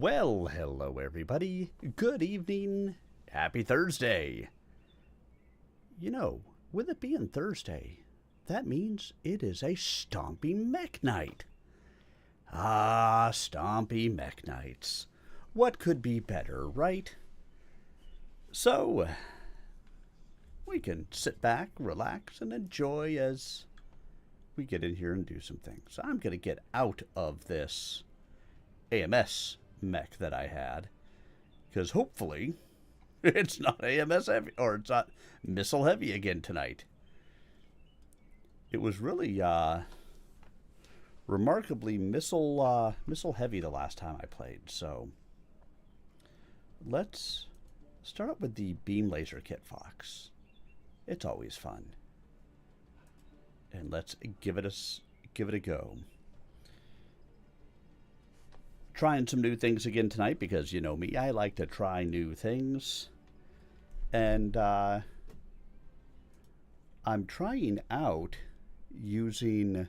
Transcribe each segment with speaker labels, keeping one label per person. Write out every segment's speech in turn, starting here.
Speaker 1: Well, hello everybody. Good evening. Happy Thursday. You know, with it being Thursday, that means it is a Stompy Mech Night. Ah, Stompy Mech Nights. What could be better, right? So, we can sit back, relax, and enjoy as we get in here and do some things. I'm going to get out of this AMS mech that I had, because hopefully it's not AMS heavy, or it's not missile heavy again tonight. It was really remarkably missile heavy the last time I played. So let's start up with the beam laser kit fox. It's always fun, and let's give it a go. Trying some new things again tonight because, you know me, I like to try new things. And I'm trying out using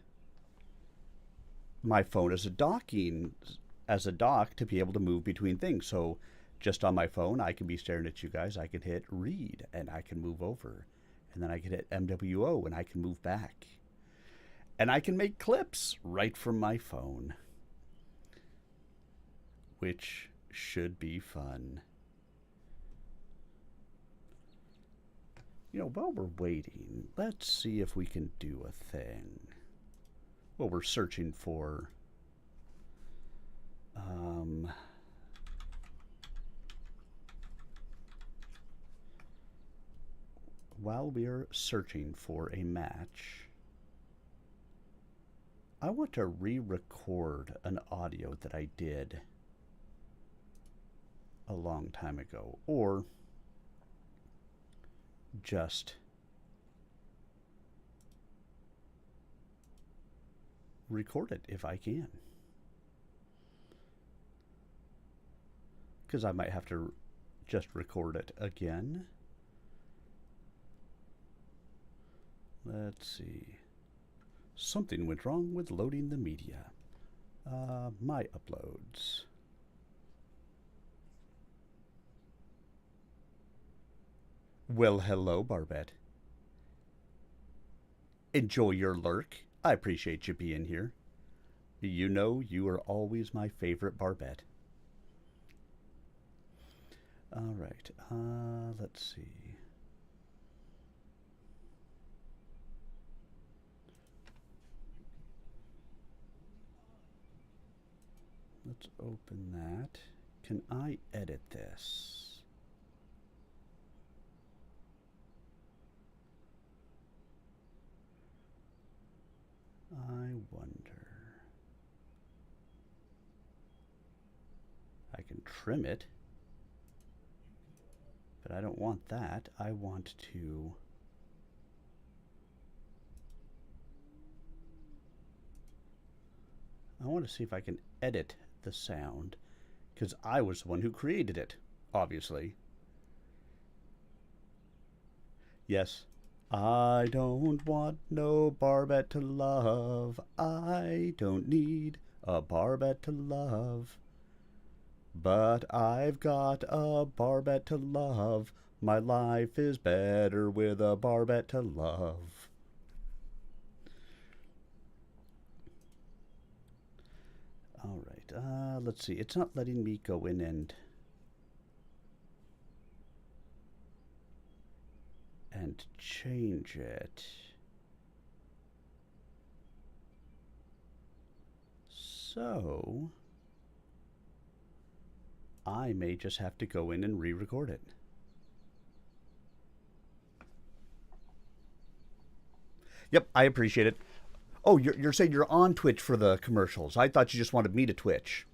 Speaker 1: my phone as a dock to be able to move between things. So just on my phone, I can be staring at you guys. I can hit read and I can move over. And then I can hit MWO and I can move back. And I can make clips right from my phone, which should be fun. You know, while we're waiting, let's see if we can do a thing. Well, we're searching for while we're searching for a match, I want to re-record an audio that I did a long time ago, or just record it if I can, because I might have to just record it again. Let's see. Something went wrong with loading the media. My uploads. Well, hello, Barbette. Enjoy your lurk. I appreciate you being here. You know you are always my favorite Barbette. All right, let's see. Let's open that. Can I edit this? I wonder. I can trim it, but I don't want that. I want to see if I can edit the sound, because I was the one who created it, obviously. Yes. I don't want no Barbette to love. I don't need a Barbette to love. But I've got a Barbette to love. My life is better with a Barbette to love. All right, let's see. It's not letting me go in and change it. So I may just have to go in and re-record it. Yep, I appreciate it. Oh, you're saying you're on Twitch for the commercials. I thought you just wanted me to Twitch.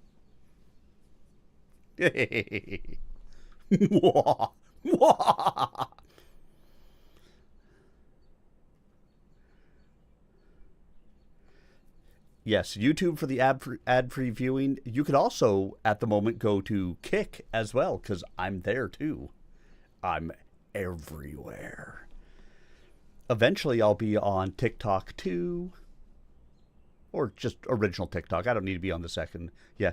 Speaker 1: Yes, YouTube for the ad-free viewing. You could also, at the moment, go to Kick as well, because I'm there too. I'm everywhere. Eventually, I'll be on TikTok too. Or just original TikTok. I don't need to be on the second. Yeah.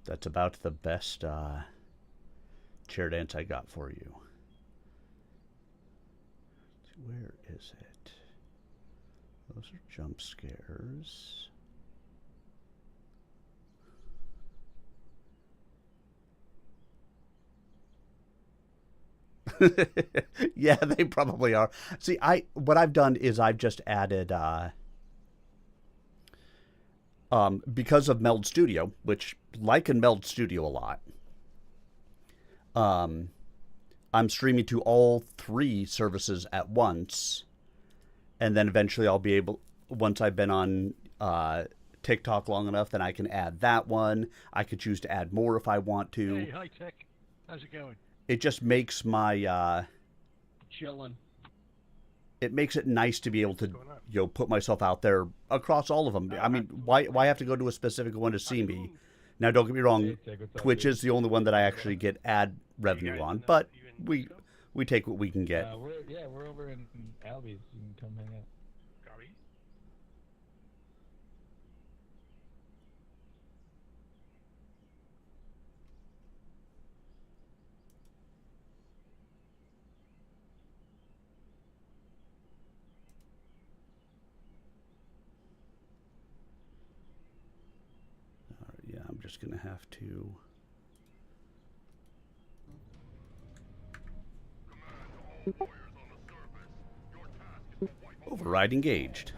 Speaker 1: That's about the best chair dance I got for you. Where is it? Those are jump scares. Yeah, they probably are. See, what I've done is I've just added because of Meld Studio, which like in Meld Studio a lot. I'm streaming to all 3 services at once, and then eventually I'll be able, once I've been on TikTok long enough, then I can add that one. I could choose to add more if I want to.
Speaker 2: Hey, hi Tech. How's it going?
Speaker 1: It just makes my
Speaker 2: Chilling.
Speaker 1: it makes it nice to be able to put myself out there across all of them. I mean, why have to go to a specific one to see me? Now, don't get me wrong, Twitch is the only one that I actually get ad revenue on, but we take what we can get.
Speaker 3: We're over in Albies. You can come hang out.
Speaker 1: Yeah, I'm just going to have to... Override engaged.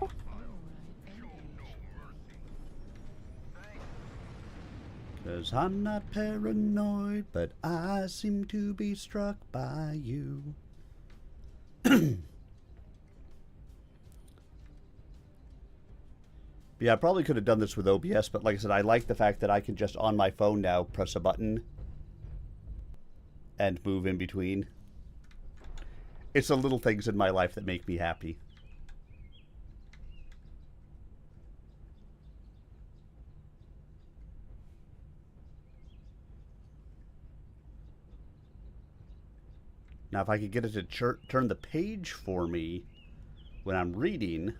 Speaker 1: Because I'm not paranoid, but I seem to be struck by you. Yeah, I probably could have done this with OBS, but like I said, I like the fact that I can just on my phone now press a button and move in between. It's the little things in my life that make me happy. Now, if I could get it to turn the page for me when I'm reading...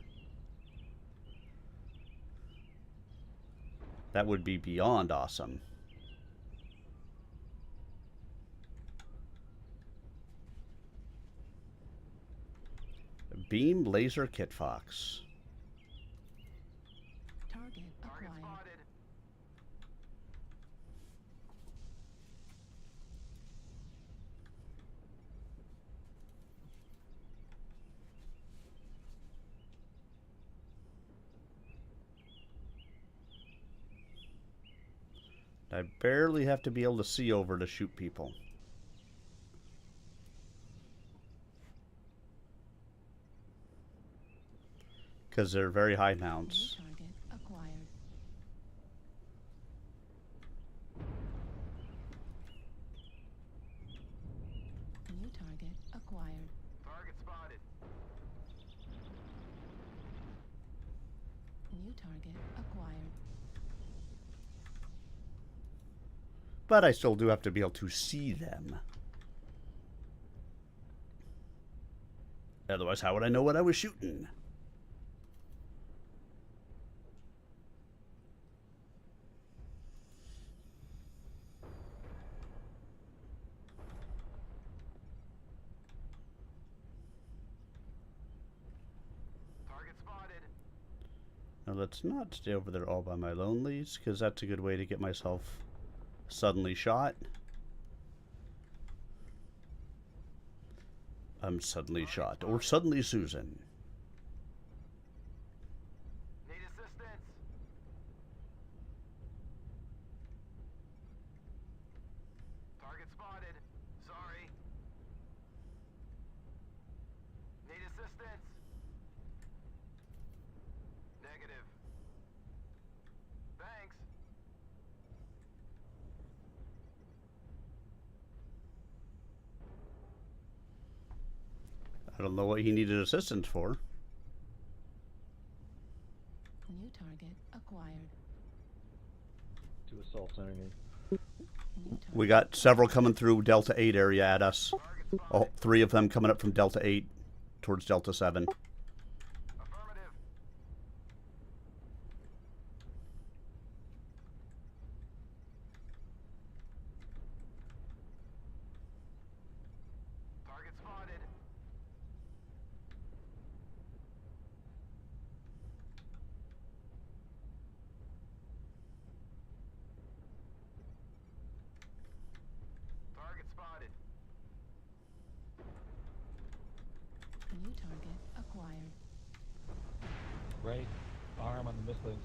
Speaker 1: that would be beyond awesome. Beam Laser Kit Fox.
Speaker 4: Target acquired.
Speaker 1: I barely have to be able to see over to shoot people. Because they're very high mounts.
Speaker 4: New target acquired. New target acquired.
Speaker 5: Target spotted.
Speaker 4: New target acquired.
Speaker 1: But I still do have to be able to see them. Otherwise, how would I know what I was shooting?
Speaker 5: Target spotted.
Speaker 1: Now let's not stay over there all by my lonelies, because that's a good way to get myself suddenly shot. I'm suddenly shot, or suddenly Susan.
Speaker 5: Need assistance. Target spotted. Sorry. Need assistance. Negative. Thanks.
Speaker 1: I don't know what he needed assistance for.
Speaker 4: New target acquired.
Speaker 3: 2 assaults underneath.
Speaker 4: New
Speaker 1: We got several coming through Delta 8 area at us. All 3 of them coming up from Delta 8 towards Delta 7.
Speaker 5: Affirmative.
Speaker 4: New target acquired.
Speaker 3: Right arm on the missiles.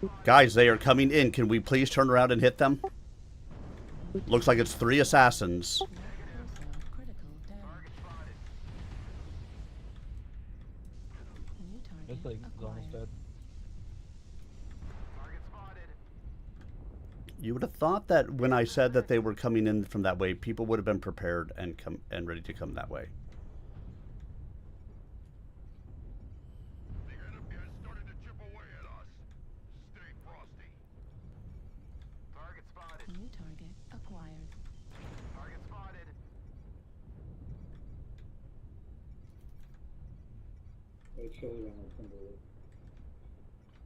Speaker 3: P2.
Speaker 1: Guys, they are coming in. Can we please turn around and hit them? Looks like it's 3 assassins.
Speaker 4: Left torso critical damage. New target
Speaker 3: Missile is almost
Speaker 4: acquired.
Speaker 3: dead.
Speaker 5: Target spotted.
Speaker 1: You would have thought that when I said that they were coming in from that way, people would have been prepared and ready to come that way.
Speaker 5: The enemy has started to chip away at us. Stay frosty. Target spotted.
Speaker 4: New target acquired.
Speaker 5: Target spotted.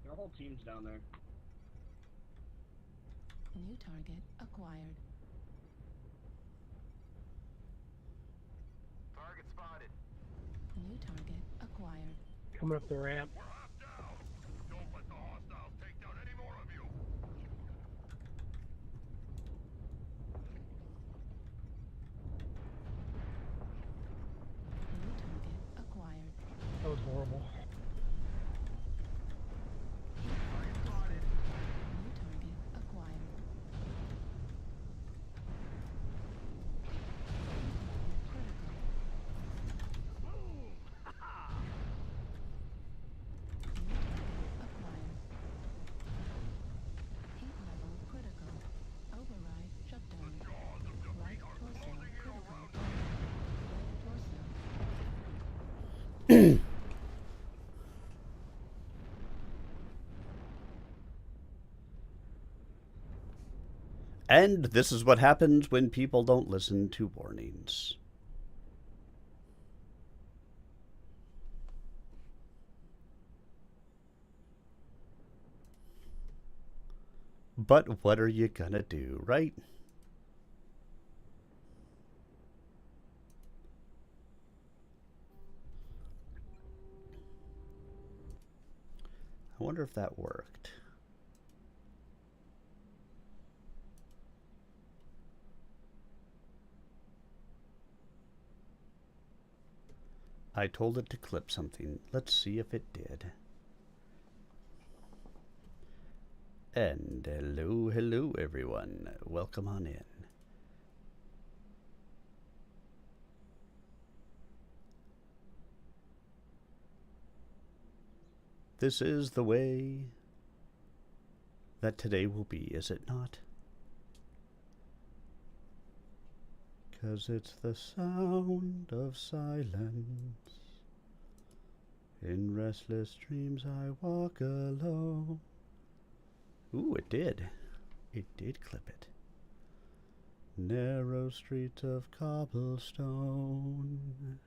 Speaker 2: Their whole team's down there.
Speaker 4: New target acquired.
Speaker 5: Target spotted.
Speaker 4: New target acquired.
Speaker 2: Coming up the ramp.
Speaker 5: We're half down. Don't let the hostiles take down any more of you.
Speaker 4: New target acquired.
Speaker 2: That was horrible.
Speaker 5: Target spotted.
Speaker 4: New target acquired. Critical.
Speaker 5: Boom! Ha ha!
Speaker 4: New target acquired. Heat level critical. Override shutdown. Right torso critical. Right torso.
Speaker 1: And this is what happens when people don't listen to warnings. But what are you gonna do, right? I wonder if that worked. I told it to clip something. Let's see if it did. And hello everyone. Welcome on in. This is the way that today will be, is it not? 'Cause it's the sound of silence. In restless dreams I walk alone. Ooh, it did. It did clip it. Narrow streets of cobblestone.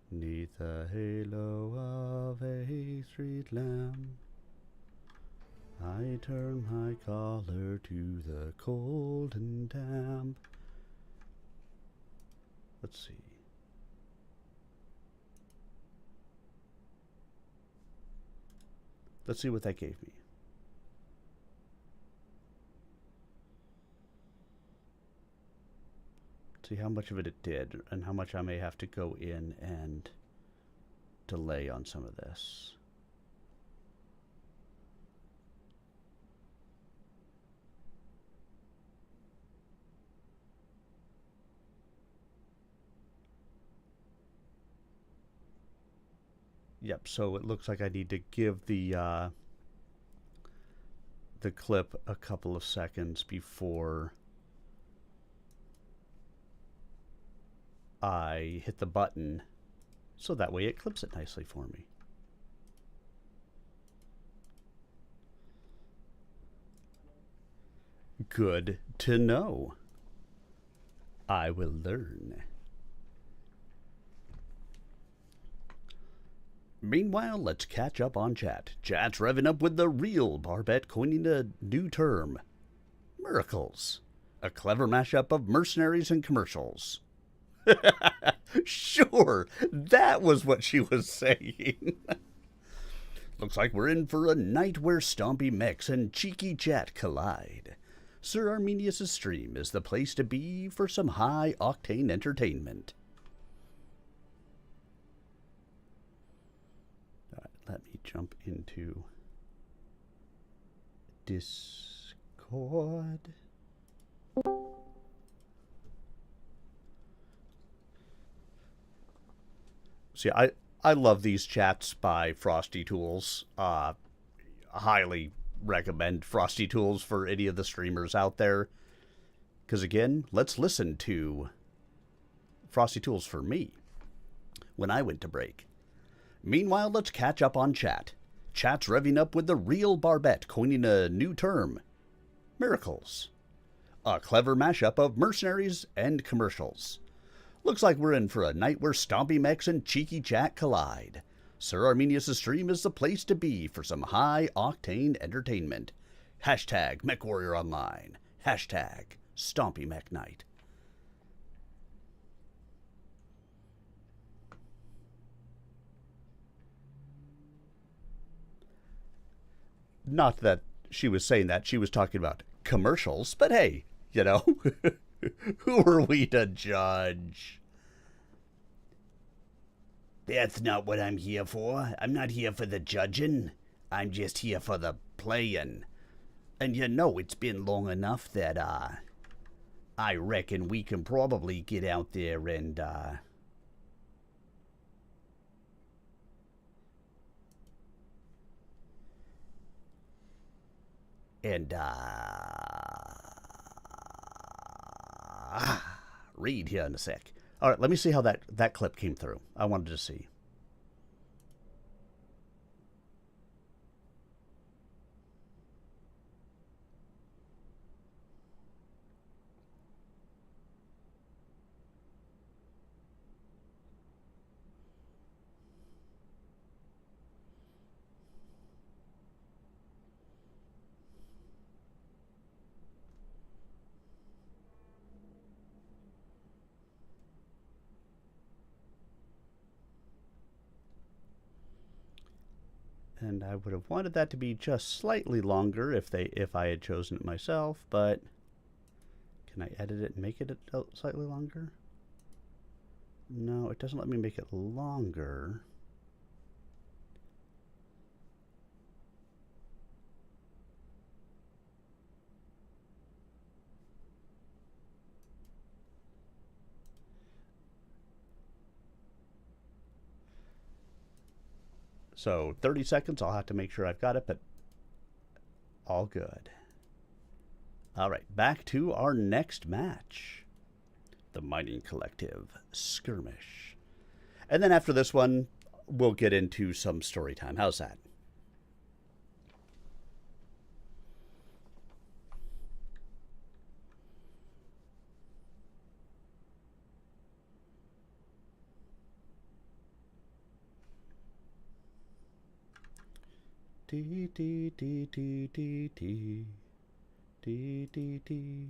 Speaker 1: 'Neath the halo of a street lamp, I turn my collar to the cold and damp. Let's see. Let's see what that gave me. See how much of it did and how much I may have to go in and delay on some of this. Yep, so it looks like I need to give the clip a couple of seconds before I hit the button, so that way it clips it nicely for me. Good to know. I will learn. Meanwhile, let's catch up on chat. Chat's revving up with the real Barbette coining a new term. Miracles. A clever mashup of mercenaries and commercials. Sure, that was what she was saying. Looks like we're in for a night where Stompy mechs and cheeky chat collide. Sir Arminius' stream is the place to be for some high-octane entertainment. jump into Discord. See, I love these chats by Frosty Tools. Highly recommend Frosty Tools for any of the streamers out there. Because again, let's listen to Frosty Tools for me when I went to break. Meanwhile, let's catch up on chat. Chat's revving up with the real Barbette coining a new term, miracles. A clever mashup of mercenaries and commercials. Looks like we're in for a night where Stompy mechs and cheeky chat collide. Sir Arminius' stream is the place to be for some high-octane entertainment. Hashtag MechWarriorOnline. Hashtag Stompy Mech Night. Not that she was saying that. She was talking about commercials. But hey, you know, who are we to judge? That's not what I'm here for. I'm not here for the judging. I'm just here for the playing. And you know it's been long enough that, I reckon we can probably get out there and, read here in a sec. All right, let me see how that clip came through. I wanted to see. And I would have wanted that to be just slightly longer if I had chosen it myself, but can I edit it and make it slightly longer? No, it doesn't let me make it longer. So 30 seconds, I'll have to make sure I've got it, but all good. All right, back to our next match. The Mining Collective Skirmish. And then after this one, we'll get into some story time. How's that? Dee dee dee dee dee dee dee dee dee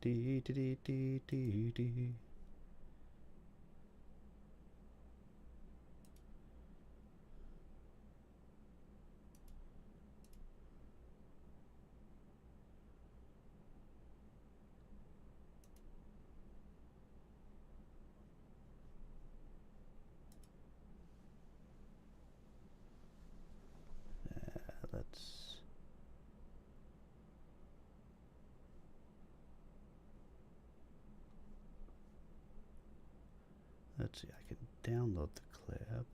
Speaker 1: dee dee dee dee dee. Let's see, I can download the clip.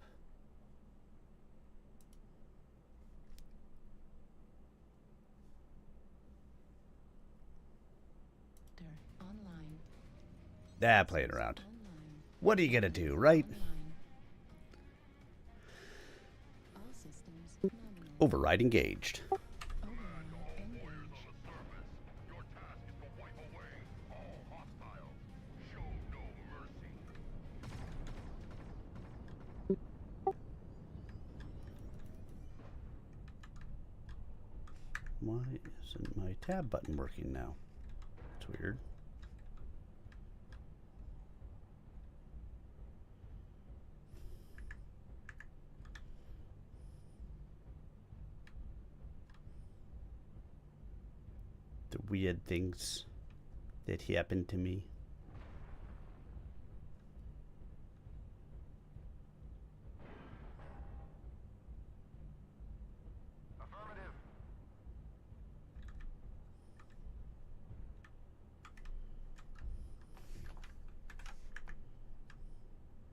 Speaker 4: Online.
Speaker 1: Playing around.
Speaker 4: Online.
Speaker 1: What are you gonna do, right?
Speaker 4: Online. All systems nominal.
Speaker 1: Override engaged.
Speaker 4: Override engaged.
Speaker 5: Your task is to wipe away all hostiles. Show no mercy.
Speaker 1: Why isn't my tab button working now? It's weird. The weird things that happen to me.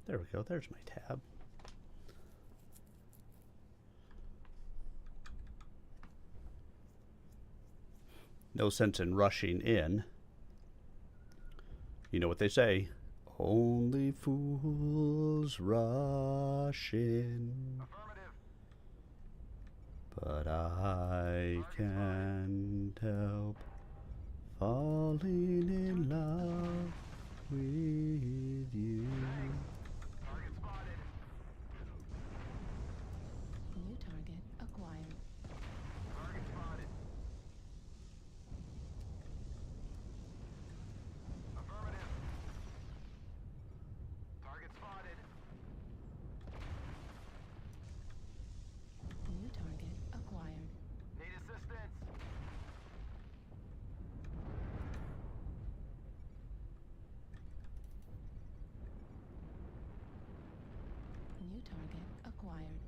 Speaker 1: There we go. There's my tab. No sense in rushing in. You know what they say. Only fools rush in. But I can't help falling in love with you.
Speaker 4: New target acquired. New target acquired. New target acquired.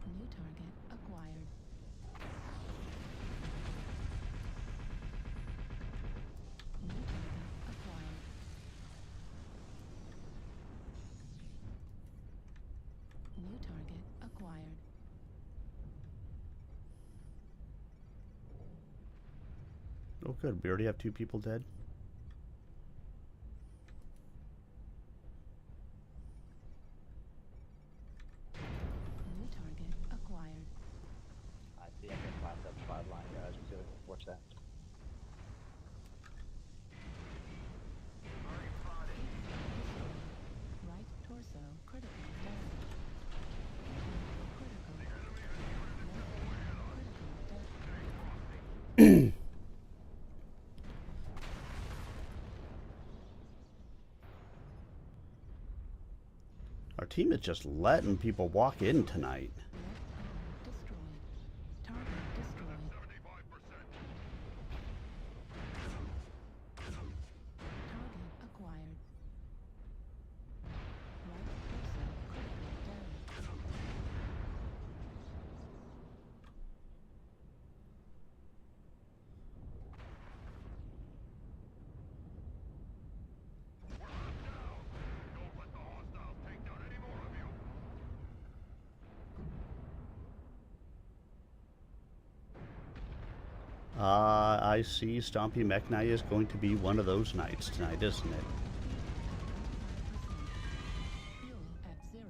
Speaker 4: New target acquired. New target acquired. New target acquired.
Speaker 1: Oh, good. We already have 2 people dead.
Speaker 4: New target acquired.
Speaker 3: I see. I can climb that spot line, guys. We gotta watch that.
Speaker 4: Right torso critical damage. Critical. Critical damage.
Speaker 1: Our team is just letting people walk in tonight.
Speaker 4: Left arm destroyed. Target destroyed.
Speaker 5: 75%.
Speaker 4: Target acquired. Right torso critical damage.
Speaker 5: Don't let the hostiles take down any more of you.
Speaker 1: I see Stompy Mech Night is going to be one of those nights tonight, isn't it?
Speaker 4: Fuel at 0%.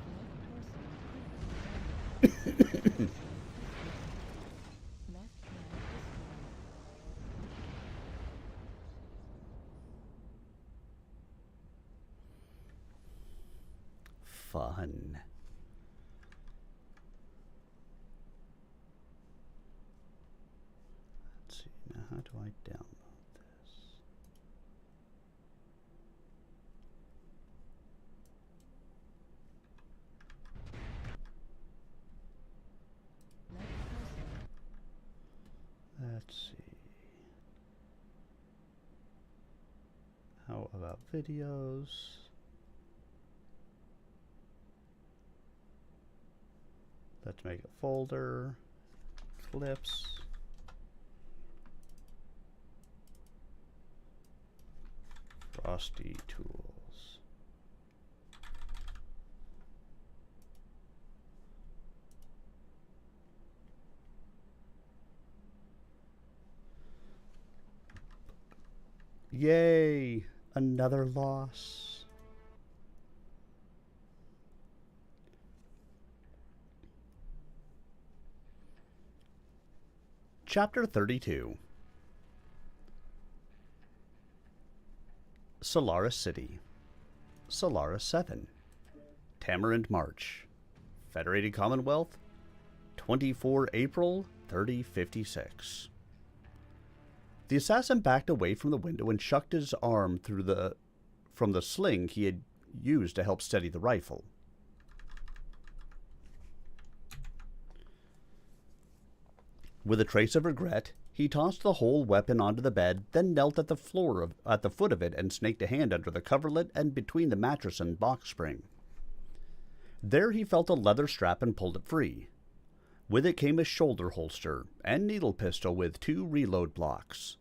Speaker 4: Left torso critical damage. Left leg destroyed.
Speaker 1: Fun. Let's see. Now, how do I download this?
Speaker 4: Left torso.
Speaker 1: Let's see. How about videos? Let's make a folder. Clips. Frosty tools. Yay! Another loss. Chapter 32. Solaris City. Solaris 7. Tamarind March. Federated Commonwealth. 24 April 3056. The assassin backed away from the window and chucked his arm from the sling he had used to help steady the rifle. With a trace of regret, he tossed the whole weapon onto the bed, then knelt at the foot of it and snaked a hand under the coverlet and between the mattress and box spring. There he felt a leather strap and pulled it free. With it came a shoulder holster and needle pistol with 2 reload blocks.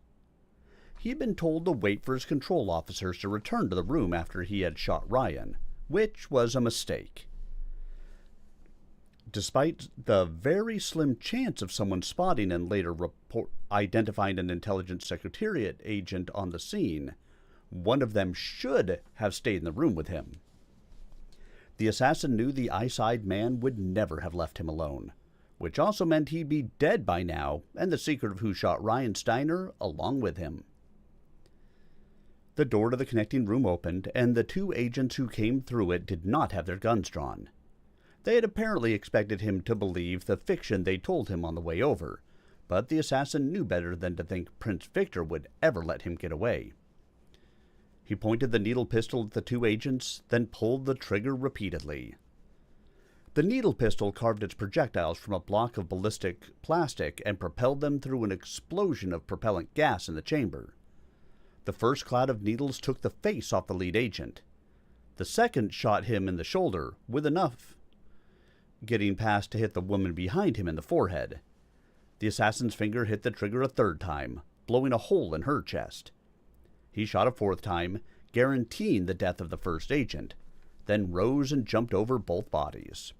Speaker 1: He had been told to wait for his control officers to return to the room after he had shot Ryan, which was a mistake. Despite the very slim chance of someone spotting and later identifying an intelligence secretariat agent on the scene, one of them should have stayed in the room with him. The assassin knew the ice-eyed man would never have left him alone, which also meant he'd be dead by now, and the secret of who shot Ryan Steiner along with him. The door to the connecting room opened, and the 2 agents who came through it did not have their guns drawn. They had apparently expected him to believe the fiction they told him on the way over, but the assassin knew better than to think Prince Victor would ever let him get away. He pointed the needle pistol at the 2 agents, then pulled the trigger repeatedly. The needle pistol carved its projectiles from a block of ballistic plastic and propelled them through an explosion of propellant gas in the chamber. The first cloud of needles took the face off the lead agent. The second shot him in the shoulder, with enough getting past to hit the woman behind him in the forehead. The assassin's finger hit the trigger a 3rd time, blowing a hole in her chest. He shot a 4th time, guaranteeing the death of the first agent, then rose and jumped over both bodies.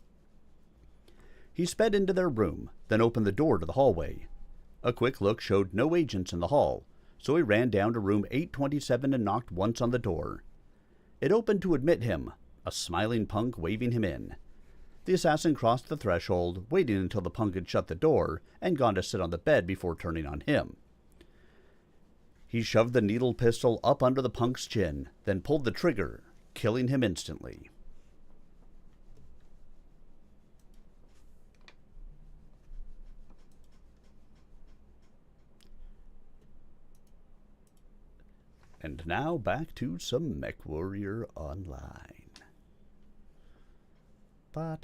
Speaker 1: He sped into their room, then opened the door to the hallway. A quick look showed no agents in the hall, so he ran down to room 827 and knocked once on the door. It opened to admit him, a smiling punk waving him in. The assassin crossed the threshold, waiting until the punk had shut the door and gone to sit on the bed before turning on him. He shoved the needle pistol up under the punk's chin, then pulled the trigger, killing him instantly. And now back to some MechWarrior Online.
Speaker 4: Online.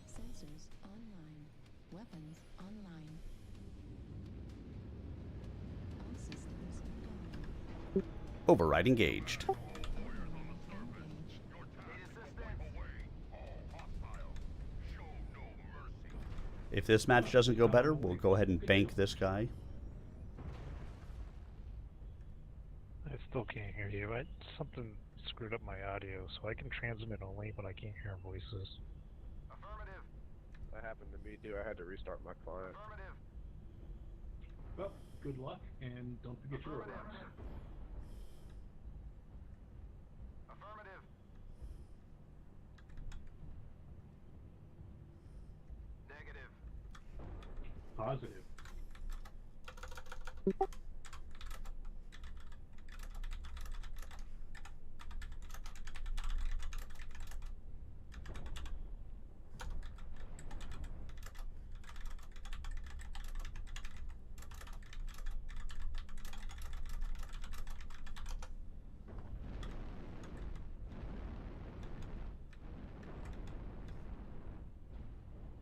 Speaker 4: Sensors online. Weapons online. All systems go.
Speaker 1: Override engaged.
Speaker 4: Engage.
Speaker 1: If this match doesn't go better, we'll go ahead and bank this guy.
Speaker 3: I still can't hear you. Something screwed up my audio, so I can transmit only, but I can't hear voices.
Speaker 5: Affirmative.
Speaker 6: That happened to me too. I had to restart my client.
Speaker 5: Affirmative.
Speaker 2: Well, good luck, and don't forget your alarms.
Speaker 5: Affirmative. Negative.
Speaker 2: Positive.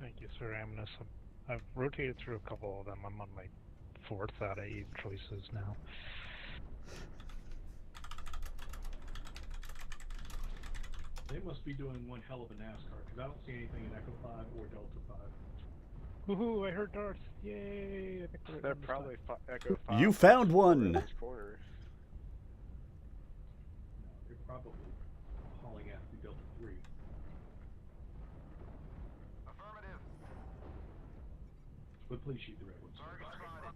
Speaker 3: Thank you, sir. I've rotated through a couple of them. I'm on my 4th out of 8 choices now.
Speaker 2: They must be doing one hell of a NASCAR, because I don't see anything in Echo 5 or Delta 5.
Speaker 3: Woohoo! I heard Darth. Yay! I think we're
Speaker 6: They're
Speaker 3: this
Speaker 6: probably
Speaker 3: time.
Speaker 6: Echo 5.
Speaker 1: You found one!
Speaker 6: in each corner.
Speaker 2: No, they're probably hauling after Delta 3.
Speaker 5: Affirmative.
Speaker 2: But please shoot the red ones.
Speaker 5: Target spotted.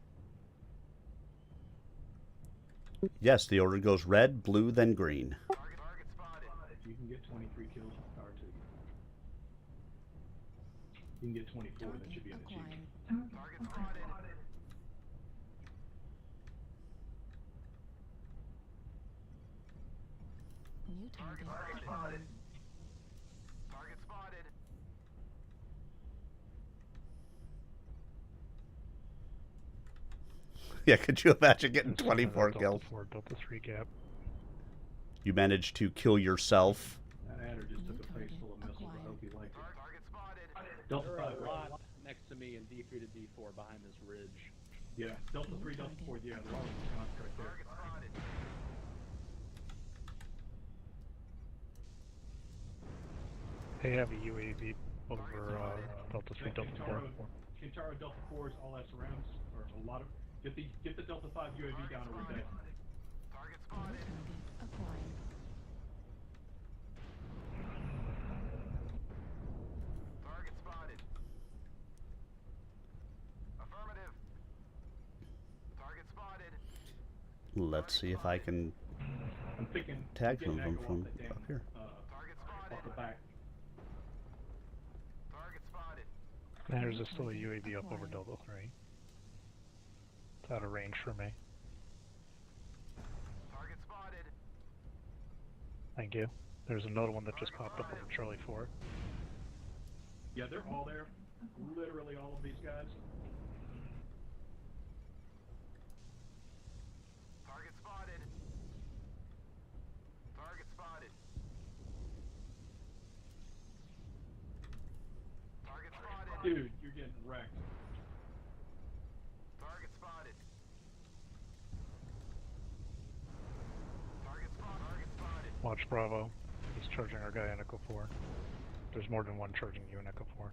Speaker 1: Yes, the order goes red, blue, then green.
Speaker 5: Target spotted.
Speaker 2: If you can get 23 kills, power to you. If you can get 24, that should be in the cheek.
Speaker 4: Acquired.
Speaker 5: Target spotted.
Speaker 4: New target
Speaker 5: Target
Speaker 4: acquired.
Speaker 5: spotted. Target spotted.
Speaker 1: Yeah, could you imagine getting
Speaker 3: This is another
Speaker 1: 24
Speaker 3: Delta
Speaker 1: kills?
Speaker 3: 4, Delta 3 gap.
Speaker 1: You managed to kill yourself.
Speaker 2: That adder just took a face full of missiles. I hope he liked it.
Speaker 5: Target spotted.
Speaker 2: Delta
Speaker 7: There are
Speaker 2: 5,
Speaker 7: a
Speaker 2: right?
Speaker 7: lot next to me in D3 to D4 behind this ridge.
Speaker 2: Yeah, Delta 3, Delta 4, yeah, the one right there.
Speaker 5: Target spotted.
Speaker 3: They have a UAV over Delta 3, Delta 4.
Speaker 2: Kintaro Delta 4s, all that surrounds, or a lot of. Get the Delta 5 UAV down over there.
Speaker 5: Target
Speaker 4: New
Speaker 5: spotted.
Speaker 4: target acquired.
Speaker 5: Target spotted. Affirmative. Target spotted.
Speaker 1: Let's see if I can
Speaker 2: I'm thinking.
Speaker 1: tag
Speaker 2: getting
Speaker 1: some of them
Speaker 2: Echo
Speaker 1: from
Speaker 2: off that damn,
Speaker 1: up here.
Speaker 5: Target
Speaker 2: off the
Speaker 5: spotted.
Speaker 2: back.
Speaker 5: Target spotted.
Speaker 3: There's still a UAV up over Delta 3. It's out of range for me.
Speaker 5: Target spotted.
Speaker 3: Thank you. There's another one that just popped up over Charlie 4.
Speaker 2: Yeah, they're all there. Literally all of these guys.
Speaker 5: Target spotted. Target spotted. Target spotted.
Speaker 2: Dude, you're getting wrecked.
Speaker 5: Target spotted. Target spotted. Target spotted.
Speaker 3: Watch Bravo. He's charging our guy in Echo 4. There's more than one charging you in Echo 4.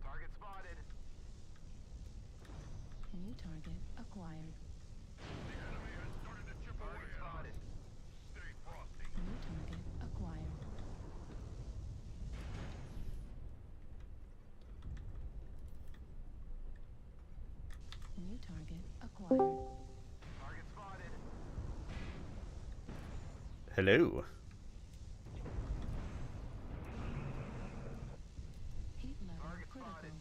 Speaker 5: Target spotted.
Speaker 4: New target acquired.
Speaker 5: The enemy has started to chip away at us. Stay frosty.
Speaker 4: New target acquired. New target acquired.
Speaker 5: Target spotted.
Speaker 1: Hello.
Speaker 4: Heat level
Speaker 5: Target
Speaker 4: critical.
Speaker 5: spotted.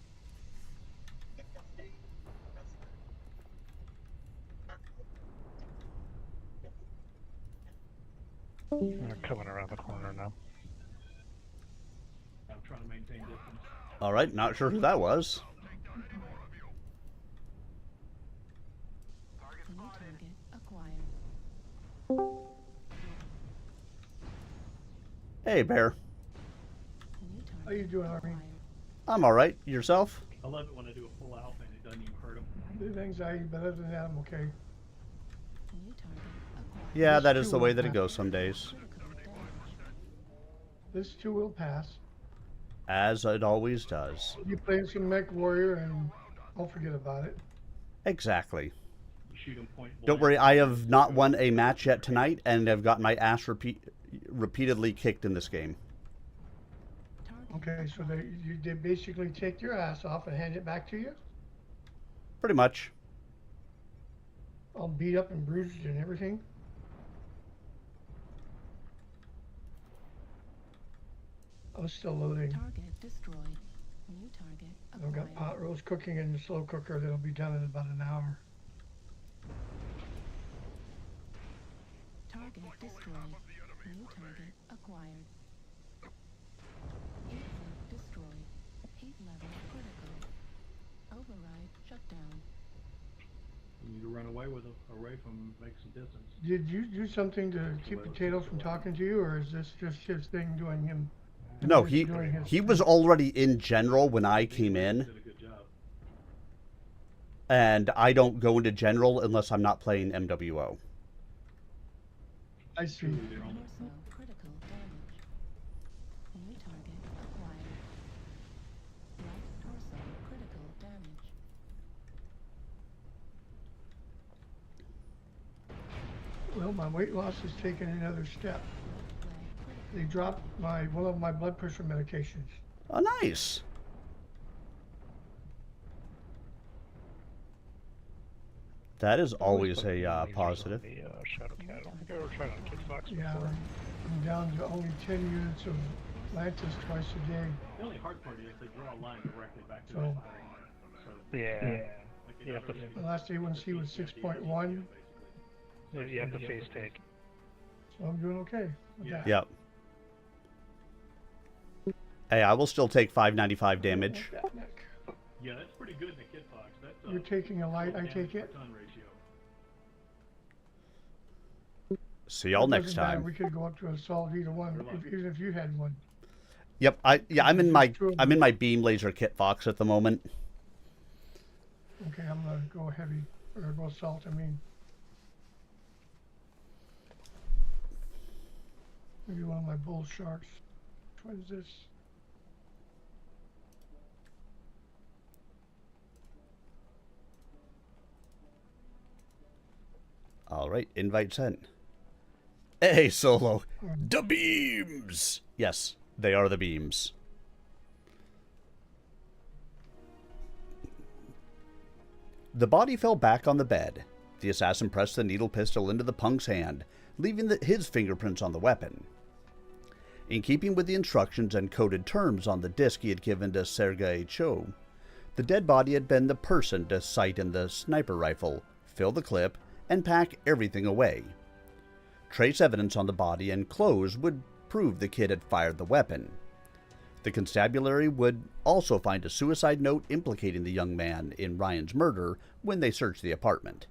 Speaker 3: They're coming around the corner now.
Speaker 2: I'm trying to maintain distance.
Speaker 1: All right, not sure who that was.
Speaker 5: Take down any more of you. Target
Speaker 4: New
Speaker 5: spotted.
Speaker 4: target acquired.
Speaker 1: Hey, Bear.
Speaker 4: New target
Speaker 8: How you doing, Army?
Speaker 4: acquired.
Speaker 1: I'm all right. Yourself?
Speaker 2: I love it when I do a full alpha and it doesn't even hurt them.
Speaker 8: Bit of anxiety, but other than that, I'm okay.
Speaker 4: New target acquired.
Speaker 1: Yeah,
Speaker 8: This
Speaker 1: that is
Speaker 8: too
Speaker 1: the
Speaker 8: will
Speaker 1: way that it
Speaker 8: pass.
Speaker 1: goes some days.
Speaker 4: Critical damage.
Speaker 8: This too will pass.
Speaker 1: As it always does.
Speaker 8: You play some Mech Warrior and I'll forget about it.
Speaker 1: Exactly.
Speaker 2: You shoot them point blank.
Speaker 1: Don't worry, I have not won a match yet tonight, and have got my ass repeatedly kicked in this game.
Speaker 4: Target
Speaker 8: Okay, so you did basically take your ass off and hand it back to you?
Speaker 1: Pretty much.
Speaker 8: All beat up and bruised and everything? I was still loading.
Speaker 4: target destroyed. New target
Speaker 8: I've
Speaker 4: acquired.
Speaker 8: got pot roast cooking in the slow cooker that'll be done in about an hour.
Speaker 4: Target destroyed. New target acquired. Heat sink destroyed. Heat level critical. Override shut down.
Speaker 2: You need to run away with them, away from make some distance.
Speaker 8: Did you do something to keep Potato from talking to you, or is this just his thing doing him?
Speaker 1: No,
Speaker 8: doing his
Speaker 1: he was already in general when I came in,
Speaker 2: Did a good job.
Speaker 1: and I don't go into general unless I'm not playing MWO.
Speaker 8: I see.
Speaker 4: Torso critical damage. New target acquired. Right torso critical damage.
Speaker 8: Well, my weight loss has taken another step.
Speaker 4: Left leg critical.
Speaker 8: They dropped one of my blood pressure medications.
Speaker 1: Oh, nice. That is always a
Speaker 3: Lasers
Speaker 1: positive.
Speaker 3: on the Shadow Cat. I don't think I ever tried on Kid Fox
Speaker 8: Yeah,
Speaker 3: before.
Speaker 8: I'm down to only 10 units of Lantus twice a day.
Speaker 2: The only hard part is they draw a line directly back to
Speaker 8: So-
Speaker 2: the fire. So,
Speaker 3: Yeah.
Speaker 2: like
Speaker 3: You have to-
Speaker 8: The last A1C was 6.1,
Speaker 3: You have the face take.
Speaker 8: so I'm doing okay with
Speaker 2: Yeah.
Speaker 8: that.
Speaker 1: Yep. Hey, I will still take 595 damage.
Speaker 8: That neck.
Speaker 2: Yeah, that's pretty good in the Kid Fox. That's
Speaker 8: You're taking a light, I
Speaker 2: damage
Speaker 8: take
Speaker 2: per
Speaker 8: it?
Speaker 2: ton ratio.
Speaker 1: See y'all
Speaker 8: It
Speaker 1: next
Speaker 8: doesn't matter.
Speaker 1: time.
Speaker 8: We could go up to assault either one, even if you had one.
Speaker 1: Yep, I'm in
Speaker 8: Just two of them.
Speaker 1: my beam laser kit box at the moment.
Speaker 8: Okay, I'm gonna go heavy or go assault. I mean, maybe one of my bull sharks. What is this?
Speaker 1: All right, invite sent. Hey, Solo. The beams! Yes, they are the beams. The body fell back on the bed. The assassin pressed the needle pistol into the punk's hand, leaving his fingerprints on the weapon. In keeping with the instructions and coded terms on the disc he had given to Sergei Cho, the dead body had been the person to sight in the sniper rifle, fill the clip, and pack everything away. Trace evidence on the body and clothes would prove the kid had fired the weapon. The constabulary would also find a suicide note implicating the young man in Ryan's murder when they searched the apartment.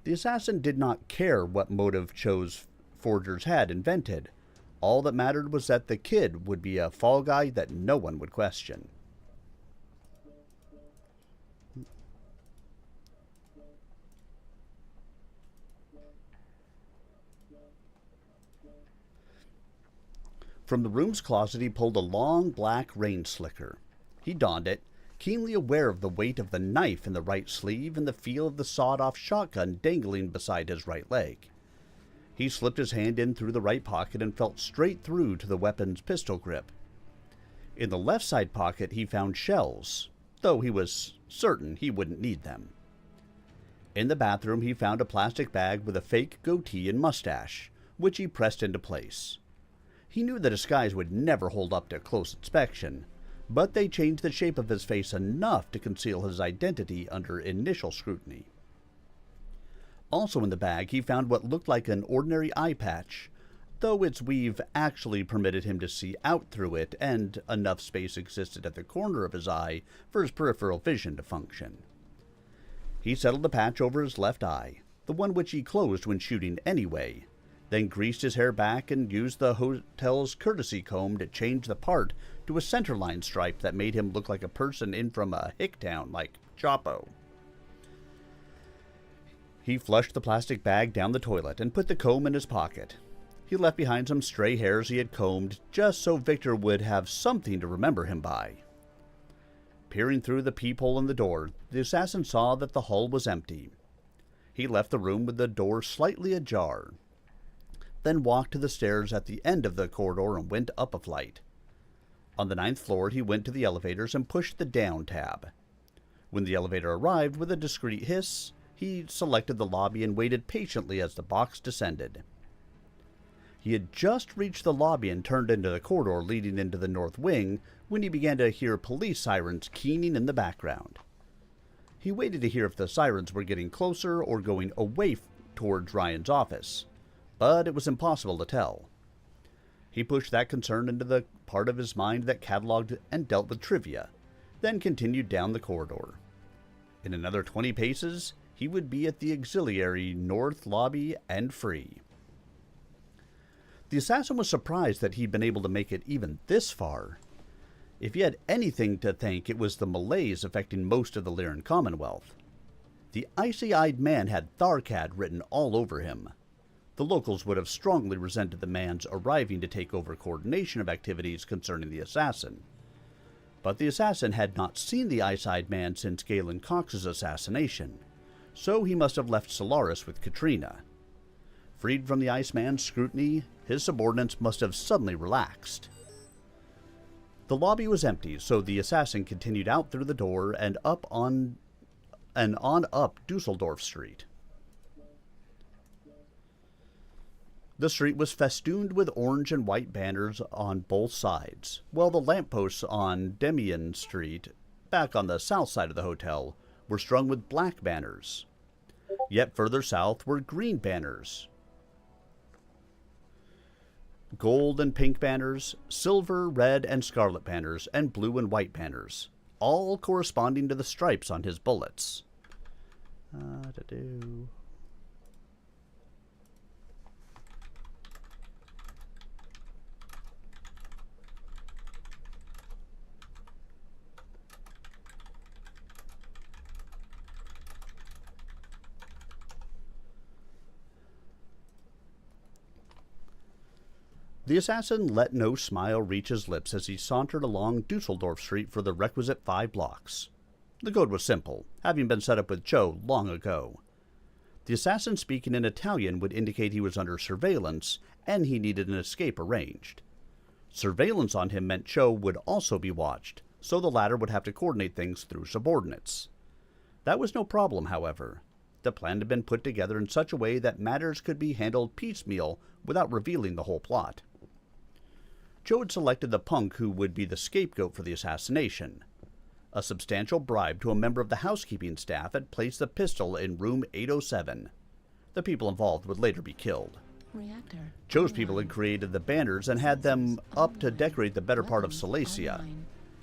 Speaker 1: The assassin did not care what motive Cho's forgers had invented. All that mattered was that the kid would be a fall guy that no one would question. From the room's closet he pulled a long black rain slicker. He donned it, keenly aware of the weight of the knife in the right sleeve and the feel of the sawed-off shotgun dangling beside his right leg. He slipped his hand in through the right pocket and felt straight through to the weapon's pistol grip. In the left side pocket he found shells, though he was certain he wouldn't need them. In the bathroom he found a plastic bag with a fake goatee and mustache, which he pressed into place. He knew the disguise would never hold up to close inspection, but they changed the shape of his face enough to conceal his identity under initial scrutiny. Also in the bag he found what looked like an ordinary eye patch, though its weave actually permitted him to see out through it, and enough space existed at the corner of his eye for his peripheral vision to function. He settled the patch over his left eye, the one which he closed when shooting anyway, then greased his hair back and used the hotel's courtesy comb to change the part to a centerline stripe that made him look like a person in from a hick town like Chapo. He flushed the plastic bag down the toilet and put the comb in his pocket. He left behind some stray hairs he had combed just so Victor would have something to remember him by. Peering through the peephole in the door, the assassin saw that the hull was empty. He left the room with the door slightly ajar, then walked to the stairs at the end of the corridor and went up a flight. On the 9th floor, he went to the elevators and pushed the down tab. When the elevator arrived with a discreet hiss, he selected the lobby and waited patiently as the box descended. He had just reached the lobby and turned into the corridor leading into the north wing when he began to hear police sirens keening in the background. He waited to hear if the sirens were getting closer or going away towards Ryan's office, but it was impossible to tell. He pushed that concern into the part of his mind that cataloged and dealt with trivia, then continued down the corridor. In another 20 paces, he would be at the auxiliary north lobby and free. The assassin was surprised that he'd been able to make it even this far. If he had anything to thank, it was the malaise affecting most of the Lyran Commonwealth. The icy-eyed man had Tharcad written all over him. The locals would have strongly resented the man's arriving to take over coordination of activities concerning the assassin. But the assassin had not seen the ice-eyed man since Galen Cox's assassination, so he must have left Solaris with Katrina. Freed from the Iceman's scrutiny, his subordinates must have suddenly relaxed. The lobby was empty, so the assassin continued out through the door and on up Dusseldorf Street. The street was festooned with orange and white banners on both sides, while the lampposts on Demian Street, back on the south side of the hotel, were strung with black banners. Yet further south were green banners, gold and pink banners, silver, red, and scarlet banners, and blue and white banners, all corresponding to the stripes on his bullets. The assassin let no smile reach his lips as he sauntered along Dusseldorf Street for the requisite 5 blocks. The code was simple, having been set up with Cho long ago. The assassin speaking in Italian would indicate he was under surveillance and he needed an escape arranged. Surveillance on him meant Cho would also be watched, so the latter would have to coordinate things through subordinates. That was no problem, however. The plan had been put together in such a way that matters could be handled piecemeal without revealing the whole plot. Cho had selected the punk who would be the scapegoat for the assassination. A substantial bribe to a member of the housekeeping staff had placed the pistol in room 807. The people involved would later be killed.
Speaker 4: Reactor.
Speaker 1: Cho's people had created the banners and had them up to decorate the better part of Silesia.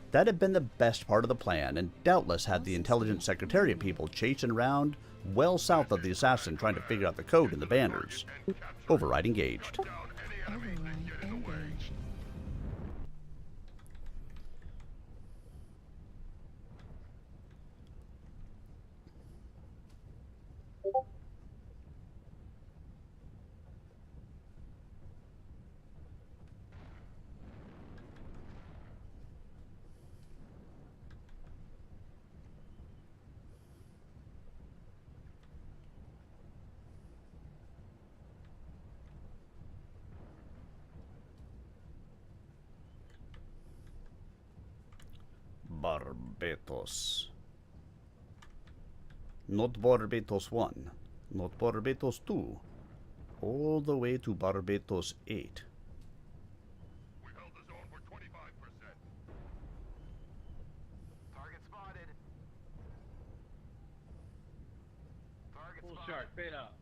Speaker 1: That had been the best part of the plan, and doubtless had the intelligence secretariat people chasing around well south of the assassin trying to figure out the code in the banners. Override engaged.
Speaker 4: Override engaged.
Speaker 1: Barbatos. Not Barbatos 1, not Barbatos 2, all the way to Barbatos 8.
Speaker 5: We held the zone for 25%. Target spotted. Target
Speaker 7: Full
Speaker 5: spotted.
Speaker 7: shark, fade out.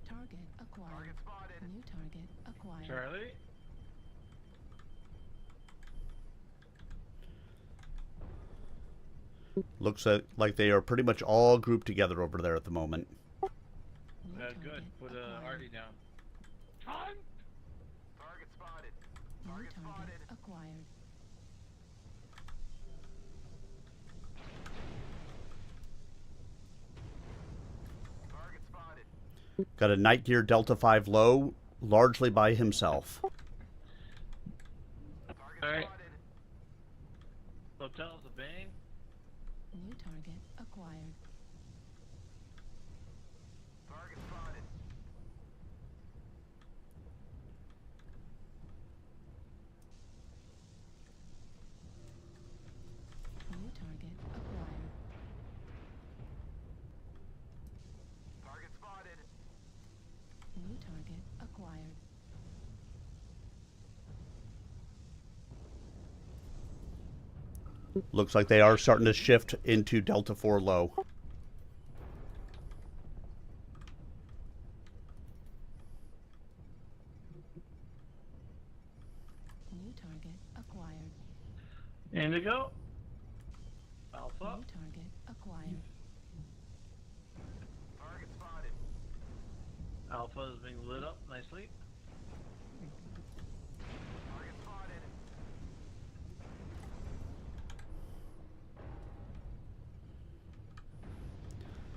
Speaker 4: Target acquired.
Speaker 5: Target spotted.
Speaker 4: New target acquired.
Speaker 7: Charlie?
Speaker 1: Looks like they are pretty much all grouped together over there at the moment.
Speaker 4: New
Speaker 7: Good.
Speaker 4: target
Speaker 7: Put
Speaker 4: acquired.
Speaker 7: Artie down. Time!
Speaker 5: Target spotted.
Speaker 4: New
Speaker 5: Target
Speaker 4: target
Speaker 5: spotted.
Speaker 4: acquired.
Speaker 5: Target spotted.
Speaker 1: Got a Night Gear Delta 5 low, largely by himself.
Speaker 5: Target
Speaker 7: Alright.
Speaker 5: spotted.
Speaker 7: Hotel's a bang.
Speaker 4: New target acquired.
Speaker 5: Target spotted.
Speaker 4: New target acquired.
Speaker 5: Target spotted.
Speaker 4: New target acquired.
Speaker 1: Looks like they are starting to shift into Delta 4 low.
Speaker 4: New target acquired.
Speaker 7: Indigo. Alpha.
Speaker 4: New target acquired.
Speaker 5: Target spotted.
Speaker 7: Alpha is being lit up nicely.
Speaker 5: Target spotted.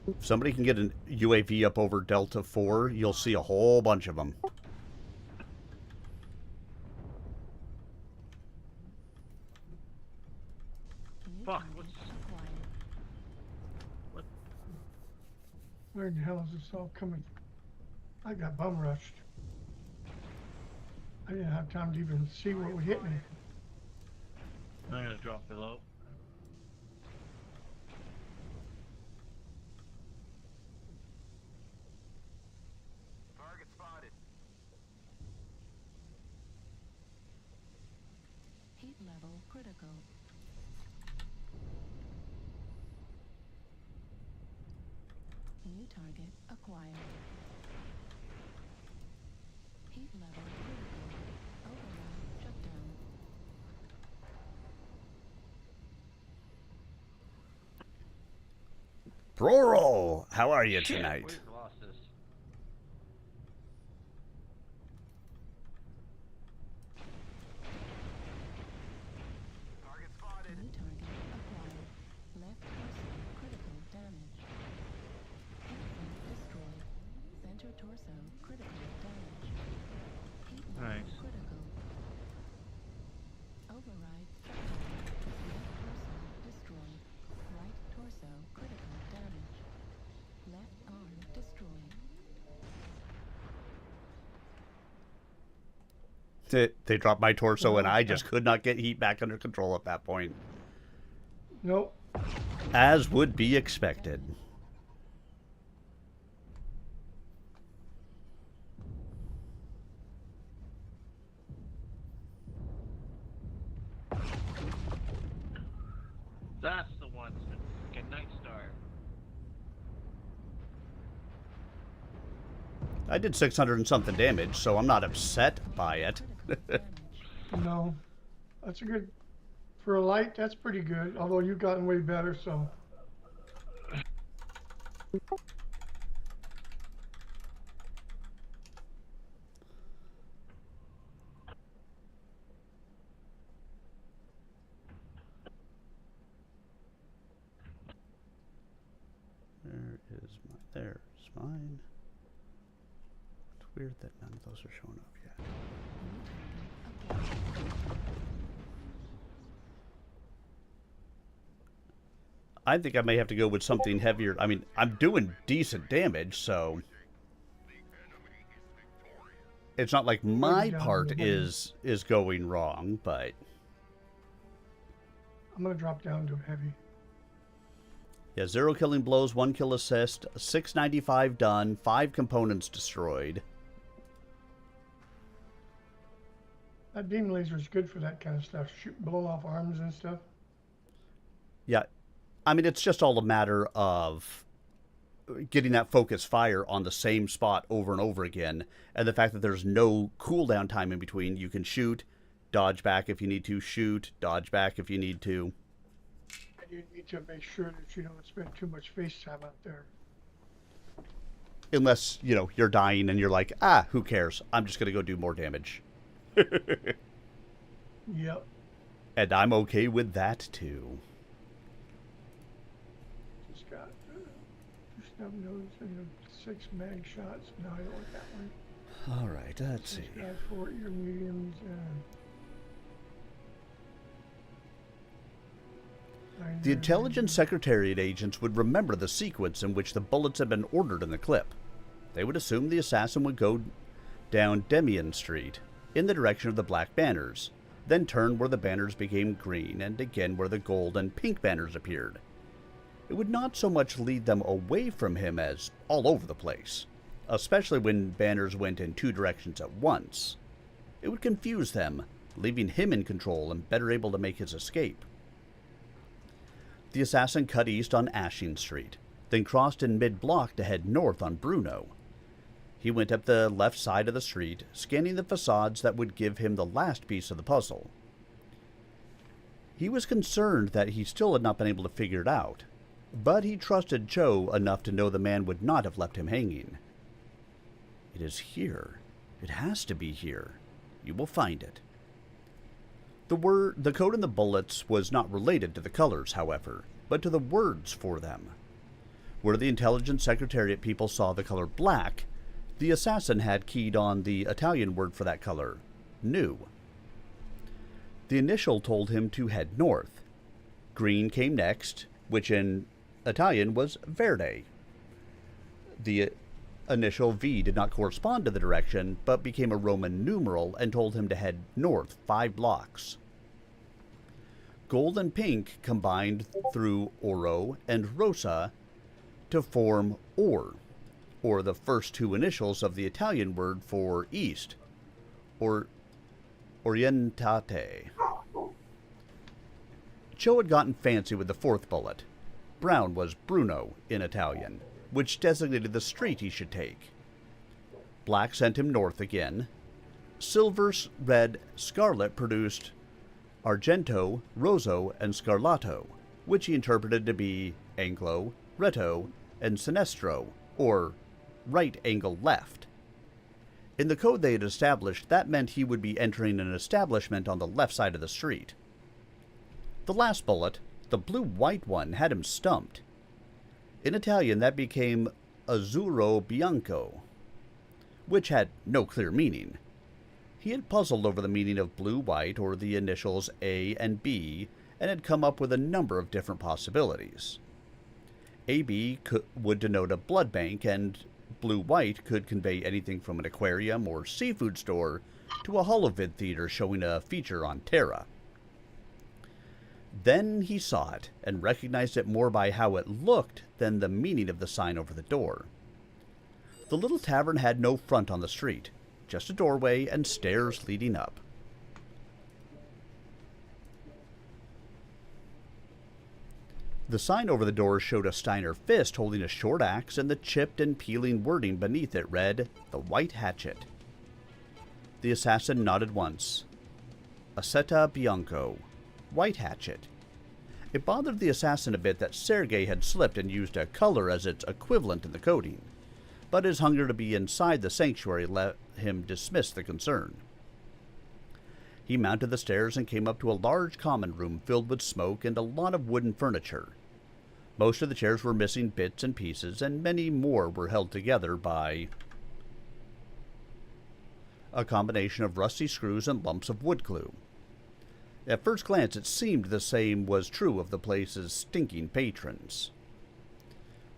Speaker 1: If somebody can get a UAV up over Delta 4, you'll see a whole bunch of them.
Speaker 4: New
Speaker 7: Fuck,
Speaker 4: target
Speaker 7: what's-
Speaker 4: acquired.
Speaker 8: Where in the hell is this all coming? I got bum rushed. I didn't have time to even see what would hit me.
Speaker 7: I'm gonna drop below.
Speaker 5: Target spotted.
Speaker 4: Heat level critical. New target acquired. Heat level critical. Override shutdown.
Speaker 1: Proro, how are you
Speaker 7: Shit,
Speaker 1: tonight?
Speaker 7: we've lost this.
Speaker 4: torso, critical damage. Heat level,
Speaker 7: Nice.
Speaker 4: critical. Override, shutdown. Left torso, destroyed. Right torso, critical damage. Left arm, destroyed.
Speaker 1: They dropped my torso, and I just could not get heat back under control at that point.
Speaker 8: Nope.
Speaker 1: As would be expected.
Speaker 7: That's the one. Freaking Night Star.
Speaker 1: I did 600 and something damage, so I'm not upset by it.
Speaker 4: Critical damage.
Speaker 8: No. That's a good... For a light, that's pretty good. Although you've gotten way better, so...
Speaker 1: There's mine. It's weird that none of those are showing up yet. I think I may have to go with something heavier. I mean, I'm doing decent damage, so it's not like my part is going wrong, but
Speaker 8: I'm gonna drop down to heavy.
Speaker 1: yeah, 0 killing blows, 1 kill assist, 695 done, 5 components destroyed.
Speaker 8: That beam laser is good for that kind of stuff. Blowing off arms and stuff.
Speaker 1: Yeah, I mean, it's just all a matter of getting that focus fire on the same spot over and over again, and the fact that there's no cooldown time in between. You can shoot, dodge back if you need to, shoot, dodge back if you need to.
Speaker 8: And you need to make sure that you don't spend too much face time out there.
Speaker 1: Unless, you know, you're dying and you're like, who cares? I'm just going to go do more damage.
Speaker 8: Yep.
Speaker 1: And I'm okay with that, too.
Speaker 8: Just got 2 snub nose and 6 mag shots. No, I don't want that one.
Speaker 1: All right, let's see.
Speaker 8: Just got 4 ear mediums and...
Speaker 1: The Intelligence Secretariat agents would remember the sequence in which the bullets had been ordered in the clip. They would assume the assassin would go down Demian Street, in the direction of the black banners, then turn where the banners became green, and again where the gold and pink banners appeared. It would not so much lead them away from him as all over the place, especially when banners went in 2 directions at once. It would confuse them, leaving him in control and better able to make his escape. The assassin cut east on Ashing Street, then crossed in mid-block to head north on Bruno. He went up the left side of the street, scanning the facades that would give him the last piece of the puzzle. He was concerned that he still had not been able to figure it out, but he trusted Joe enough to know the man would not have left him hanging. It is here. It has to be here. You will find it. The code in the bullets was not related to the colors, however, but to the words for them. Where the Intelligence Secretariat people saw the color black, the assassin had keyed on the Italian word for that color, new. The initial told him to head north. Green came next, which in Italian was verde. The initial V did not correspond to the direction, but became a Roman numeral and told him to head north 5 blocks. Gold and pink combined through oro and rosa to form or the first 2 initials of the Italian word for east, or orientate. Joe had gotten fancy with the 4th bullet. Brown was Bruno in Italian, which designated the street he should take. Black sent him north again. Silver, red, scarlet produced argento, rosso, and scarlatto, which he interpreted to be anglo, retto, and sinestro, or right angle left. In the code they had established, that meant he would be entering an establishment on the left side of the street. The last bullet, the blue-white one, had him stumped. In Italian, that became azzurro bianco. which had no clear meaning. He had puzzled over the meaning of blue-white or the initials A and B and had come up with a number of different possibilities. AB would denote a blood bank, and blue-white could convey anything from an aquarium or seafood store to a holovid theater showing a feature on Terra. Then he saw it and recognized it more by how it looked than the meaning of the sign over the door. The little tavern had no front on the street, just a doorway and stairs leading up. The sign over the door showed a Steiner fist holding a short axe, and the chipped and peeling wording beneath it read, "The White Hatchet." The assassin nodded once. Aseta Bianco. White Hatchet. It bothered the assassin a bit that Sergei had slipped and used a color as its equivalent in the coding, but his hunger to be inside the sanctuary let him dismiss the concern. He mounted the stairs and came up to a large common room filled with smoke and a lot of wooden furniture. Most of the chairs were missing bits and pieces, and many more were held together by a combination of rusty screws and lumps of wood glue. At first glance, it seemed the same was true of the place's stinking patrons.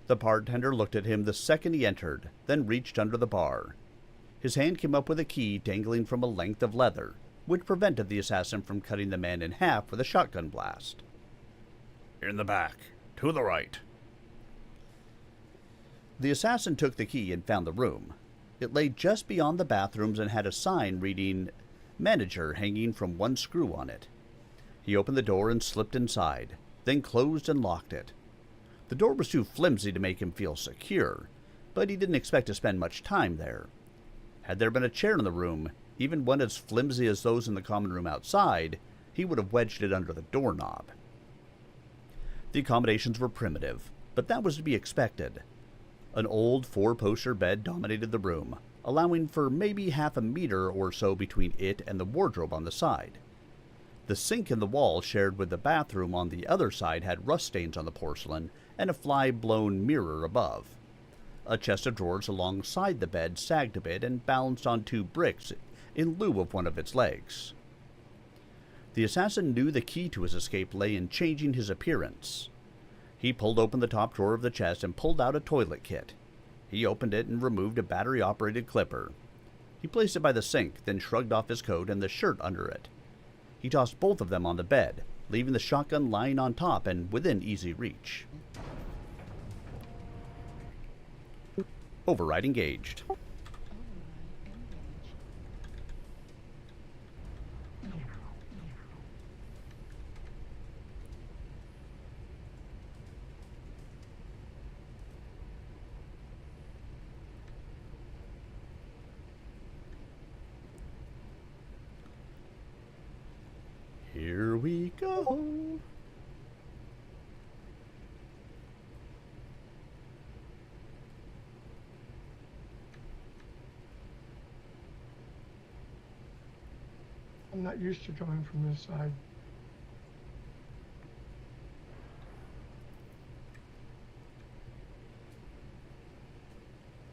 Speaker 1: The bartender looked at him the second he entered, then reached under the bar. His hand came up with a key dangling from a length of leather, which prevented the assassin from cutting the man in half with a shotgun blast.
Speaker 5: In the back. To the right.
Speaker 1: The assassin took the key and found the room. It lay just beyond the bathrooms and had a sign reading "Manager" hanging from one screw on it. He opened the door and slipped inside, then closed and locked it. The door was too flimsy to make him feel secure, but he didn't expect to spend much time there. Had there been a chair in the room, even one as flimsy as those in the common room outside, he would have wedged it under the doorknob. The accommodations were primitive, but that was to be expected. An old four-poster bed dominated the room, allowing for maybe half a meter or so between it and the wardrobe on the side. The sink in the wall shared with the bathroom on the other side had rust stains on the porcelain and a fly-blown mirror above. A chest of drawers alongside the bed sagged a bit and balanced on two bricks in lieu of one of its legs. The assassin knew the key to his escape lay in changing his appearance. He pulled open the top drawer of the chest and pulled out a toilet kit. He opened it and removed a battery-operated clipper. He placed it by the sink, then shrugged off his coat and the shirt under it. He tossed both of them on the bed, leaving the shotgun lying on top and within easy reach. Override engaged. Here we go.
Speaker 8: I'm not used to coming from this side.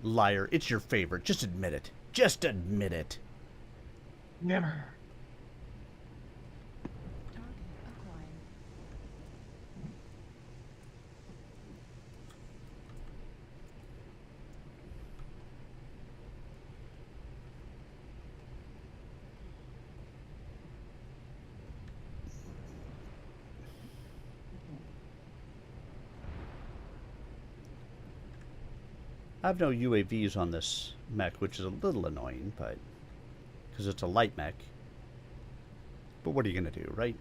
Speaker 1: Liar, it's your favorite. Just admit it. Just admit it.
Speaker 8: Never.
Speaker 4: Target acquired.
Speaker 1: I have no UAVs on this mech, which is a little annoying, but because it's a light mech. But what are you going to do, right?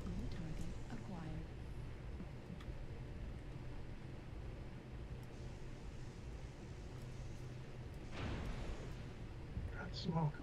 Speaker 4: New target acquired.
Speaker 8: Got smoke.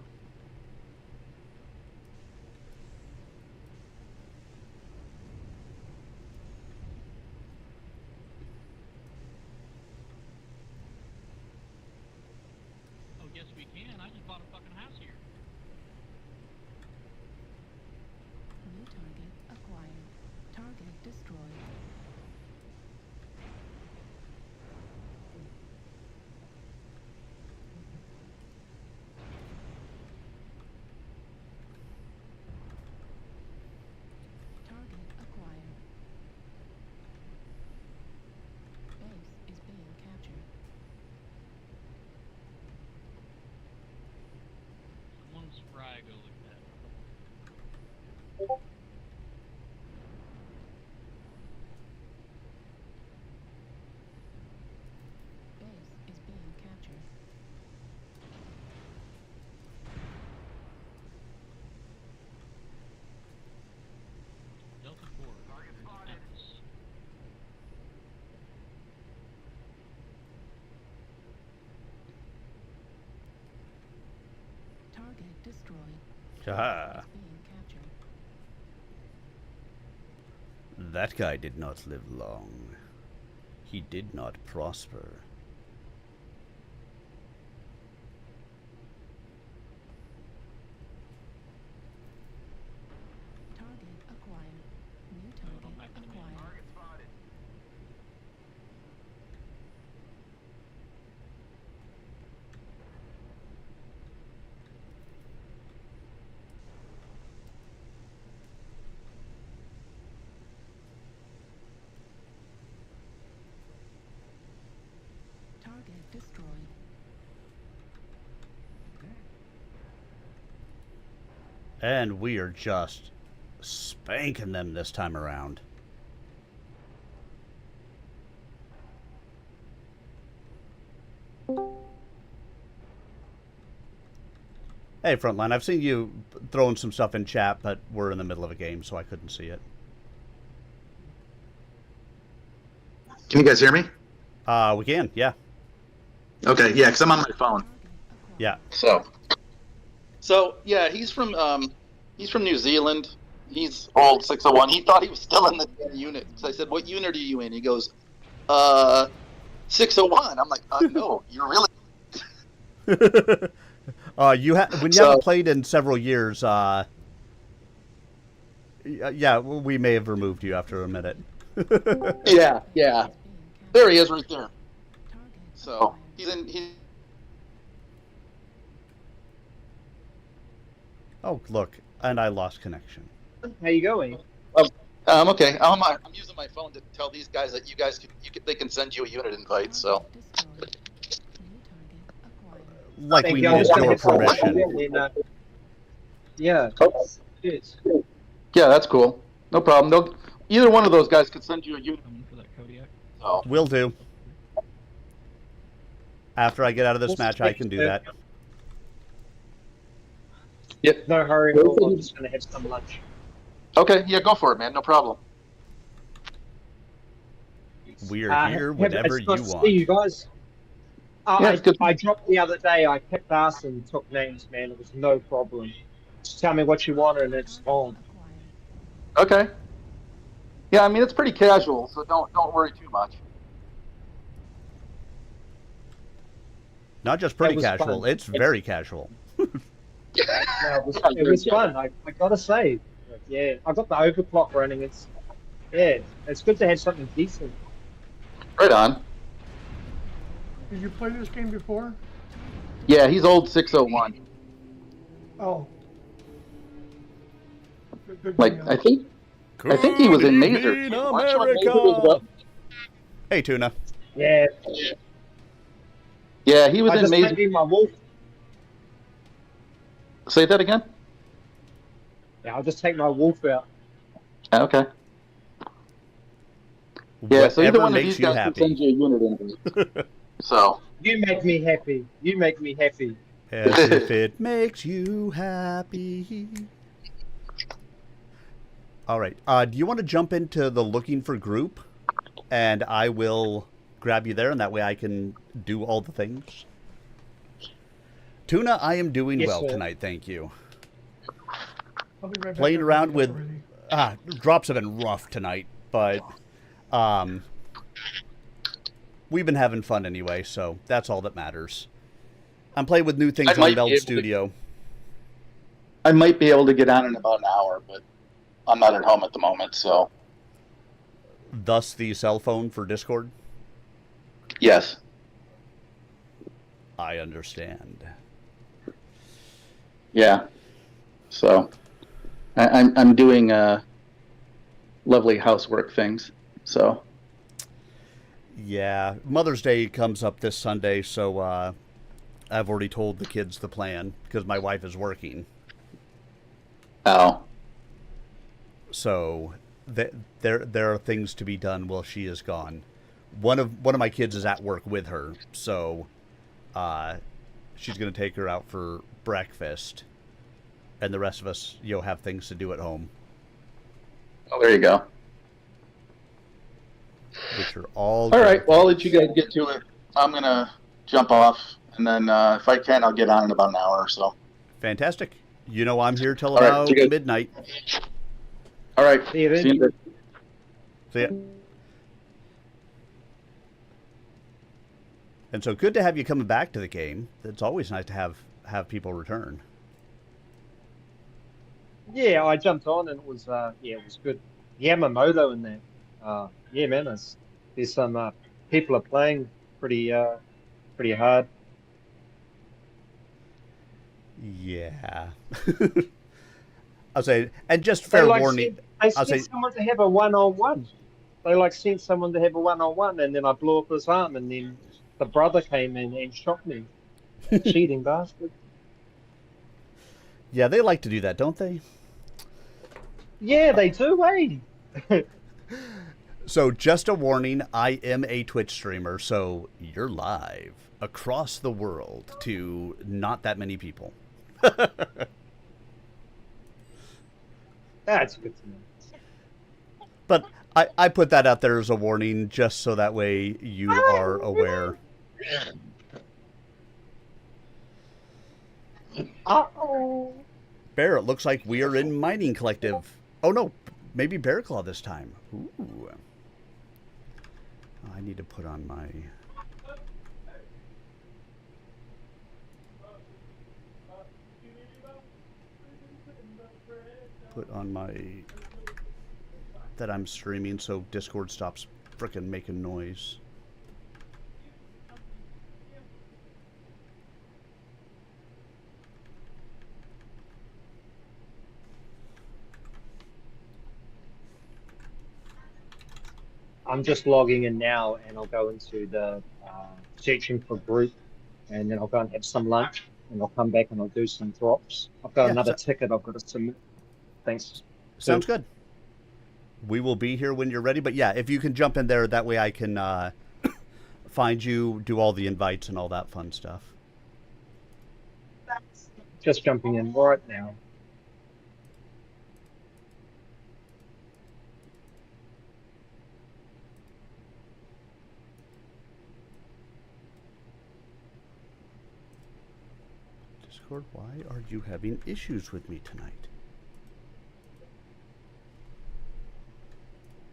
Speaker 1: Ah,
Speaker 4: Being captured.
Speaker 1: that guy did not live long. He did not prosper.
Speaker 4: Target acquired. New target acquired. Target destroyed.
Speaker 1: And we are just spanking them this time around. Hey, Frontline, I've seen you throwing some stuff in chat, but we're in the middle of a game, so I couldn't see it.
Speaker 9: Can you guys hear me?
Speaker 1: We can, yeah.
Speaker 9: Okay, yeah, because I'm on my phone.
Speaker 1: Yeah.
Speaker 9: So yeah, he's from New Zealand. He's old 601. He thought he was still in the unit. So I said, "What unit are you in?" He goes, 601. I'm like, no, you're really.
Speaker 1: When you haven't played in several years, yeah, we may have removed you after a minute.
Speaker 9: Yeah. There he is, right there. So he's in.
Speaker 1: Oh, look, and I lost connection.
Speaker 10: How you going?
Speaker 9: Okay. I'm using my phone to tell these guys that they can send you a unit invite. So.
Speaker 1: Like
Speaker 10: Thank
Speaker 1: we
Speaker 10: you. I was
Speaker 1: needed
Speaker 10: gonna
Speaker 1: your
Speaker 10: hit some
Speaker 1: permission.
Speaker 10: Yeah. Cheers.
Speaker 9: Yeah, that's cool. No problem. Either one of those guys could send you a unit.
Speaker 2: Coming for that Kodiak.
Speaker 9: So.
Speaker 1: Will do. After I get out of this match, I can do that.
Speaker 9: Yep.
Speaker 10: No hurry at all. I'm just going to have some lunch.
Speaker 9: Okay, yeah, go for it, man. No problem.
Speaker 1: We're here whenever
Speaker 10: it's
Speaker 1: you
Speaker 10: nice to
Speaker 1: want.
Speaker 10: see you guys.
Speaker 9: Yeah, it's good.
Speaker 10: I dropped the other day. I kept asking and took names, man. It was no problem. Just tell me what you want and it's on.
Speaker 9: Okay. Yeah, I mean it's pretty casual, so don't worry too much.
Speaker 1: Not just pretty
Speaker 10: was
Speaker 1: casual,
Speaker 10: fun.
Speaker 1: it's very casual.
Speaker 10: No, it was fun. I gotta say, yeah, I got the overclock running. It's good to have something decent.
Speaker 9: Right on.
Speaker 8: Did you play this game before?
Speaker 9: Yeah, he's old 601.
Speaker 8: Oh. Good
Speaker 9: Like
Speaker 8: game.
Speaker 9: I think he was in Mazer.
Speaker 1: Good
Speaker 9: too.
Speaker 1: evening,
Speaker 9: Weren't you in Mazer as well?
Speaker 1: Hey, Tuna.
Speaker 10: Yeah,
Speaker 9: Yeah, he was
Speaker 10: I
Speaker 9: in
Speaker 10: just
Speaker 9: Mazer.
Speaker 10: maybe my wolf.
Speaker 9: Say that again.
Speaker 10: Yeah, I'll just take my wolf out.
Speaker 9: Okay. Yeah, so either
Speaker 1: Whatever
Speaker 9: one of
Speaker 1: makes
Speaker 9: these
Speaker 1: you
Speaker 9: guys can
Speaker 1: happy.
Speaker 9: send you a unit invite. So.
Speaker 10: You make me happy. You make me happy.
Speaker 1: As if it makes you happy. All right. Do you want to jump into the looking for group? And I will grab you there, and that way I can do all the things. Tuna, I am doing
Speaker 10: Yes,
Speaker 1: well
Speaker 10: sir.
Speaker 1: tonight, thank you.
Speaker 8: I'll be right back
Speaker 1: Playing
Speaker 8: after
Speaker 1: around
Speaker 8: I
Speaker 1: with...
Speaker 8: get ready.
Speaker 1: drops have been rough tonight, but we've been having fun anyway, so that's all that matters. I'm playing with new things on Meld Studio.
Speaker 9: I might be able to get on in about an hour, but I'm not at home at the moment, so.
Speaker 1: Thus the cell phone for Discord?
Speaker 9: Yes.
Speaker 1: I understand.
Speaker 9: Yeah. So, I'm doing lovely housework things. So.
Speaker 1: Yeah, Mother's Day comes up this Sunday, so I've already told the kids the plan because my wife is working.
Speaker 9: Oh.
Speaker 1: So there are things to be done while she is gone. One of my kids is at work with her, so she's going to take her out for breakfast, and the rest of us, have things to do at home.
Speaker 9: Oh, there you go.
Speaker 1: Which are all
Speaker 9: right. Well, I'll let you guys get to it. I'm gonna jump off, and then if I can, I'll get on in about an hour or so.
Speaker 1: Fantastic. You know I'm here till
Speaker 9: All right,
Speaker 1: about
Speaker 9: you guys-
Speaker 1: midnight.
Speaker 9: All right.
Speaker 10: See you then.
Speaker 9: See you then.
Speaker 1: See ya. And so good to have you coming back to the game. It's always nice to have people return.
Speaker 10: Yeah, I jumped on and it was it was good. Yamamoto in there. Yeah, man, there's some people are playing pretty hard.
Speaker 1: Yeah. I'll say, and just
Speaker 10: They
Speaker 1: fair
Speaker 10: like
Speaker 1: warning.
Speaker 10: they
Speaker 1: I'll
Speaker 10: sent
Speaker 1: say,
Speaker 10: someone to have a one-on-one. They like sent someone to have a one-on-one, and then I blew up his arm, and then the brother came in and shot me. Cheating bastard.
Speaker 1: yeah, they like to do that, don't they?
Speaker 10: Yeah, they do, eh?
Speaker 1: So just a warning, I am a Twitch streamer, so you're live across the world to not that many people.
Speaker 10: That's good to know.
Speaker 1: But I put that out there as a warning just so that way you are aware.
Speaker 10: Uh-oh.
Speaker 1: Bear, it looks like we are in Mining Collective. Oh no, maybe Bear Claw this time. Ooh. I need to put on my... Put on my... that I'm streaming so Discord stops frickin' making noise.
Speaker 10: I'm just logging in now, and I'll go into the searching for group, and then I'll go and have some lunch, and I'll come back and I'll do some drops. I've got another ticket I've got to submit. Thanks.
Speaker 1: Sounds good. We will be here when you're ready, but yeah, if you can jump in there, that way I can find you, do all the invites and all that fun stuff.
Speaker 10: Just jumping in right now.
Speaker 1: Discord, why are you having issues with me tonight?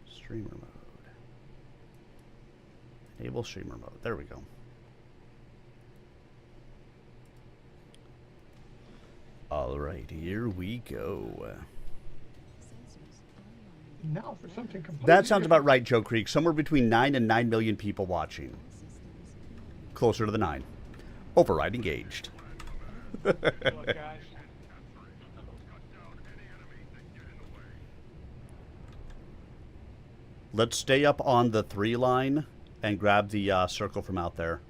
Speaker 1: Streamer mode. Enable streamer mode. There we go. All right, here we go.
Speaker 8: Now for something completely
Speaker 1: That sounds about
Speaker 8: different.
Speaker 1: right, Joe Creek. Somewhere between 9 and 9 million people watching. Closer to the 9. Override engaged. Let's stay up on the 3 line and grab the circle from out there.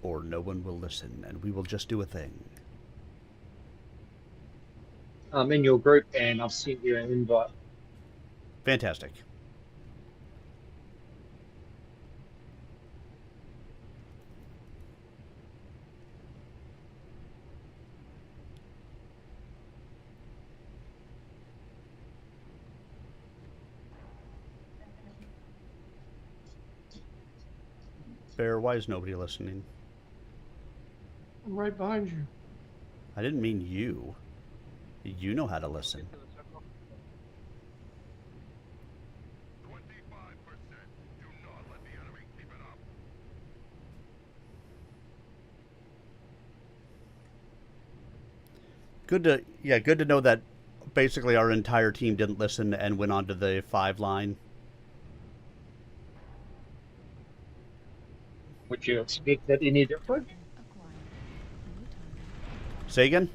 Speaker 1: Or no one will listen, and we will just do a thing.
Speaker 10: I'm in your group, and I've sent you an invite.
Speaker 1: Fantastic. Bear, why is nobody listening?
Speaker 8: I'm right behind you.
Speaker 1: I didn't mean you. You know how to listen.
Speaker 5: 25%. Do not let the enemy keep it up.
Speaker 1: Good to know that basically our entire team didn't listen and went on to the 5 line.
Speaker 10: Would you expect that any different?
Speaker 1: Say again?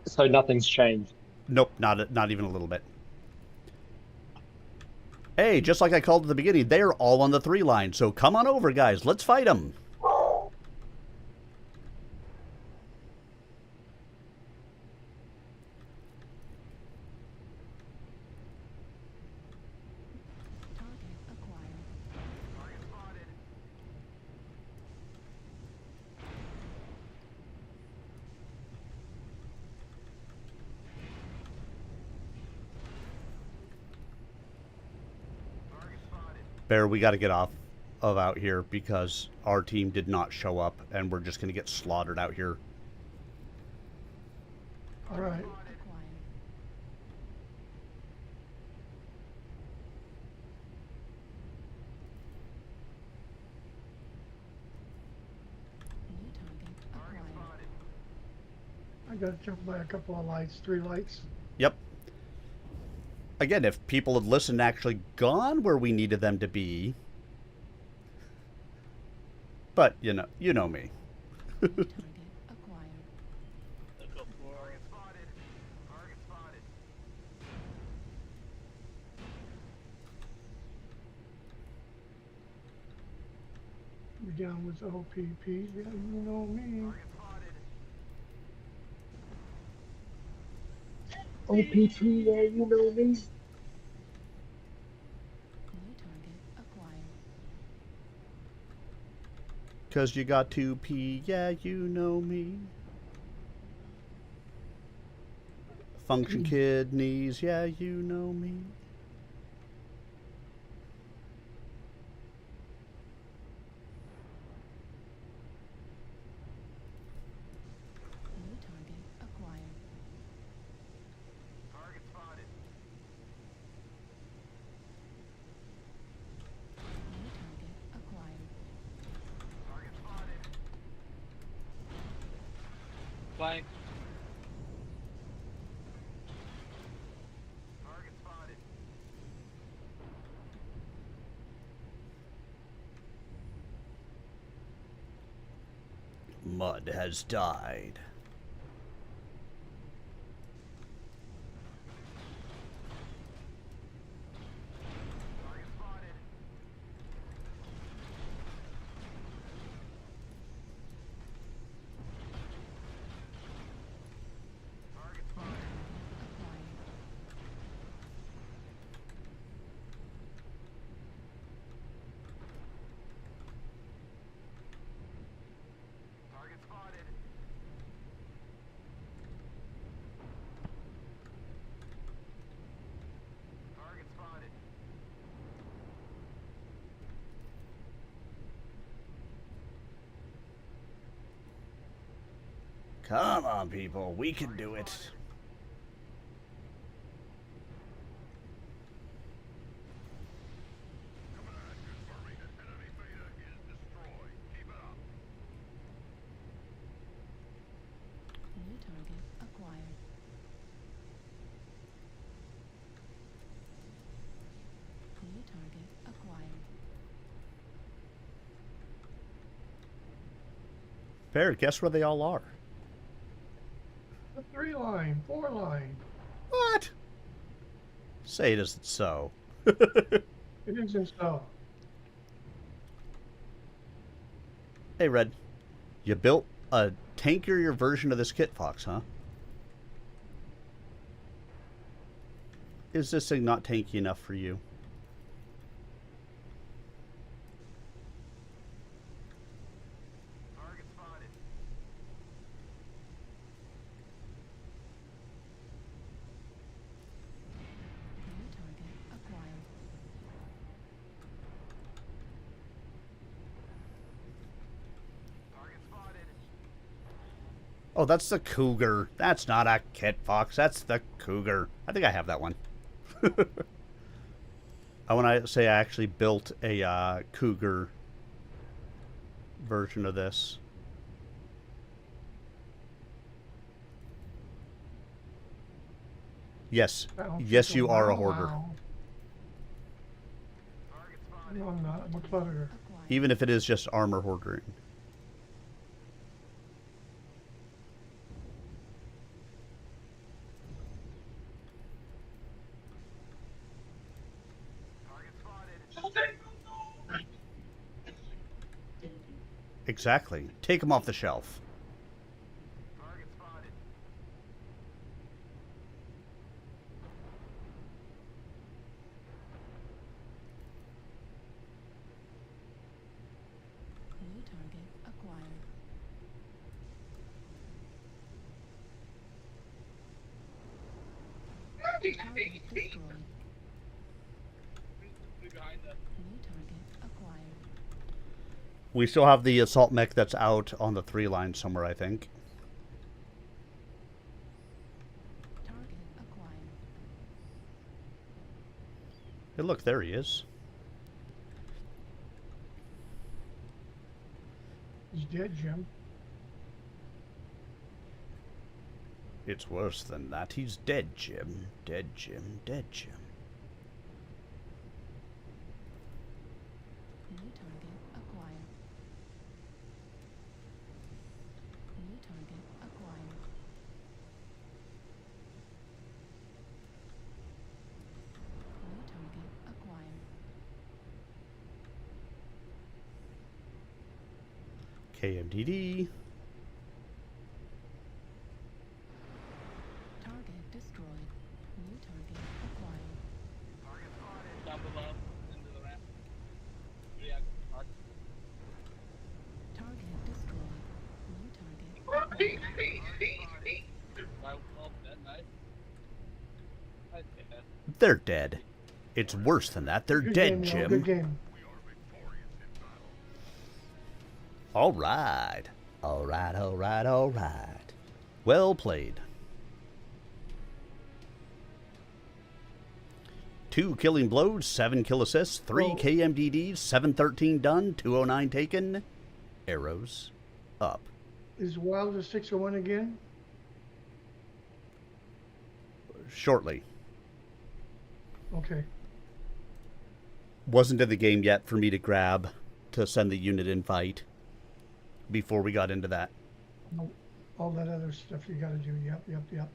Speaker 10: So nothing's changed.
Speaker 1: Nope, not even a little bit. Hey, just like I called at the beginning, they're all on the 3 line, so come on over, guys. Let's fight them. Bear, we got to get off of out here because our team did not show up, and we're just going to get slaughtered out here.
Speaker 8: All right.
Speaker 4: Acquired. New target acquired.
Speaker 8: I got jumped by a couple of lights, 3 lights.
Speaker 1: Yep. Again, if people had listened and actually gone where we needed them to be. But, you know me.
Speaker 4: New target acquired.
Speaker 7: Look up for
Speaker 8: You're down with OPP. Yeah, you know me.
Speaker 10: OPP, yeah, you know me.
Speaker 4: New target acquired.
Speaker 1: Because you got to pee, yeah, you know me. Function kidneys, yeah, you know me.
Speaker 4: New target acquired. New target acquired.
Speaker 7: flank.
Speaker 1: Mud has died. Come on, people. We can do it.
Speaker 4: New target acquired. New target acquired.
Speaker 1: Bear, guess where they all are?
Speaker 8: A 3 line, 4 line.
Speaker 1: What? Say it isn't so.
Speaker 8: It isn't so.
Speaker 1: Hey, Red. You built a tankier version of this Kit Fox, huh? Is this thing not tanky enough for you?
Speaker 4: New target acquired.
Speaker 1: Oh, that's the Cougar. That's not a Kit Fox. That's the Cougar. I think I have that one. When I say I actually built a Cougar version of this. Yes. Yes, you are a hoarder.
Speaker 8: Wow. No, I'm not. I'm a clutterer.
Speaker 4: Acquired.
Speaker 1: Even if it is just armor hoarding. Exactly. Take them off the shelf.
Speaker 4: New target acquired. Target destroyed. New target
Speaker 1: We still have the assault mech that's out on the 3 line somewhere, I think.
Speaker 4: Target acquired.
Speaker 1: Hey, look, there he is.
Speaker 8: He's dead, Jim.
Speaker 1: It's worse than that. He's dead, Jim. Dead, Jim. Dead, Jim.
Speaker 4: New target acquired. New target acquired. New target acquired.
Speaker 1: KMDD.
Speaker 4: Target destroyed. New target acquired.
Speaker 7: Down below, into the ramp. React. Mark.
Speaker 4: Target destroyed. New target acquired.
Speaker 7: Right, well, dead, nice. Nice, yeah.
Speaker 1: They're dead. It's worse than that. They're
Speaker 8: Good
Speaker 1: dead,
Speaker 8: game, y'all.
Speaker 1: Jim.
Speaker 8: Good game.
Speaker 1: All right. All right, all right, all right. Well played. 2 killing blows, 7 kill assists, 3
Speaker 8: Well-
Speaker 1: KMDDs, 713 done, 209 taken. Arrows up.
Speaker 8: Is Wild a 601 again?
Speaker 1: Shortly.
Speaker 8: Okay.
Speaker 1: Wasn't in the game yet for me to grab to send the unit invite before we got into that.
Speaker 8: All that other stuff you gotta do. Yep, yep, yep.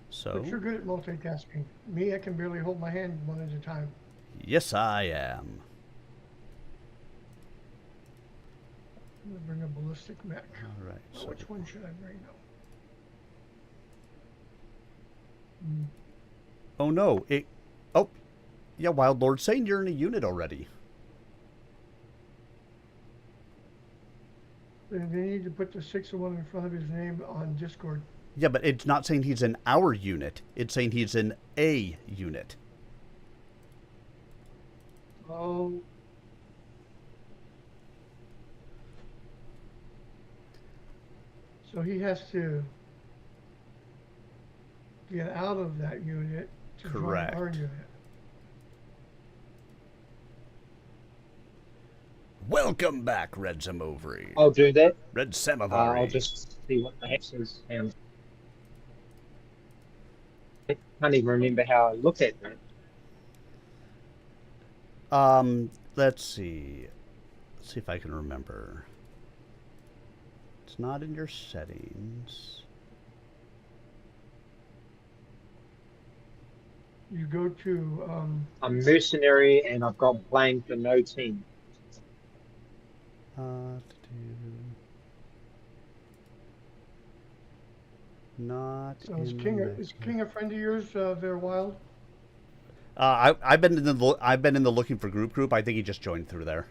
Speaker 1: So,
Speaker 8: But you're good at multitasking. Me, I can barely hold my hand one at a time.
Speaker 1: yes, I am.
Speaker 8: I'm gonna bring a ballistic mech.
Speaker 1: All right.
Speaker 8: Now,
Speaker 1: So,
Speaker 8: which one should I bring now?
Speaker 1: oh no! Oh, yeah. Wild Lord saying you're in a unit already.
Speaker 8: They need to put the 601 in front of his name on Discord.
Speaker 1: Yeah, but it's not saying he's in our unit. It's saying he's in a unit.
Speaker 8: Oh. So he has to get out of that unit to join our
Speaker 1: Correct.
Speaker 8: unit.
Speaker 1: Welcome back, Red Samovari.
Speaker 10: I'll do that.
Speaker 1: Red
Speaker 10: I'll
Speaker 1: Samovari.
Speaker 10: just see what the heck is. And I can't even remember how I looked at that.
Speaker 1: Let's see. Let's see if I can remember. It's not in your settings.
Speaker 8: You go to
Speaker 10: I'm mercenary and I've got playing for no team.
Speaker 1: Not.
Speaker 8: so is
Speaker 1: in
Speaker 8: King
Speaker 1: the
Speaker 8: a friend of yours there, Wild?
Speaker 1: I've been in the looking for group. I think he just joined through there.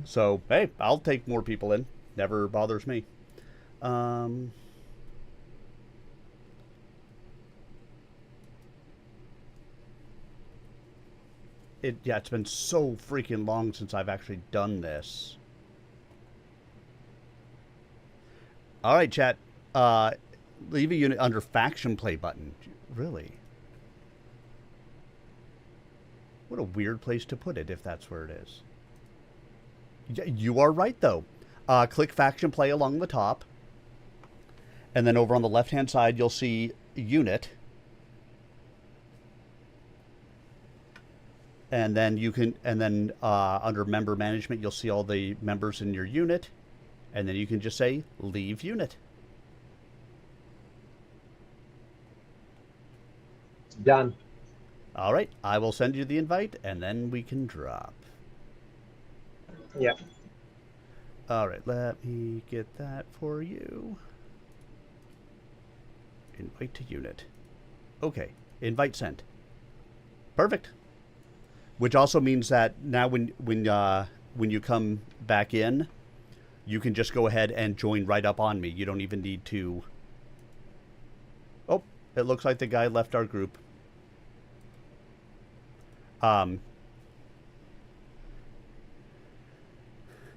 Speaker 1: So hey, I'll take more people in. Never bothers me. It's been so freaking long since I've actually done this. All right, chat. Leave a unit under faction play button. Really? What a weird place to put it if that's where it is. You are right, though. Click faction play along the top. And then over on the left-hand side, you'll see unit. And then under member management, you'll see all the members in your unit. And then you can just say leave unit.
Speaker 10: Done.
Speaker 1: All right, I will send you the invite, and then we can drop.
Speaker 10: Yeah.
Speaker 1: All right, let me get that for you. Invite to unit. Okay, invite sent. Perfect. Which also means that now when you come back in, you can just go ahead and join right up on me. You don't even need to... Oh, it looks like the guy left our group.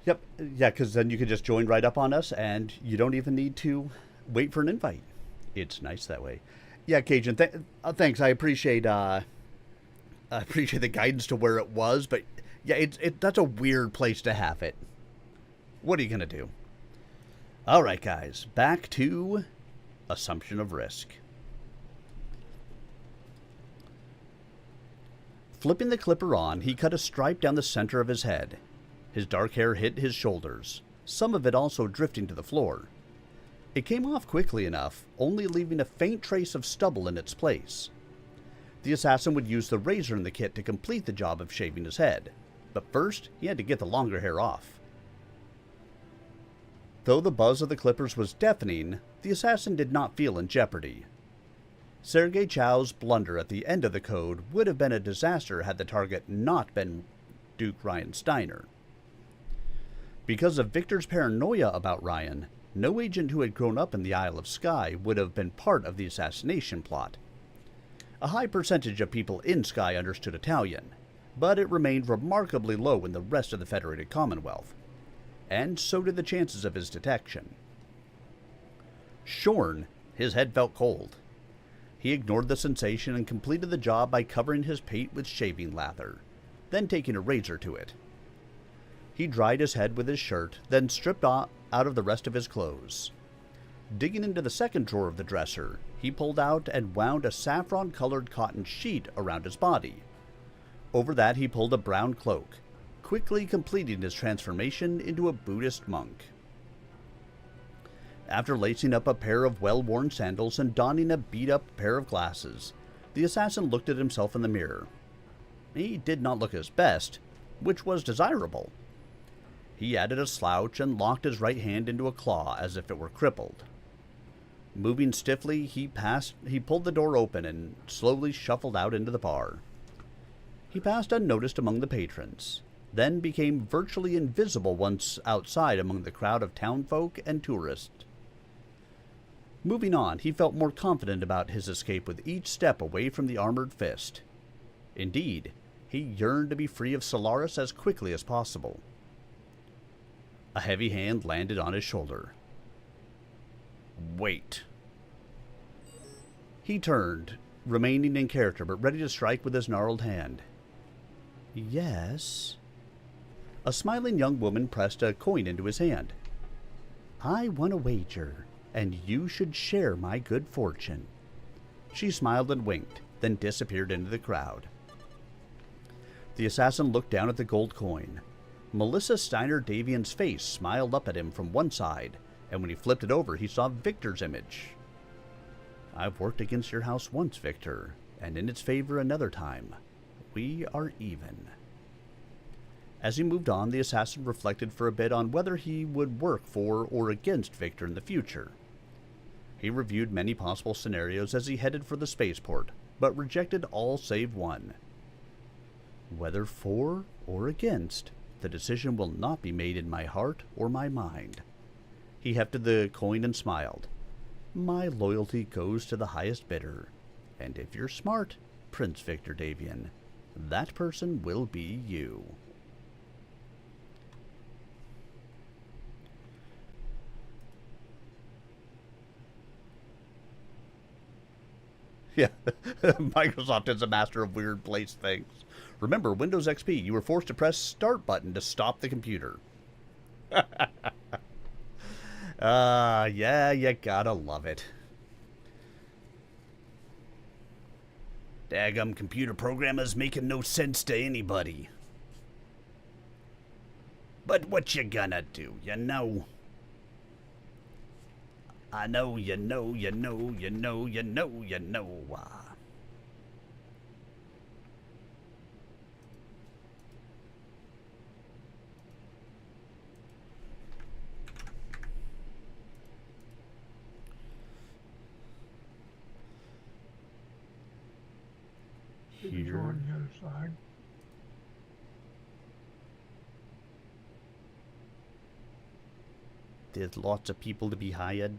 Speaker 1: Yep. Yeah, because then you can just join right up on us, and you don't even need to wait for an invite. It's nice that way. Yeah, Cajun. Thanks. I appreciate the guidance to where it was, but yeah, that's a weird place to have it. What are you gonna do? All right, guys. Back to assumption of risk. Flipping the clipper on, he cut a stripe down the center of his head. His dark hair hit his shoulders, some of it also drifting to the floor. It came off quickly enough, only leaving a faint trace of stubble in its place. The assassin would use the razor in the kit to complete the job of shaving his head, but first he had to get the longer hair off. Though the buzz of the clippers was deafening, the assassin did not feel in jeopardy. Sergei Chow's blunder at the end of the code would have been a disaster had the target not been Duke Ryan Steiner. Because of Victor's paranoia about Ryan, no agent who had grown up in the Isle of Skye would have been part of the assassination plot. A high percentage of people in Skye understood Italian, but it remained remarkably low in the rest of the Federated Commonwealth, and so did the chances of his detection. Shorn, his head felt cold. He ignored the sensation and completed the job by covering his pate with shaving lather, then taking a razor to it. He dried his head with his shirt, then stripped out of the rest of his clothes. Digging into the second drawer of the dresser, he pulled out and wound a saffron-colored cotton sheet around his body. Over that he pulled a brown cloak, quickly completing his transformation into a Buddhist monk. After lacing up a pair of well-worn sandals and donning a beat-up pair of glasses, the assassin looked at himself in the mirror. He did not look his best, which was desirable. He added a slouch and locked his right hand into a claw as if it were crippled. Moving stiffly, he pulled the door open and slowly shuffled out into the bar. He passed unnoticed among the patrons, then became virtually invisible once outside among the crowd of townfolk and tourists. Moving on, he felt more confident about his escape with each step away from the armored fist. Indeed, he yearned to be free of Solaris as quickly as possible. A heavy hand landed on his shoulder. Wait. He turned, remaining in character but ready to strike with his gnarled hand. Yes? A smiling young woman pressed a coin into his hand. I won a wager, and you should share my good fortune. She smiled and winked, then disappeared into the crowd. The assassin looked down at the gold coin. Melissa Steiner Davian's face smiled up at him from one side, and when he flipped it over, he saw Victor's image. I've worked against your house once, Victor, and in its favor another time. We are even. As he moved on, the assassin reflected for a bit on whether he would work for or against Victor in the future. He reviewed many possible scenarios as he headed for the spaceport, but rejected all save one. Whether for or against, the decision will not be made in my heart or my mind. He hefted the coin and smiled. My loyalty goes to the highest bidder, and if you're smart, Prince Victor Davian, that person will be you. Yeah, Microsoft is a master of weird place things. Remember, Windows XP, you were forced to press Start button to stop the computer. Yeah, you gotta love it. Daggum computer programmers making no sense to anybody. But what you gonna do, you know? I know, you know, you know, you know, you know, you know.
Speaker 8: Here. On the other side.
Speaker 1: There's lots of people to be hired.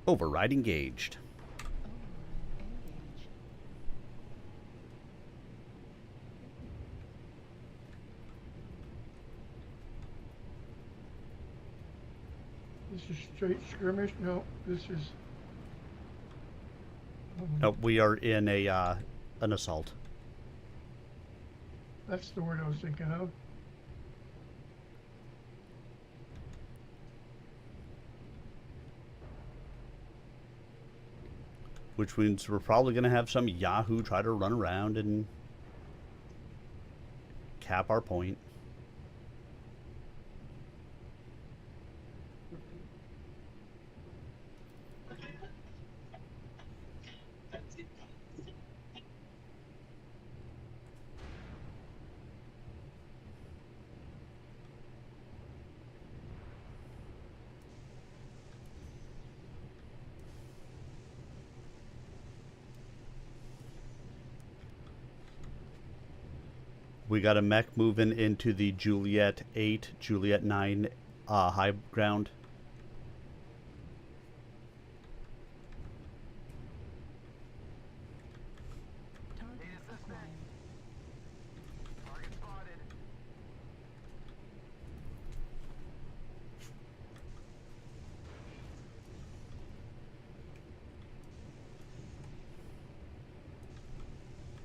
Speaker 1: Override engaged.
Speaker 4: Override engaged.
Speaker 8: This is straight skirmish? No, this is...
Speaker 1: Nope, we are in a an assault.
Speaker 8: That's the word I was thinking of.
Speaker 1: Which means we're probably going to have some Yahoo try to run around and cap our point. We got a mech moving into the Juliet 8, Juliet 9 high ground.
Speaker 4: Target acquired.
Speaker 5: Target spotted.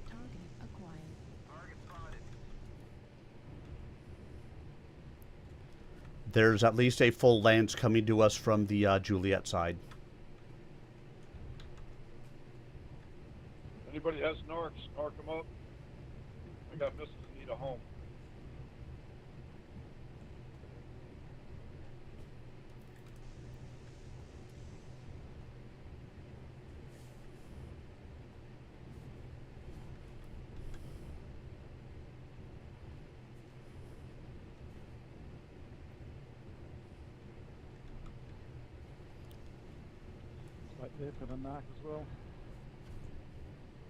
Speaker 4: Target acquired.
Speaker 5: Target spotted.
Speaker 1: There's at least a full lance coming to us from the Juliet side.
Speaker 6: Anybody has narcs, narc them up. I got missiles and need a home.
Speaker 3: Right there for the knock as well.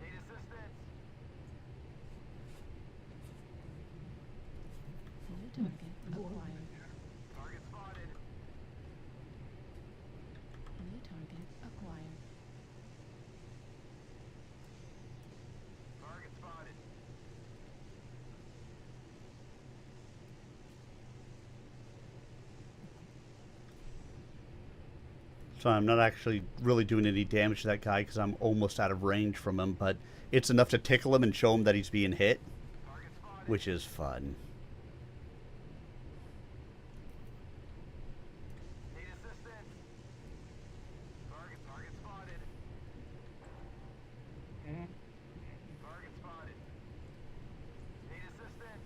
Speaker 5: Need assistance.
Speaker 4: New target acquired.
Speaker 5: Target spotted.
Speaker 4: New target acquired.
Speaker 5: Target spotted.
Speaker 1: So I'm not actually really doing any damage to that guy because I'm almost out of range from him, but it's enough to tickle him and show him that he's being hit,
Speaker 5: Target spotted.
Speaker 1: which is fun.
Speaker 5: Need assistance. Target spotted. Target spotted. Need assistance.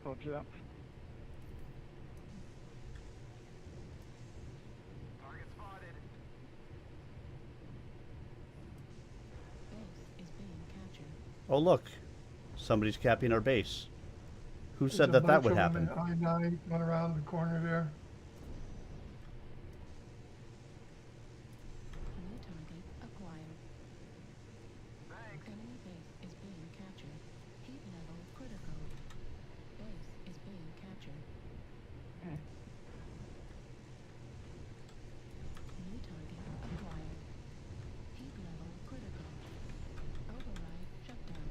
Speaker 3: Roger that.
Speaker 5: Target spotted.
Speaker 4: Base is being captured.
Speaker 1: Oh look, somebody's capping our base. Who
Speaker 8: There's
Speaker 1: said
Speaker 8: a
Speaker 1: that that
Speaker 8: bunch
Speaker 1: would
Speaker 8: of them
Speaker 1: happen?
Speaker 8: in I-9 going around the corner there.
Speaker 4: New target acquired.
Speaker 5: Thanks.
Speaker 4: Enemy base is being captured. Heat level critical. Base is being captured. New target acquired. Heat level critical. Override shutdown.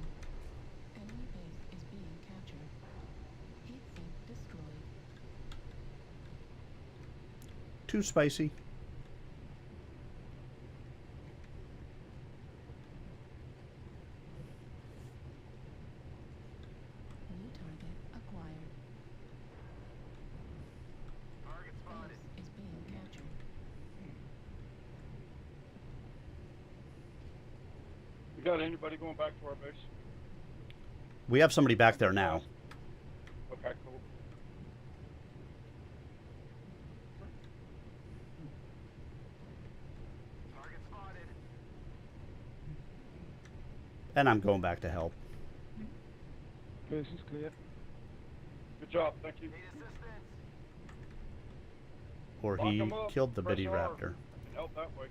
Speaker 4: Enemy base is being captured. Heat sink destroyed.
Speaker 1: Too spicy.
Speaker 4: New target acquired.
Speaker 5: Target spotted.
Speaker 4: Base is being captured.
Speaker 6: You got anybody going back to our base?
Speaker 1: We have somebody back there now.
Speaker 6: Okay, cool.
Speaker 5: Target spotted.
Speaker 1: And I'm going back to help.
Speaker 3: Base is clear.
Speaker 6: Good job, thank you.
Speaker 5: Need assistance.
Speaker 1: Or
Speaker 6: Lock
Speaker 1: he
Speaker 6: 'em up.
Speaker 1: killed the
Speaker 6: Press
Speaker 1: bitty
Speaker 6: R.
Speaker 1: raptor.
Speaker 6: And help that way.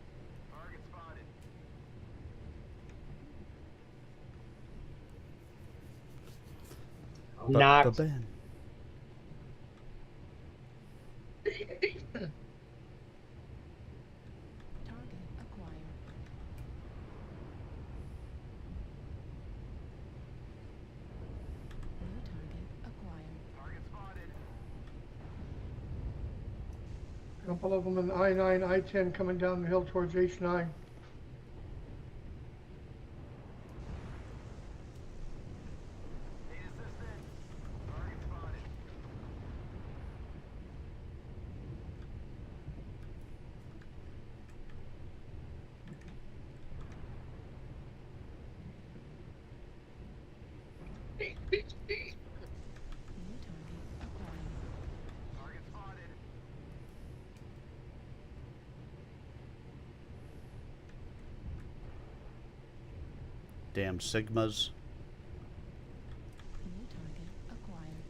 Speaker 5: Target spotted.
Speaker 10: Knocked.
Speaker 1: Ben.
Speaker 8: A couple of them in I-9, I-10 coming down the hill towards H9.
Speaker 4: New target acquired.
Speaker 1: Damn Sigmas.
Speaker 4: New target acquired.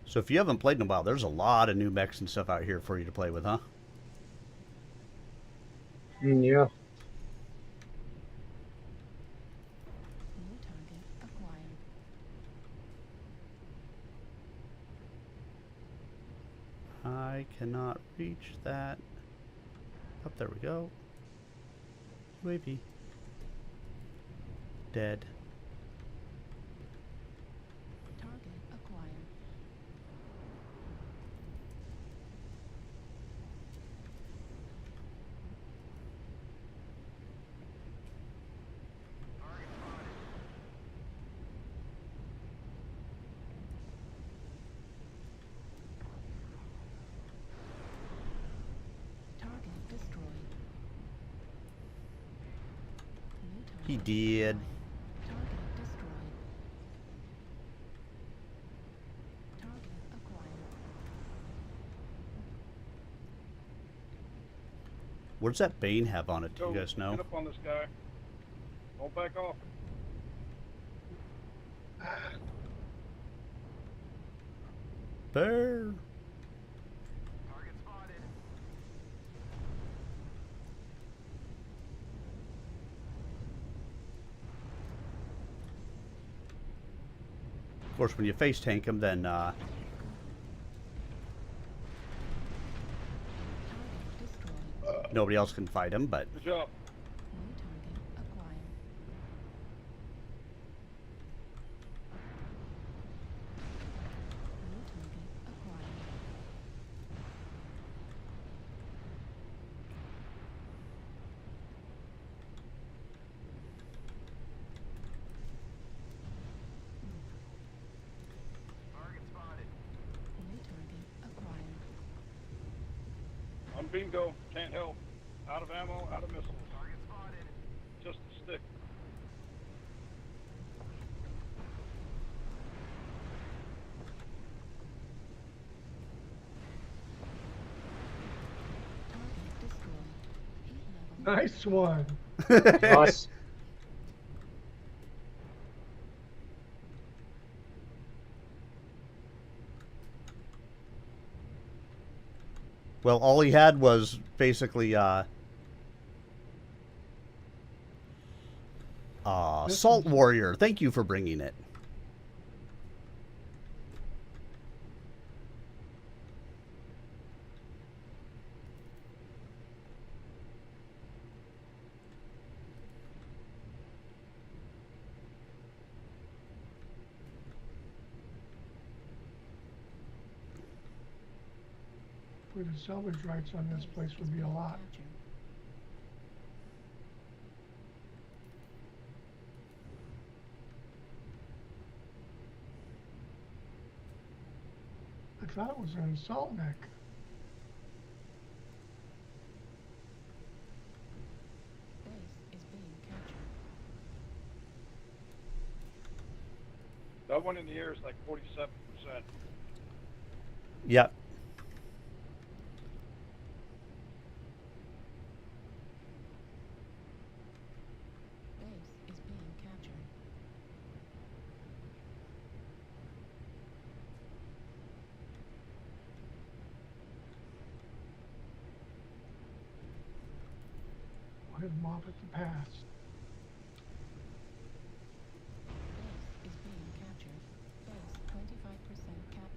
Speaker 1: So if you haven't played in a while, there's a lot of new mechs and stuff out here for you to play with, huh?
Speaker 10: Yeah.
Speaker 4: New target acquired.
Speaker 1: I cannot reach that. Up there we go. UAV. Dead.
Speaker 4: Target acquired. Target destroyed. New target
Speaker 1: He did.
Speaker 4: acquired. Target destroyed. Target acquired.
Speaker 1: What does that Bane have on it? Do you
Speaker 6: Go,
Speaker 1: guys know?
Speaker 6: Get up on this guy. Don't back off.
Speaker 1: Bear. Of course, when you face tank him, then
Speaker 4: Target destroyed.
Speaker 1: nobody else can fight him. But
Speaker 6: Good job.
Speaker 4: New target acquired. New target acquired. New target acquired.
Speaker 6: I'm bingo. Can't help. Out of ammo, out of missiles. Just a stick.
Speaker 4: Target destroyed. Heat level.
Speaker 8: Nice one.
Speaker 10: Nice.
Speaker 1: well, all he had was basically Salt Warrior. Thank you for bringing it.
Speaker 8: With the salvage rights on this place would be a lot.
Speaker 4: Captured.
Speaker 8: I thought it was an assault mech.
Speaker 4: Base is being captured.
Speaker 6: That one in the air is like 47%.
Speaker 1: Yep.
Speaker 4: Base is being captured.
Speaker 8: What did Moffat the pass?
Speaker 4: Base is being captured. Base 25% captured.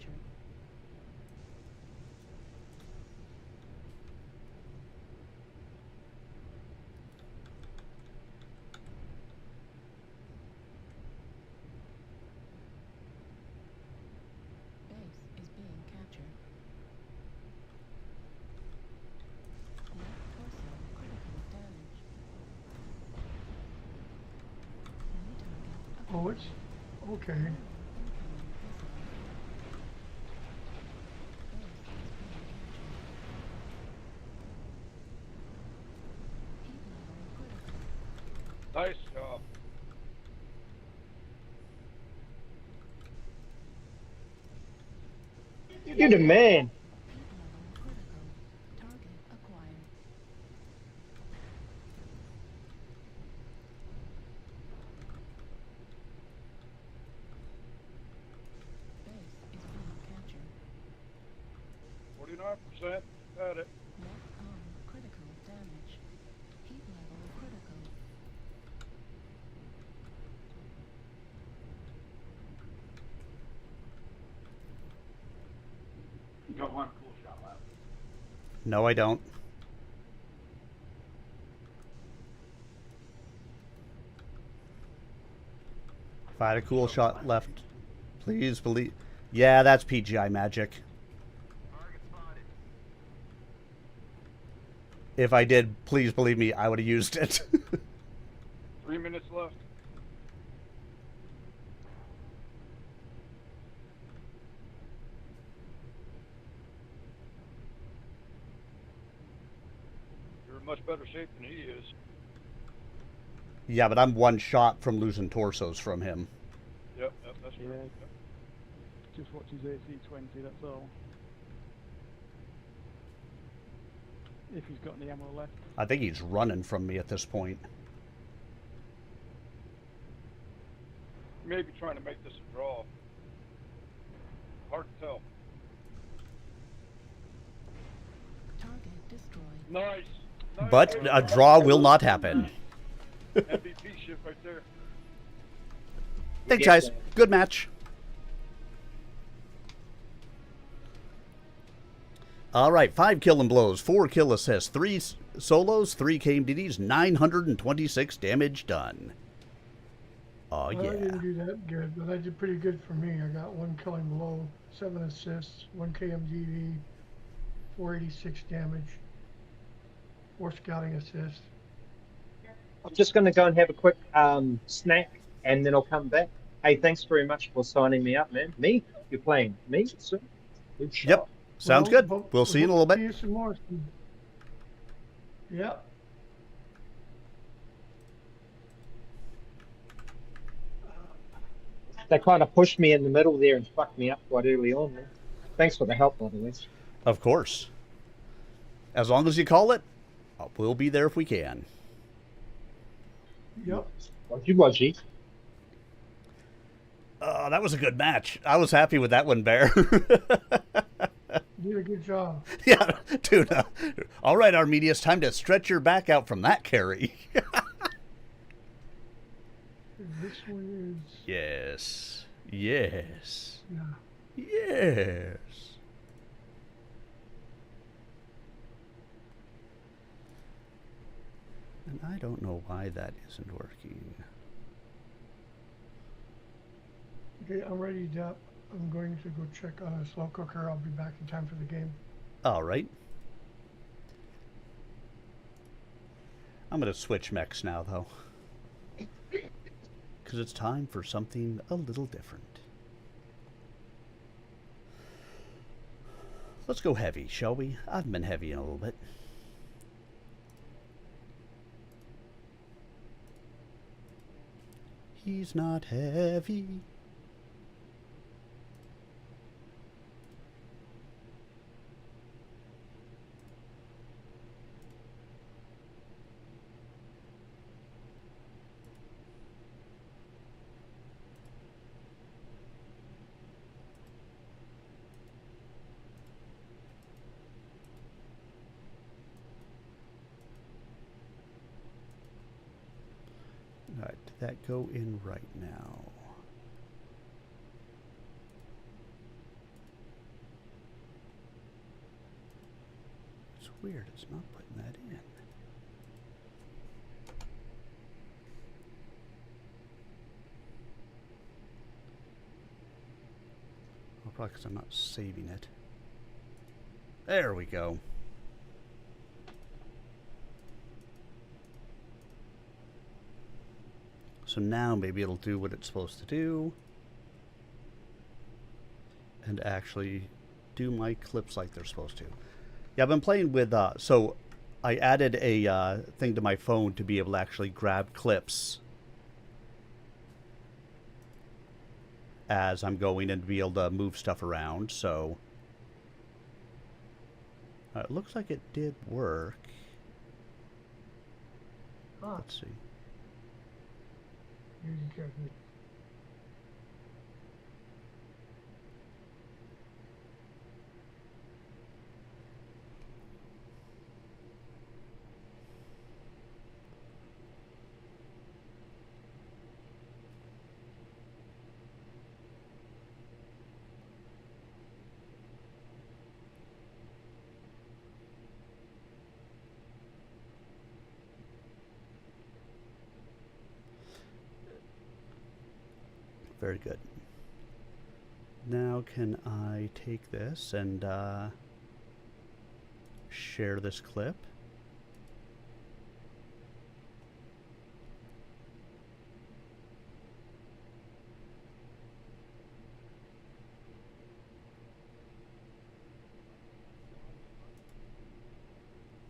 Speaker 8: Oh, it's okay.
Speaker 6: Nice job.
Speaker 10: You're the man.
Speaker 4: Target acquired. Base is being captured.
Speaker 6: 49%. Got it.
Speaker 4: Mech on critical damage. Heat level critical.
Speaker 2: You got one cool shot left.
Speaker 1: No, I don't. If I had a cool shot left, please believe. Yeah, that's PGI magic.
Speaker 5: Target spotted.
Speaker 1: If I did, please believe me, I would have used it.
Speaker 6: 3 minutes left. You're in much better shape than he is.
Speaker 1: Yeah, but I'm one shot from losing torsos from him.
Speaker 6: Yep, that's true.
Speaker 11: Yeah.
Speaker 6: Yep.
Speaker 11: Just watch his AC-20, that's all. If he's got any ammo left.
Speaker 1: I think he's running from me at this point.
Speaker 6: Maybe trying to make this a draw. Hard to tell.
Speaker 4: Target destroyed.
Speaker 6: Nice. Nice.
Speaker 1: But a draw will not happen.
Speaker 6: MVP shit right there.
Speaker 1: Thanks, guys. Good match. All right, 5 killing blows, 4 kill assists, 3 solos, 3 KMDDs, 926 damage done. Oh,
Speaker 8: Well, I
Speaker 1: yeah.
Speaker 8: didn't do that good, but I did pretty good for me. I got 1 killing blow, 7 assists, 1 KMGV, 486 damage, 4 scouting assists.
Speaker 10: I'm just going to go and have a quick snack, and then I'll come back. Hey, thanks very much for signing me up, man. Me? You're playing me? Sir? Good shot.
Speaker 1: Yep. Sounds good.
Speaker 8: Hope-
Speaker 1: We'll see you in a
Speaker 8: hope
Speaker 1: little
Speaker 8: to
Speaker 1: bit.
Speaker 8: see you some more. Yep.
Speaker 10: They kind of pushed me in the middle there and fucked me up quite early on, man. Thanks for the help, by the way.
Speaker 1: Of course. As long as you call it, we'll be there if we can.
Speaker 8: Yep.
Speaker 10: Wodgy.
Speaker 1: That was a good match. I was happy with that one, Bear.
Speaker 8: You did a good job.
Speaker 1: Yeah, dude. All right, Armedius, time to stretch your back out from that carry.
Speaker 8: This one is.
Speaker 1: Yes. Yes.
Speaker 8: Yeah.
Speaker 1: Yes. And I don't know why that isn't working.
Speaker 8: Okay, I'm ready up. I'm going to go check on a slow cooker. I'll be back in time for the game.
Speaker 1: All right. I'm going to switch mechs now, though. Because it's time for something a little different. Let's go heavy, shall we? I haven't been heavy in a little bit. He's not heavy. All right, did that go in right now? It's weird, it's not putting that in. Well, probably because I'm not saving it. There we go. So now maybe it'll do what it's supposed to do. And actually do my clips like they're supposed to. Yeah, I've been playing with, so I added a thing to my phone to be able to actually grab clips as I'm going and be able to move stuff around, so it looks like it did work.
Speaker 8: Ah,
Speaker 1: Let's see.
Speaker 8: using carefully.
Speaker 1: Very good. Now can I take this and share this clip?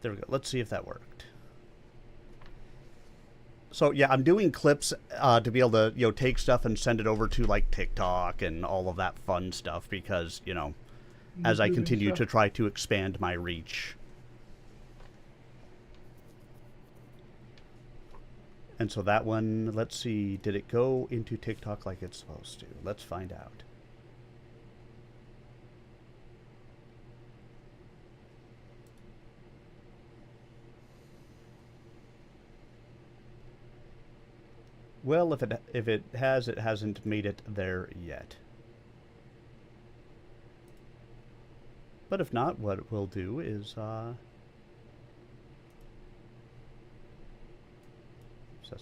Speaker 1: There we go. Let's see if that worked. So yeah, I'm doing clips to be able to take stuff and send it over to like TikTok and all of that fun stuff because as I
Speaker 8: YouTube and
Speaker 1: continue
Speaker 8: stuff.
Speaker 1: to try to expand my reach. And so that one, let's see, did it go into TikTok like it's supposed to? Let's find out. Well, if it has, it hasn't made it there yet. But if not, what we'll do is that's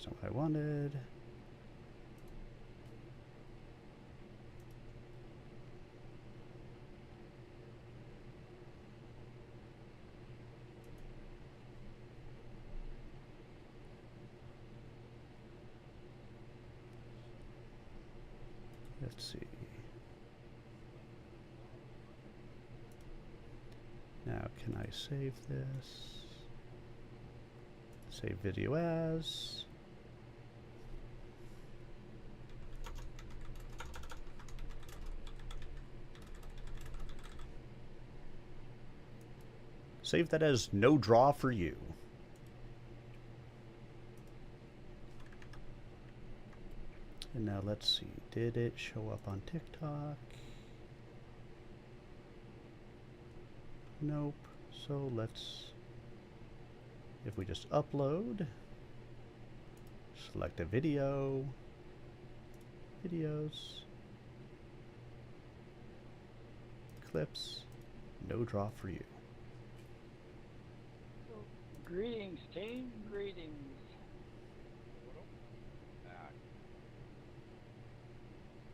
Speaker 1: not what I wanted. Let's see. Now, can I save this? Save video as. Save that as no draw for you. And now let's see, did it show up on TikTok? Nope. So let's, if we just upload, select a video, videos, clips, no draw for you.
Speaker 7: Greetings, team. Greetings.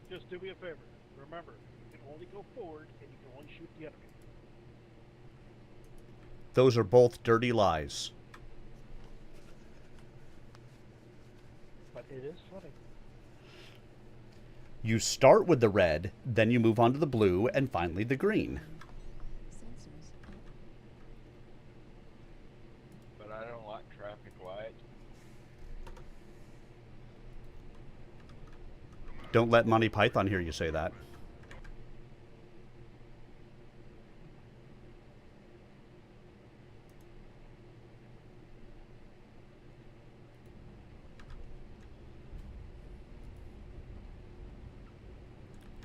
Speaker 6: Just do me a favor. Remember, you can only go forward and you can only shoot the enemy.
Speaker 1: Those are both dirty lies.
Speaker 6: But it is funny.
Speaker 1: You start with the red, then you move on to the blue, and finally the green.
Speaker 4: Sensors up.
Speaker 7: But I don't like traffic lights.
Speaker 1: Don't let Monty Python hear you say that.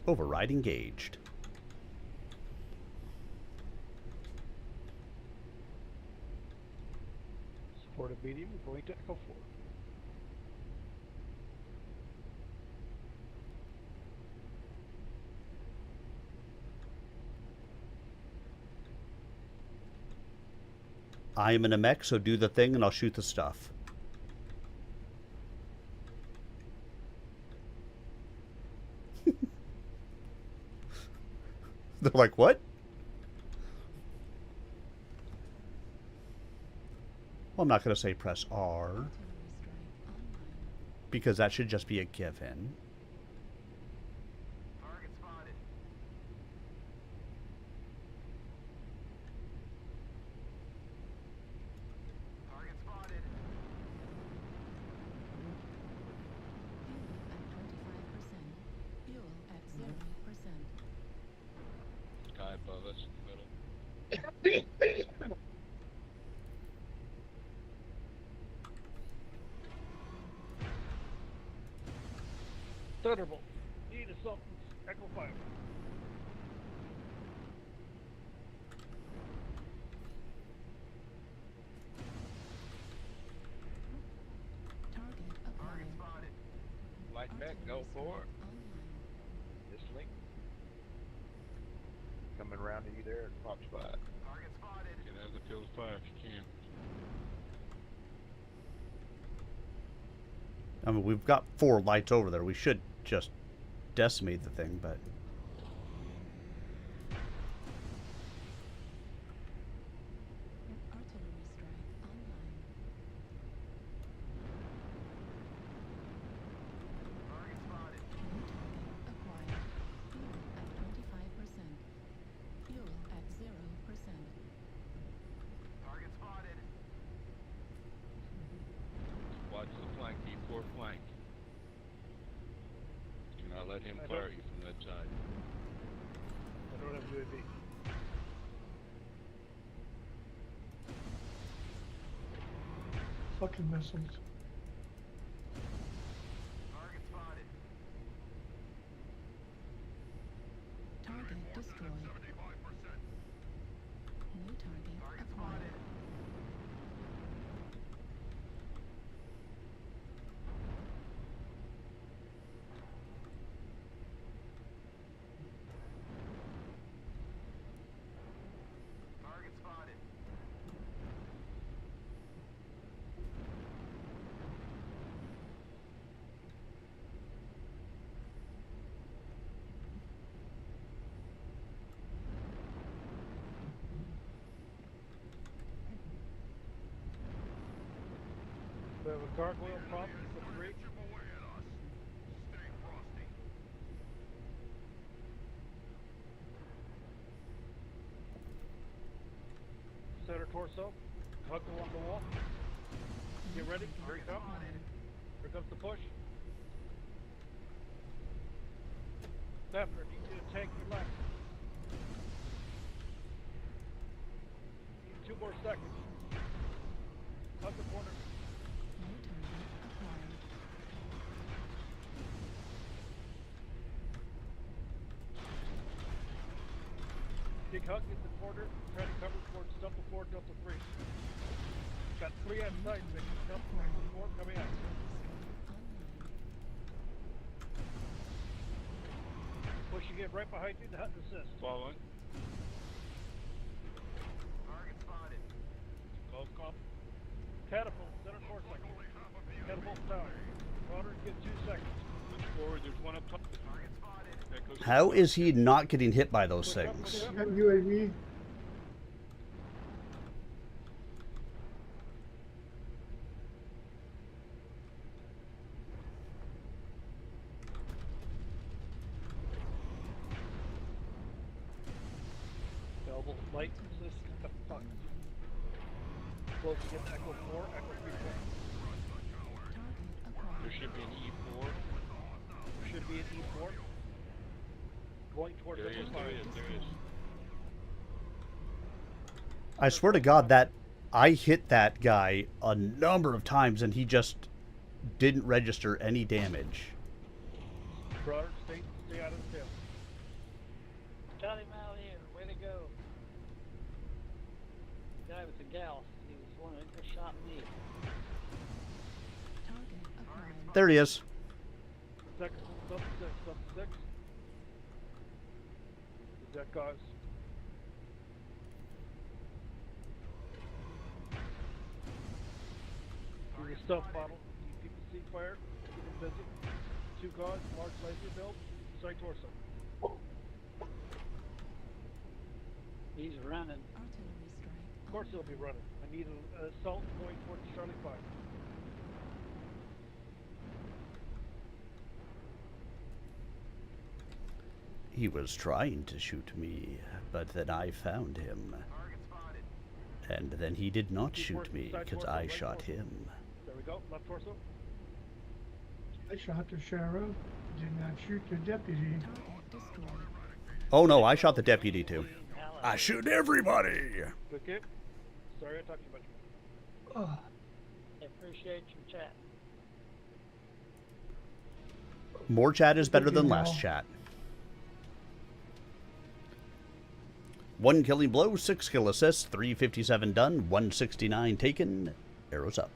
Speaker 1: Override engaged.
Speaker 6: Supported medium, going to Echo 4.
Speaker 1: I am in a mech, so do the thing and I'll shoot the stuff. They're like, what? Well, I'm not going to say press R.
Speaker 4: Artillery strike online.
Speaker 1: because that should just be a given.
Speaker 5: Target spotted. Target spotted.
Speaker 4: Fuel at 25%. Fuel at 0%.
Speaker 7: Guy above us in the middle.
Speaker 6: Thunderbolt. Need assault. Echo 5.
Speaker 4: Target acquired.
Speaker 5: Spotted.
Speaker 7: Light mech, go for it.
Speaker 4: Online.
Speaker 7: This link. Coming around to you there at top spot.
Speaker 5: Target spotted.
Speaker 7: Get out of the field of fire if you can.
Speaker 1: I mean, we've got 4 lights over there. We should just decimate the thing, but...
Speaker 4: Artillery strike online.
Speaker 5: Target spotted.
Speaker 4: New target acquired. Fuel at 25%. Fuel at 0%.
Speaker 5: Target spotted.
Speaker 7: Watch the flank, E4 flank. Do not let him fire you from that side.
Speaker 6: I don't have UAV.
Speaker 8: Fucking missiles.
Speaker 5: Target spotted.
Speaker 4: Target destroyed.
Speaker 5: 75%.
Speaker 4: New target
Speaker 5: Target
Speaker 4: acquired.
Speaker 5: spotted. Target spotted.
Speaker 6: We have a gargoyle prompt for 3.
Speaker 5: Chip away at us. Stay frosty.
Speaker 6: Center torso. Hug along the wall. Get ready. Here he comes. Here comes the push. After, need you to tank your left. Need 2 more seconds. Hug the corner.
Speaker 4: New target acquired.
Speaker 6: Big hug in the corner. Try to cover towards Delta 4, Delta 3. Got 3 on sight. Delta 4 coming out. Pushing in right behind you to hut and assist.
Speaker 7: Following.
Speaker 5: Target spotted.
Speaker 7: Close comp.
Speaker 6: Catapult, center torso. Catapult down. Rudder, get 2 seconds.
Speaker 7: Push forward, there's one up top.
Speaker 5: Target spotted.
Speaker 7: Echoes.
Speaker 1: How is he not getting hit by those
Speaker 6: Push up,
Speaker 1: things?
Speaker 6: push up.
Speaker 8: Got UAV.
Speaker 6: Available light assist. What the fuck? Close to get Echo 4, Echo 3 4.
Speaker 4: Target acquired.
Speaker 7: There should be an E4.
Speaker 6: There should be an E4. Going towards
Speaker 7: There he
Speaker 6: Echo
Speaker 7: is,
Speaker 6: 5.
Speaker 7: there he is, there he is.
Speaker 1: I swear to God that I hit that guy a number of times and he just didn't register any damage.
Speaker 6: Brother, stay out of the tail.
Speaker 12: Got him out here. Way to go. The guy with the gal. He was the one that just shot me.
Speaker 4: Target acquired.
Speaker 1: There he is.
Speaker 6: Second, sub 6. Is that guys? Here's a stuff bottle. Keep the seat fire. Keep them busy. 2 guys, large laser build. Side torso.
Speaker 12: He's running.
Speaker 4: Artillery strike.
Speaker 6: Of course he'll be running. I need an assault going towards Charlie 5.
Speaker 1: He was trying to shoot me, but then I found him. And then he did not shoot me because I shot him.
Speaker 6: There we go. Left torso.
Speaker 8: I shot the sheriff, did not shoot the deputy.
Speaker 1: Oh no, I shot the deputy too. I shoot everybody!
Speaker 6: Good kick. Sorry I talked too much.
Speaker 8: Oh,
Speaker 12: I appreciate your chat.
Speaker 1: More chat is better than last chat. 1 killing blow, 6 kill assists, 357 done, 169 taken. Arrows up.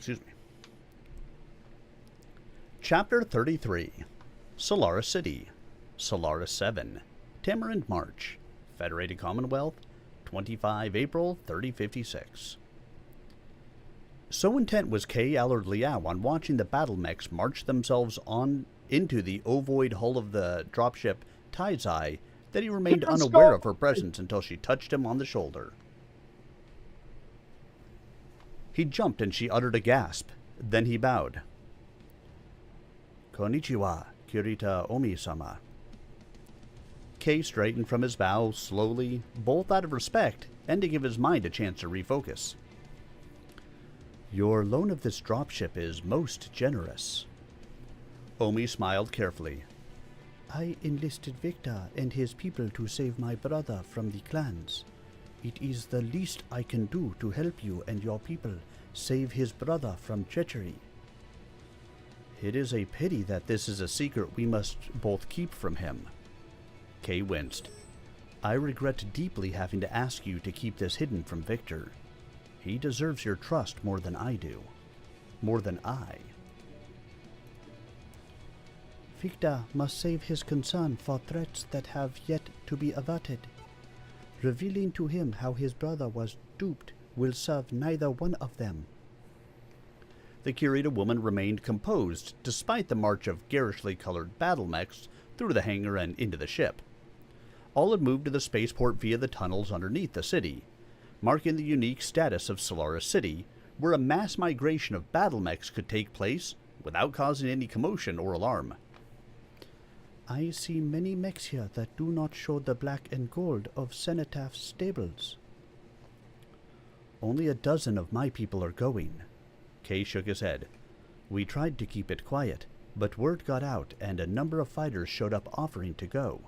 Speaker 1: Excuse me. Chapter 33. Solaris City. Solaris 7. Tamarind March. Federated Commonwealth. 25 April 3056. So intent was K. Allard Liao on watching the battle mechs march themselves on into the ovoid hull of the dropship Taizai that he remained unaware of her presence until she touched him on the shoulder. He jumped and she uttered a gasp. Then he bowed. Konnichiwa, Kirita Omi-sama. Kei straightened from his bow slowly, both out of respect and to give his mind a chance to refocus. Your loan of this dropship is most generous. Omi smiled carefully. I enlisted Victor and his people to save my brother from the clans. It is the least I can do to help you and your people save his brother from treachery. It is a pity that this is a secret we must both keep from him. Kay winced. I regret deeply having to ask you to keep this hidden from Victor. He deserves your trust more than I do. More than I. Victor must save his concern for threats that have yet to be averted. Revealing to him how his brother was duped will serve neither one of them. The Kirita woman remained composed despite the march of garishly colored battle mechs through the hangar and into the ship. All had moved to the spaceport via the tunnels underneath the city, marking the unique status of Solaris City, where a mass migration of battle mechs could take place without causing any commotion or alarm. I see many mechs here that do not show the black and gold of Cenotapht's stables. Only a dozen of my people are going. Kay shook his head. We tried to keep it quiet, but word got out and a number of fighters showed up offering to go.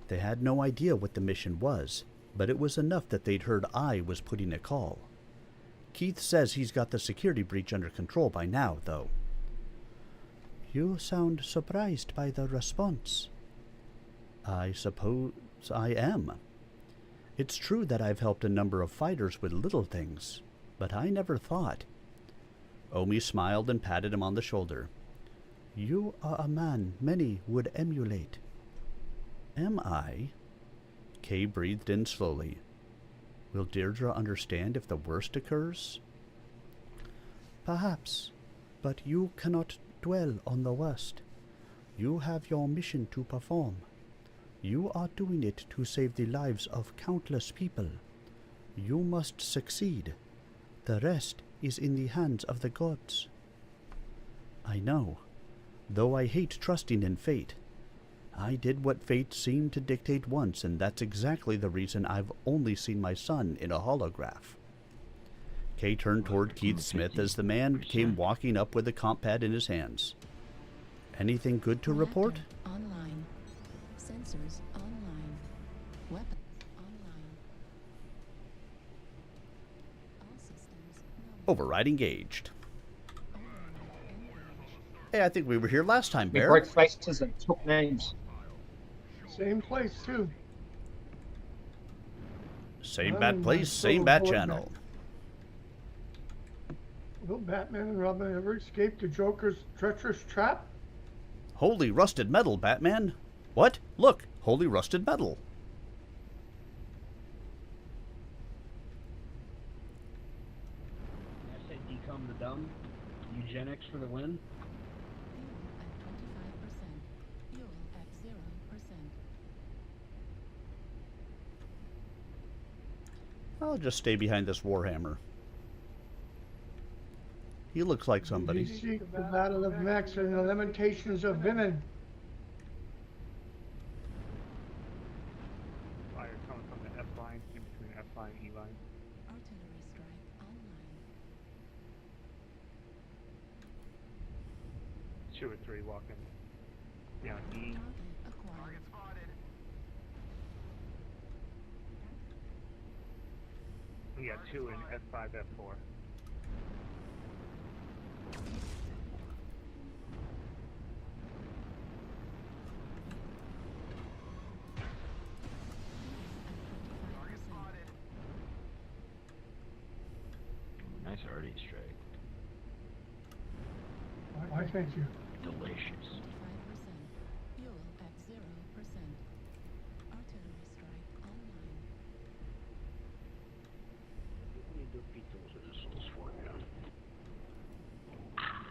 Speaker 1: They had no idea what the mission was, but it was enough that they'd heard I was putting a call. Keith says he's got the security breach under control by now, though. You sound surprised by the response. I suppose I am. It's true that I've helped a number of fighters with little things, but I never thought. Omi smiled and patted him on the shoulder. You are a man many would emulate. Am I? Kay breathed in slowly. Will Deirdre understand if the worst occurs? Perhaps, but you cannot dwell on the worst. You have your mission to perform. You are doing it to save the lives of countless people. You must succeed. The rest is in the hands of the gods. I know, though I hate trusting in fate. I did what fate seemed to dictate once, and that's exactly the reason I've only seen my son in a holograph. Kay turned toward Keith Smith as the man came walking up with a comp pad in his hands. Anything good to report?
Speaker 4: Online. Sensors online. Weapon online. All systems
Speaker 1: Override engaged. Hey, I think we were here last time,
Speaker 10: We
Speaker 1: Bear.
Speaker 10: broke faces and took names.
Speaker 8: same place too.
Speaker 1: Same bat place, same bat channel.
Speaker 8: Will Batman and Robin ever escape the Joker's treacherous trap?
Speaker 1: Holy rusted metal, Batman. What? Look, holy rusted metal.
Speaker 13: dumb. Eugenics for the win.
Speaker 4: Fuel at 25%. Fuel at 0%.
Speaker 1: I'll just stay behind this Warhammer. He looks like somebody.
Speaker 8: You seek the battle of mechs and the limitations of women.
Speaker 3: Fire coming from the F line, in between F line and E line.
Speaker 4: Artillery strike online.
Speaker 3: 2 or 3 walking down E.
Speaker 4: Target acquired.
Speaker 3: We got 2 in F5, F4.
Speaker 14: Nice arty strike.
Speaker 8: Why thank you.
Speaker 14: Delicious.
Speaker 4: 25%. Fuel at 0%. Artillery strike online.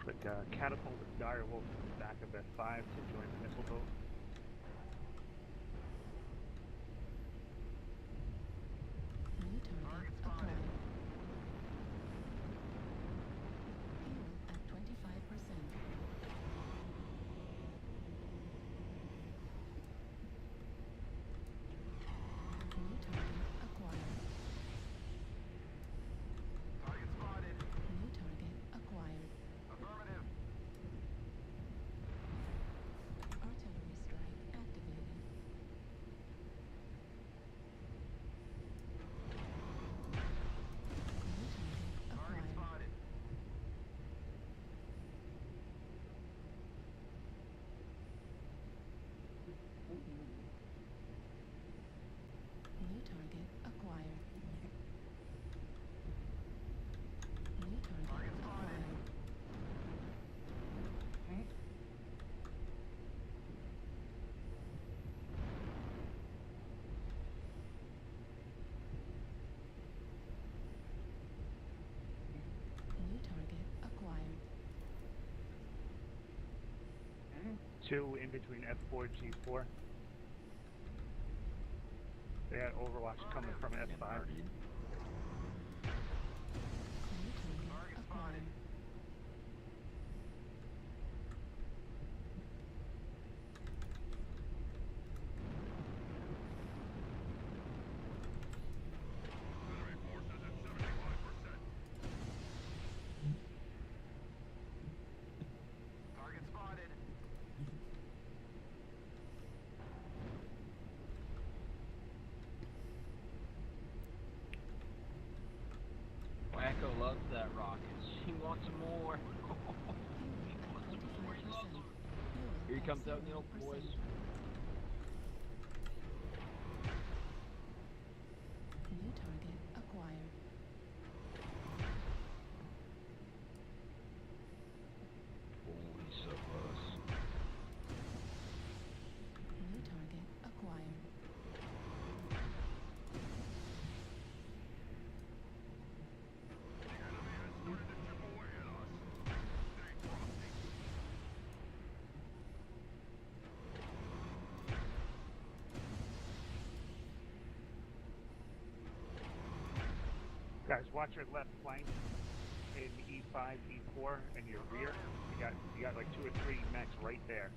Speaker 3: But catapult the direwolf to the back of F5 to join the missile boat.
Speaker 4: New target acquired. Fuel at 25%. New target acquired.
Speaker 5: Target spotted.
Speaker 4: New target acquired.
Speaker 5: Affirmative.
Speaker 4: Artillery strike activated. New target
Speaker 5: Target
Speaker 4: acquired.
Speaker 5: spotted.
Speaker 4: New target acquired. New target acquired. New target acquired.
Speaker 3: 2 in between F4 and G4. They got Overwatch coming from F5.
Speaker 4: New target acquired.
Speaker 5: Enemy forces at 75%. Target spotted.
Speaker 14: Wacko loves that rocket. She wants some more. Here he comes out in the open, boys.
Speaker 4: New target acquired.
Speaker 14: Holy so close.
Speaker 4: New target acquired.
Speaker 5: The enemy has started to chip away at us. Stay frosty.
Speaker 3: Guys, watch your left flank in E5, E4, and your rear. You got like 2 or 3 mechs right there.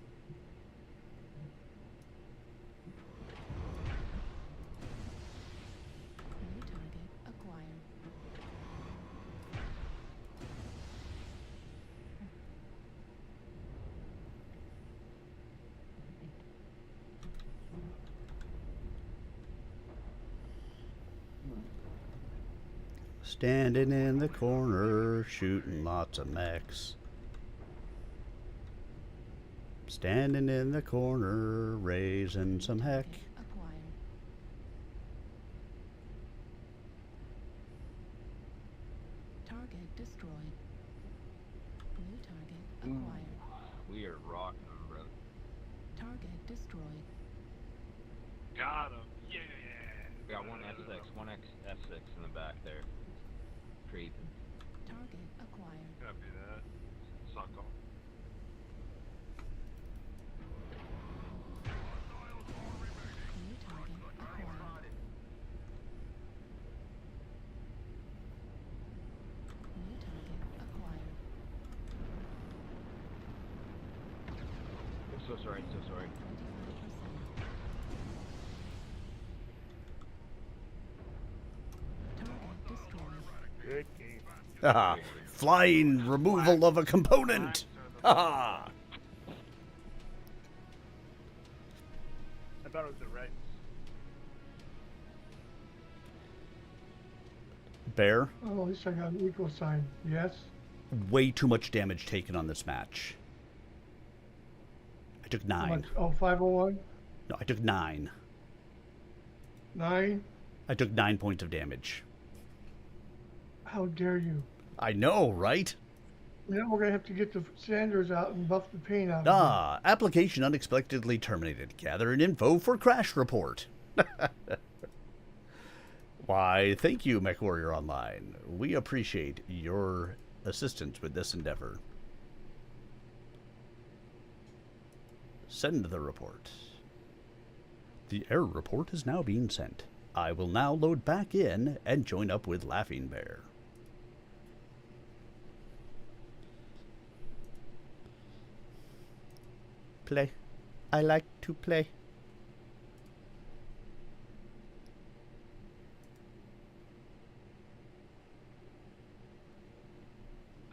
Speaker 4: New target acquired.
Speaker 1: Standing in the corner, shooting lots of mechs. Standing in the corner, raising some heck.
Speaker 4: Acquired. Target destroyed. New target acquired.
Speaker 14: We are rocking them, brother.
Speaker 4: Target destroyed.
Speaker 7: Got him. Yeah.
Speaker 14: We got one F6, one F6 in the back there. Creeping.
Speaker 4: Target Target acquired.
Speaker 15: Copy that. Suck off.
Speaker 4: New target acquired. New target acquired.
Speaker 15: I'm so sorry, so sorry.
Speaker 4: 25%. Target destroyed.
Speaker 3: Good game.
Speaker 1: Haha. Flying removal of a component. Haha.
Speaker 6: I thought it was the Reds.
Speaker 1: Bear,
Speaker 8: Oh, at least I got an equal sign. Yes.
Speaker 1: way too much damage taken on this match. I took
Speaker 8: How
Speaker 1: 9.
Speaker 8: much? Oh, 501?
Speaker 1: No, I took 9.
Speaker 8: 9?
Speaker 1: I took 9 points of damage.
Speaker 8: How dare you?
Speaker 1: I know, right?
Speaker 8: Now we're going to have to get the Sanders out and buff the paint out.
Speaker 1: Ah, application unexpectedly terminated. Gather an info for crash report. Why, thank you, MechWarrior Online. We appreciate your assistance with this endeavor. Send the report. The error report is now being sent. I will now load back in and join up with Laughing Bear. Play. I like to play.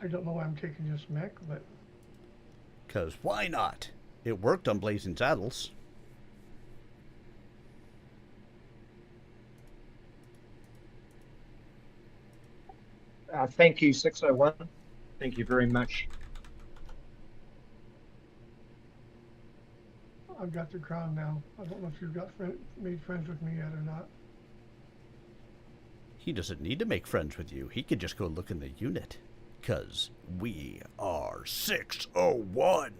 Speaker 8: I don't know why I'm taking this mech, but
Speaker 1: 'Cause why not? It worked on Blazing Saddles.
Speaker 10: Thank you, 601. Thank you very much.
Speaker 8: I've got the crown now. I don't know if you've got made friends with me yet or not.
Speaker 1: He doesn't need to make friends with you. He could just go look in the unit. 'Cause we are 601.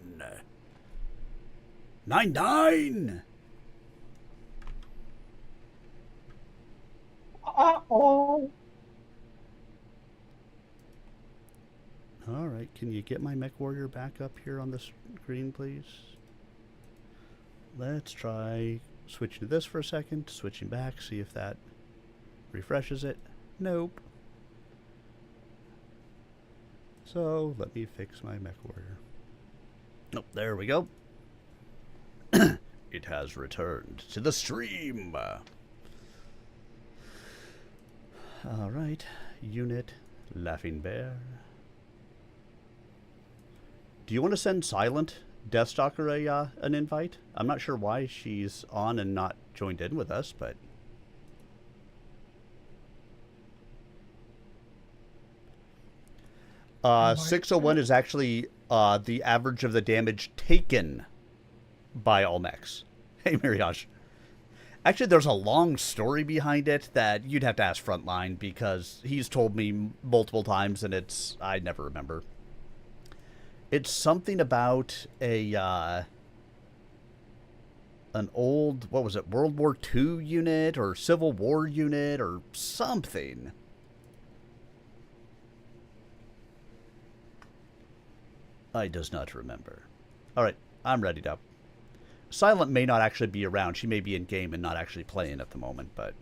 Speaker 1: 99!
Speaker 10: Uh-oh.
Speaker 1: Alright, can you get my mech warrior back up here on the screen, please? Let's try switching to this for a second, switching back, see if that refreshes it. Nope. So, let me fix my mech warrior. Nope, there we go. It has returned to the stream. Alright, unit, Laughing Bear. Do you want to send Silent Deathstalker an invite? I'm not sure why she's on and not joined in with us, but... Uh, 601 is actually the average of the damage taken by all mechs. Hey, Mirage. Actually, there's a long story behind it that you'd have to ask Frontline, because he's told me multiple times and I never remember. It's something about an old, what was it, World War II unit or Civil War unit or something. I does not remember. Alright, I'm ready to. Silent may not actually be around. She may be in game and not actually playing at the moment, but...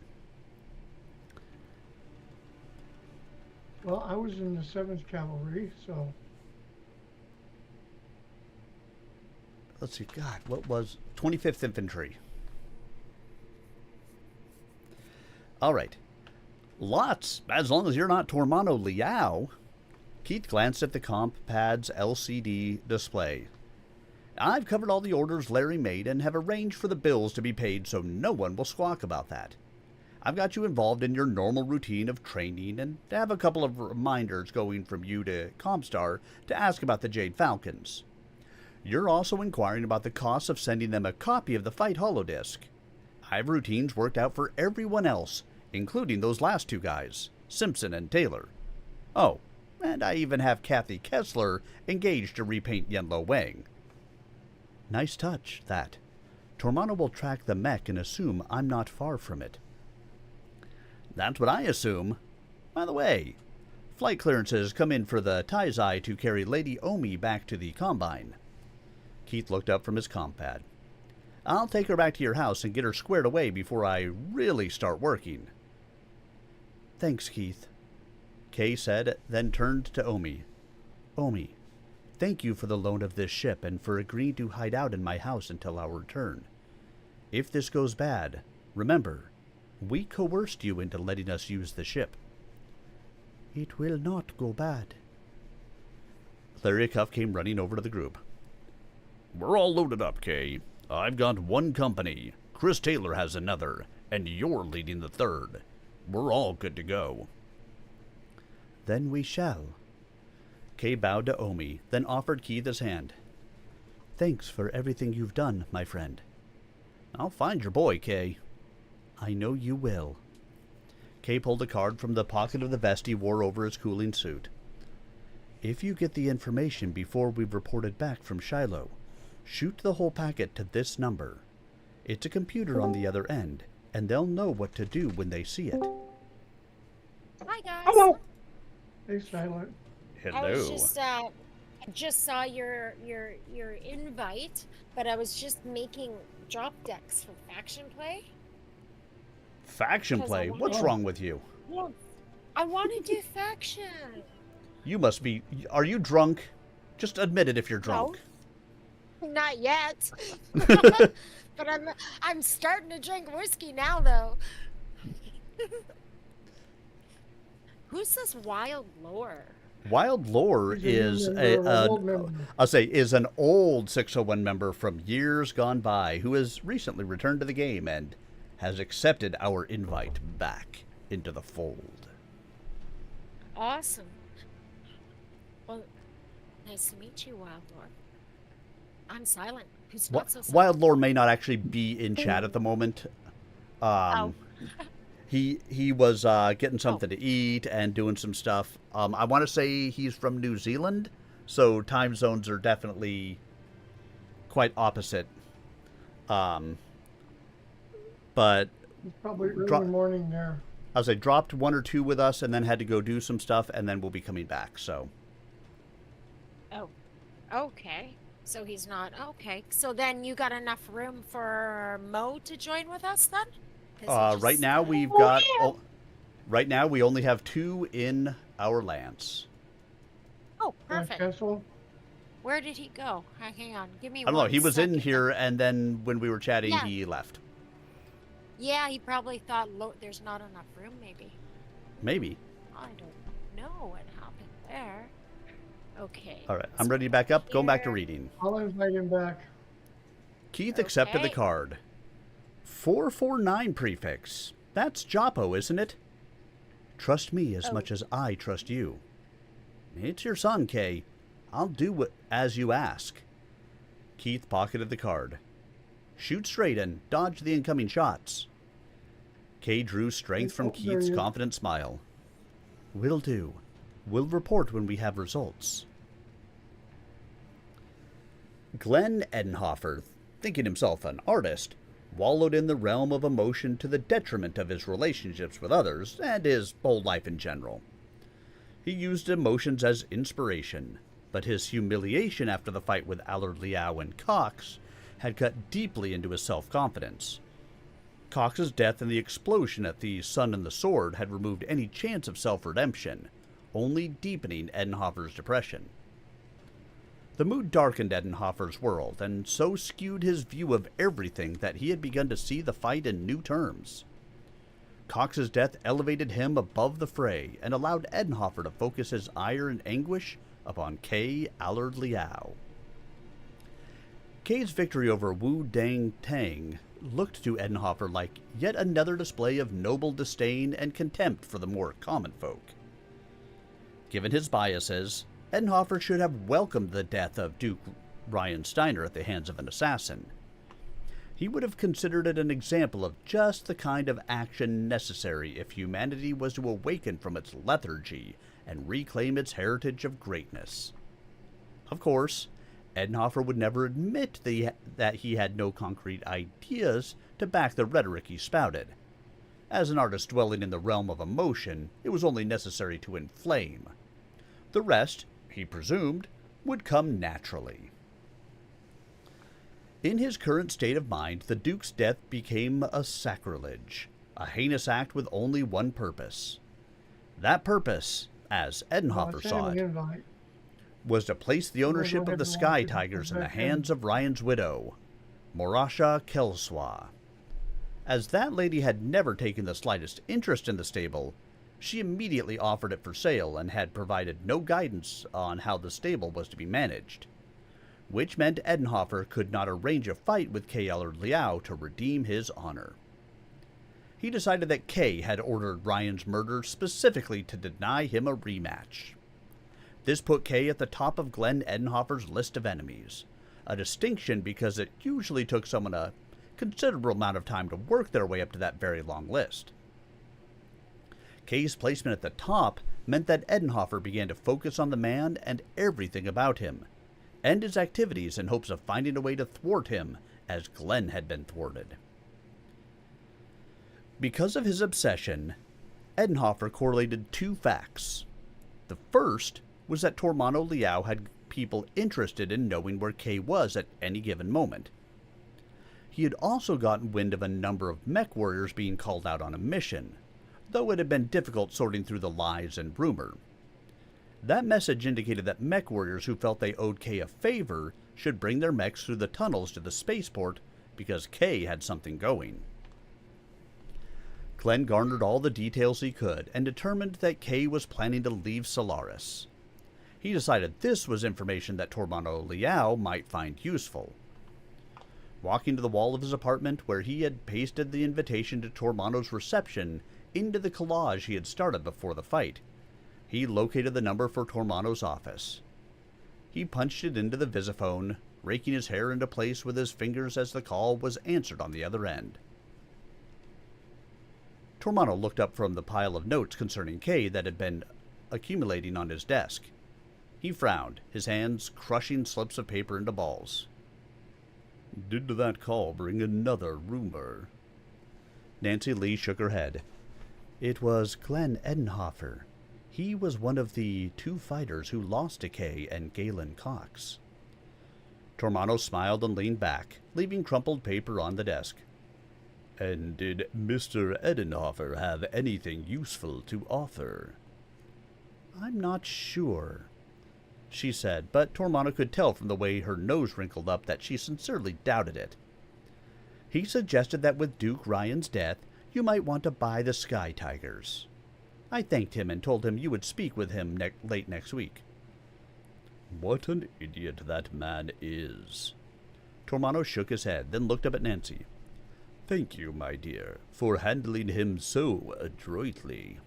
Speaker 8: Well, I was in the 7th Cavalry, so...
Speaker 1: Let's see, God, what was... 25th Infantry. Alright. Lots, as long as you're not Tormano Liao. Keith glanced at the comp pad's LCD display. I've covered all the orders Larry made and have arranged for the bills to be paid so no one will squawk about that. I've got you involved in your normal routine of training and have a couple of reminders going from you to Comstar to ask about the Jade Falcons. You're also inquiring about the cost of sending them a copy of the Fight Holodisc. I've routines worked out for everyone else, including those last two guys, Simpson and Taylor. Oh, and I even have Kathy Kessler engaged to repaint Yenlo Wang. Nice touch, that. Tormano will track the mech and assume I'm not far from it. That's what I assume. By the way, flight clearances come in for the Taizai to carry Lady Omi back to the Combine. Keith looked up from his comm pad. I'll take her back to your house and get her squared away before I really start working. Thanks, Keith, Kay said, then turned to Omi. Omi, thank you for the loan of this ship and for agreeing to hide out in my house until our return. If this goes bad, remember, we coerced you into letting us use the ship. It will not go bad. Claria Cuff came running over to the group. We're all loaded up, Kay. I've got one company. Chris Taylor has another, and you're leading the third. We're all good to go. Then we shall. Kay bowed to Omi, then offered Keith his hand. Thanks for everything you've done, my friend. I'll find your boy, Kay. I know you will. Kay pulled a card from the pocket of the vest he wore over his cooling suit. If you get the information before we've reported back from Shiloh, shoot the whole packet to this number. It's a computer on the other end, and they'll know what to do when they see it.
Speaker 16: Hi, guys.
Speaker 8: Hello. Hey, Silent.
Speaker 1: Hello.
Speaker 16: I was just I just saw your invite, but I was just making drop decks for faction play.
Speaker 1: Faction play? What's wrong with you?
Speaker 16: Well, I want to do faction.
Speaker 1: You must be... Are you drunk? Just admit it if you're drunk.
Speaker 16: No, not yet. But I'm starting to drink whiskey now, though. Who's this Wild Lore?
Speaker 1: Wild Lore is is an old 601 member from years gone by who has recently returned to the game and has accepted our invite back into the fold.
Speaker 16: Awesome. Well, nice to meet you, Wild Lore. I'm Silent. Who's not so silent?
Speaker 1: Wild Lore may not actually be in chat at the moment. He was getting something to eat and doing some stuff. I want to say he's from New Zealand, so time zones are definitely quite opposite. But
Speaker 8: It's probably early morning there.
Speaker 1: I was dropped one or two with us and then had to go do some stuff, and then we'll be coming back. So.
Speaker 16: Oh, okay. So he's not okay. So then you got enough room for Mo to join with us then?
Speaker 1: Right now we've got. Right now we only have 2 in our lance.
Speaker 16: Oh, perfect. Where did he go? Hang on, give me.
Speaker 1: I don't know. He was in here, and then when we were chatting, he left.
Speaker 16: Yeah, he probably thought there's not enough room. Maybe. I don't know what happened there. Okay.
Speaker 1: All right, I'm ready to back up. Going back to reading.
Speaker 8: I'll invite him back.
Speaker 1: Keith accepted the card. 449 prefix. That's Joppo, isn't it? Trust me as much as I trust you. It's your son, Kay. I'll do as you ask. Keith pocketed the card. Shoot straight and dodge the incoming shots. Kay drew strength from Keith's confident smile. Will do. We'll report when we have results. Glenn Edenhofer, thinking himself an artist, wallowed in the realm of emotion to the detriment of his relationships with others and his whole life in general. He used emotions as inspiration, but his humiliation after the fight with Allard Liao and Cox had cut deeply into his self-confidence. Cox's death and the explosion at the Sun and the Sword had removed any chance of self-redemption, only deepening Edenhofer's depression. The mood darkened Edenhofer's world, and so skewed his view of everything that he had begun to see the fight in new terms. Cox's death elevated him above the fray and allowed Edenhofer to focus his ire and anguish upon Kay Allard Liao. Kay's victory over Wu Dang Tang looked to Edenhofer like yet another display of noble disdain and contempt for the more common folk. Given his biases, Edenhofer should have welcomed the death of Duke Ryan Steiner at the hands of an assassin. He would have considered it an example of just the kind of action necessary if humanity was to awaken from its lethargy and reclaim its heritage of greatness. Of course, Edenhofer would never admit that he had no concrete ideas to back the rhetoric he spouted, As an artist dwelling in the realm of emotion, it was only necessary to inflame. The rest, he presumed, would come naturally. In his current state of mind, the Duke's death became a sacrilege, a heinous act with only one purpose. That purpose, as Edenhofer saw it, was to place the ownership of the Sky Tigers in the hands of Ryan's widow, Morasha Kelswa. As that lady had never taken the slightest interest in the stable, she immediately offered it for sale and had provided no guidance on how the stable was to be managed, which meant Edenhofer could not arrange a fight with Kay Eller Liao to redeem his honor. He decided that Kay had ordered Ryan's murder specifically to deny him a rematch. This put Kay at the top of Glenn Edenhofer's list of enemies, a distinction because it usually took someone a considerable amount of time to work their way up to that very long list. Kay's placement at the top meant that Edenhofer began to focus on the man and everything about him, and his activities in hopes of finding a way to thwart him as Glenn had been thwarted. Because of his obsession, Edenhofer correlated two facts. The first was that Tormano Liao had people interested in knowing where Kay was at any given moment. He had also gotten wind of a number of mech warriors being called out on a mission, though it had been difficult sorting through the lies and rumor. That message indicated that mech warriors who felt they owed Kay a favor should bring their mechs through the tunnels to the spaceport because Kay had something going. Glenn garnered all the details he could and determined that Kay was planning to leave Solaris. He decided this was information that Tormano Liao might find useful. Walking to the wall of his apartment where he had pasted the invitation to Tormano's reception into the collage he had started before the fight, he located the number for Tormano's office. He punched it into the visiphone, raking his hair into place with his fingers as the call was answered on the other end. Tormano looked up from the pile of notes concerning Kay that had been accumulating on his desk. He frowned, his hands crushing slips of paper into balls. Did that call bring another rumor? Nancy Lee shook her head. It was Glenn Edenhofer. He was one of the two fighters who lost to Kay and Galen Cox. Tormano smiled and leaned back, leaving crumpled paper on the desk. And did Mr. Edenhofer have anything useful to offer? I'm not sure, she said, but Tormano could tell from the way her nose wrinkled up that she sincerely doubted it. He suggested that with Duke Ryan's death, you might want to buy the Sky Tigers. I thanked him and told him you would speak with him late next week. What an idiot that man is. Tormano shook his head, then looked up at Nancy. Thank you, my dear, for handling him so adroitly.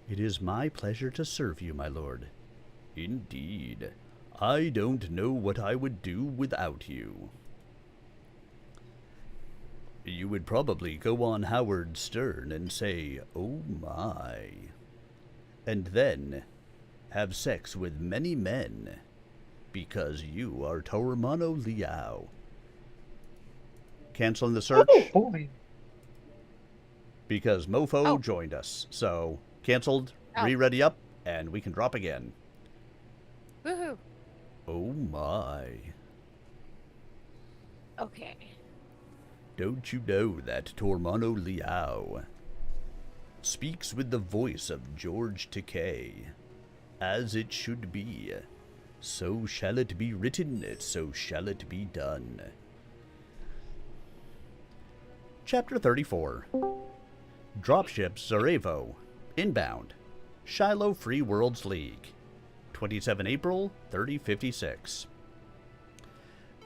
Speaker 1: It is my pleasure to serve you, my lord. Indeed. I don't know what I would do without you. You would probably go on Howard Stern and say, oh my, and then have sex with many men, because you are Tormano Liao. Canceling the search?
Speaker 3: Oh, boy.
Speaker 1: Because Mofo joined us. So, canceled, re-ready up, and we can drop again.
Speaker 16: Woohoo.
Speaker 1: Oh my.
Speaker 16: Okay.
Speaker 1: Don't you know that Tormano Liao speaks with the voice of George Takei? As it should be. So shall it be written, so shall it be done. Chapter 34. Dropship Zarevo. Inbound. Shiloh Free Worlds League. 27 April 3056.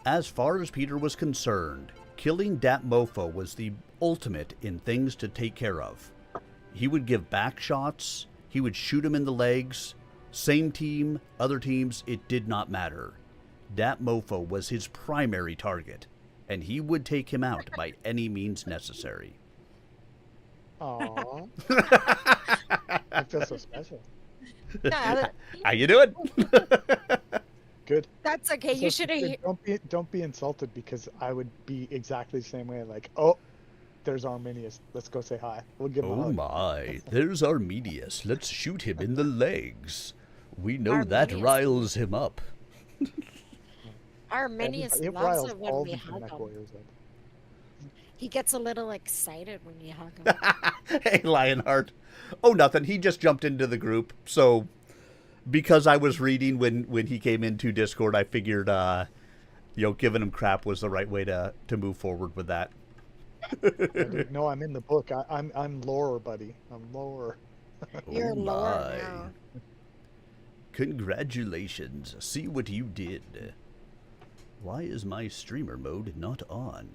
Speaker 1: As far as Peter was concerned, killing Dat Mofo was the ultimate in things to take care of. He would give back shots, he would shoot him in the legs, same team, other teams, it did not matter. Dat Mofo was his primary target, and he would take him out by any means necessary.
Speaker 17: Aww. I feel so special.
Speaker 1: How you doing?
Speaker 17: Good.
Speaker 16: That's okay. You should have.
Speaker 17: Don't be insulted because I would be exactly the same way. Like, oh, there's Arminius. Let's go say hi. We'll give him a
Speaker 1: Oh
Speaker 17: hug.
Speaker 1: my, there's Arminius. Let's shoot him in the legs. We know that
Speaker 16: Arminius.
Speaker 1: riles him up.
Speaker 16: Arminius
Speaker 17: It
Speaker 16: loves
Speaker 17: riles
Speaker 16: it when
Speaker 17: all
Speaker 16: we
Speaker 17: the
Speaker 16: hug
Speaker 17: mech
Speaker 16: him.
Speaker 17: warriors up.
Speaker 16: He gets a little excited when you hug him.
Speaker 1: Hey, Lionheart. Oh, nothing. He just jumped into the group. So, because I was reading when he came into Discord, I figured, giving him crap was the right way to move forward with that.
Speaker 17: No, I'm in the book. I'm lower, buddy. I'm lower.
Speaker 16: You're lower now.
Speaker 1: Congratulations. See what you did. Why is my streamer mode not on?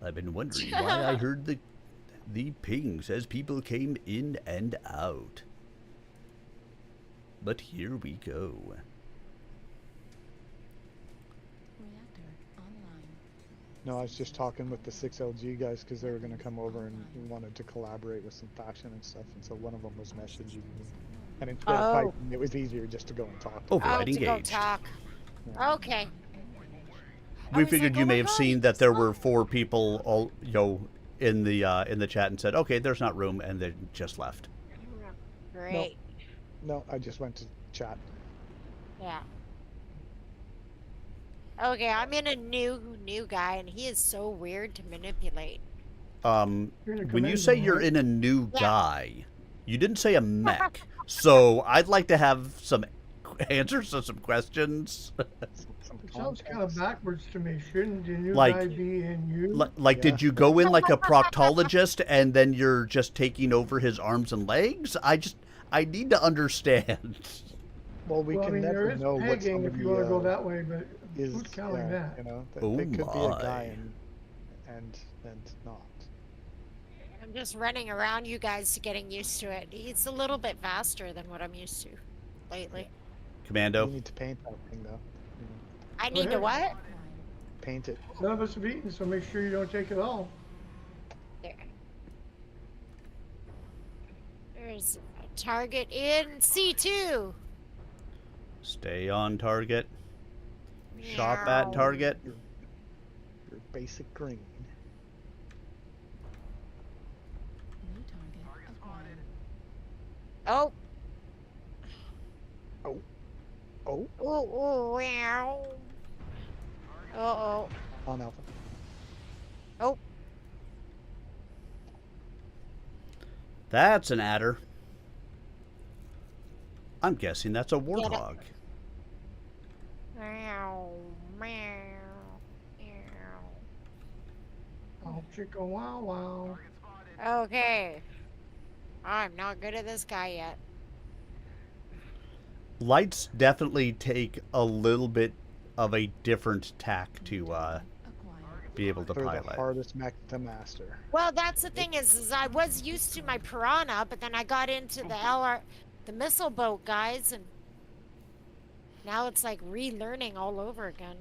Speaker 1: I've been wondering why I heard the pings as people came in and out. But here we go.
Speaker 17: No, I was just talking with the 6LG guys because they were going to come over and we wanted to collaborate with some faction and stuff. And so one of them was messaging me. And instead of typing, it was easier just to go and talk to them.
Speaker 1: Override
Speaker 16: to go
Speaker 1: engaged.
Speaker 16: talk. Okay.
Speaker 1: We figured you may have seen that there were 4 people all in the chat and said, okay, there's not room, and they just left.
Speaker 16: Great.
Speaker 17: No, I just went to chat.
Speaker 16: Yeah. Okay, I'm in a new guy, and he is so weird to manipulate.
Speaker 1: When you say you're in a new guy, you didn't say a mech. So I'd like to have some answers to some questions.
Speaker 8: It sounds kind of backwards to me. Shouldn't the new
Speaker 1: Like-
Speaker 8: guy be in you?
Speaker 1: Did you go in like a proctologist and then you're just taking over his arms and legs? I need to understand.
Speaker 17: Well, we
Speaker 8: Well, I
Speaker 17: can
Speaker 8: mean, there
Speaker 17: never
Speaker 8: is
Speaker 17: know what
Speaker 8: pegging
Speaker 17: somebody
Speaker 8: if you want to go that way, but
Speaker 17: is.
Speaker 8: who's counting that?
Speaker 17: You know,
Speaker 1: Oh
Speaker 17: they could be a guy
Speaker 1: my.
Speaker 17: and not.
Speaker 16: I'm just running around you guys getting used to it. He's a little bit faster than what I'm used to lately.
Speaker 1: Commando.
Speaker 17: You need to paint that thing though.
Speaker 16: I need to what?
Speaker 17: Paint it.
Speaker 8: None of us have eaten, so make sure you don't take it all.
Speaker 16: There. There's a target in C2.
Speaker 1: Stay on target. Shop at target.
Speaker 17: Your basic green.
Speaker 16: Oh.
Speaker 17: Oh. Oh.
Speaker 16: Oh, wow. Uh-oh.
Speaker 17: On Alpha.
Speaker 16: Oh.
Speaker 1: That's an adder. I'm guessing that's a warthog.
Speaker 16: Meow, meow, meow.
Speaker 8: Oh, chicka wow wow.
Speaker 16: Okay. I'm not good at this guy yet.
Speaker 1: Lights definitely take a little bit of a different tack to be able to
Speaker 17: They're the
Speaker 1: pilot.
Speaker 17: hardest mech to master.
Speaker 16: Well, that's the thing is I was used to my Piranha, but then I got into the missile boat guys, and now it's like relearning all over again.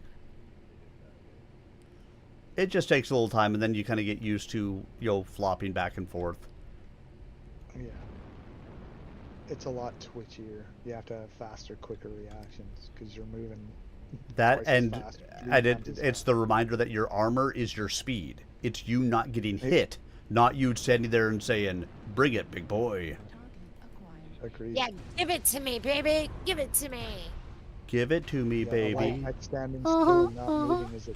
Speaker 1: It just takes a little time, and then you kind of get used to flopping back and forth.
Speaker 17: Yeah. It's a lot twitchier. You have to have faster, quicker reactions because you're moving.
Speaker 1: That
Speaker 17: twice as
Speaker 1: and
Speaker 17: fast,
Speaker 1: and
Speaker 17: 3 times as
Speaker 1: it's the reminder that your armor is your speed. It's you not getting hit, not you standing there and saying, "Bring it, big boy."
Speaker 17: Agreed.
Speaker 16: Yeah, give it to me, baby. Give it to me.
Speaker 1: Give it to me,
Speaker 17: Yeah,
Speaker 1: baby.
Speaker 17: Like standing still and not moving is a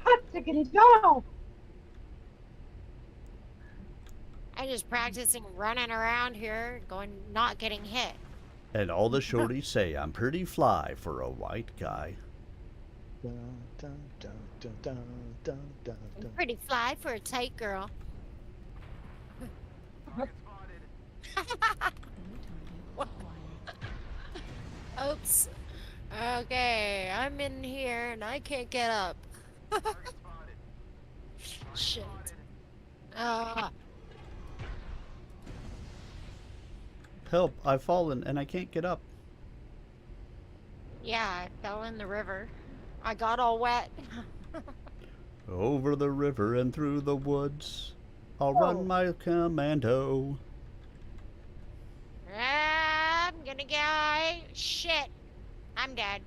Speaker 12: Hot tickety dog!
Speaker 16: I'm just practicing running around here, not getting hit.
Speaker 1: And all the shorties say, "I'm pretty fly for a white guy."
Speaker 17: Dun, dun, dun, dun, dun, dun, dun,
Speaker 16: I'm
Speaker 17: dun.
Speaker 16: pretty fly for a tight girl. Oops. Okay, I'm in here and I can't get up. Shit.
Speaker 1: Help, I've fallen and I can't get up.
Speaker 16: Yeah, I fell in the river. I got all wet.
Speaker 1: Over the river and through the woods, I'll
Speaker 16: Oh.
Speaker 1: run my commando.
Speaker 16: I'm gonna die. Shit. I'm dead.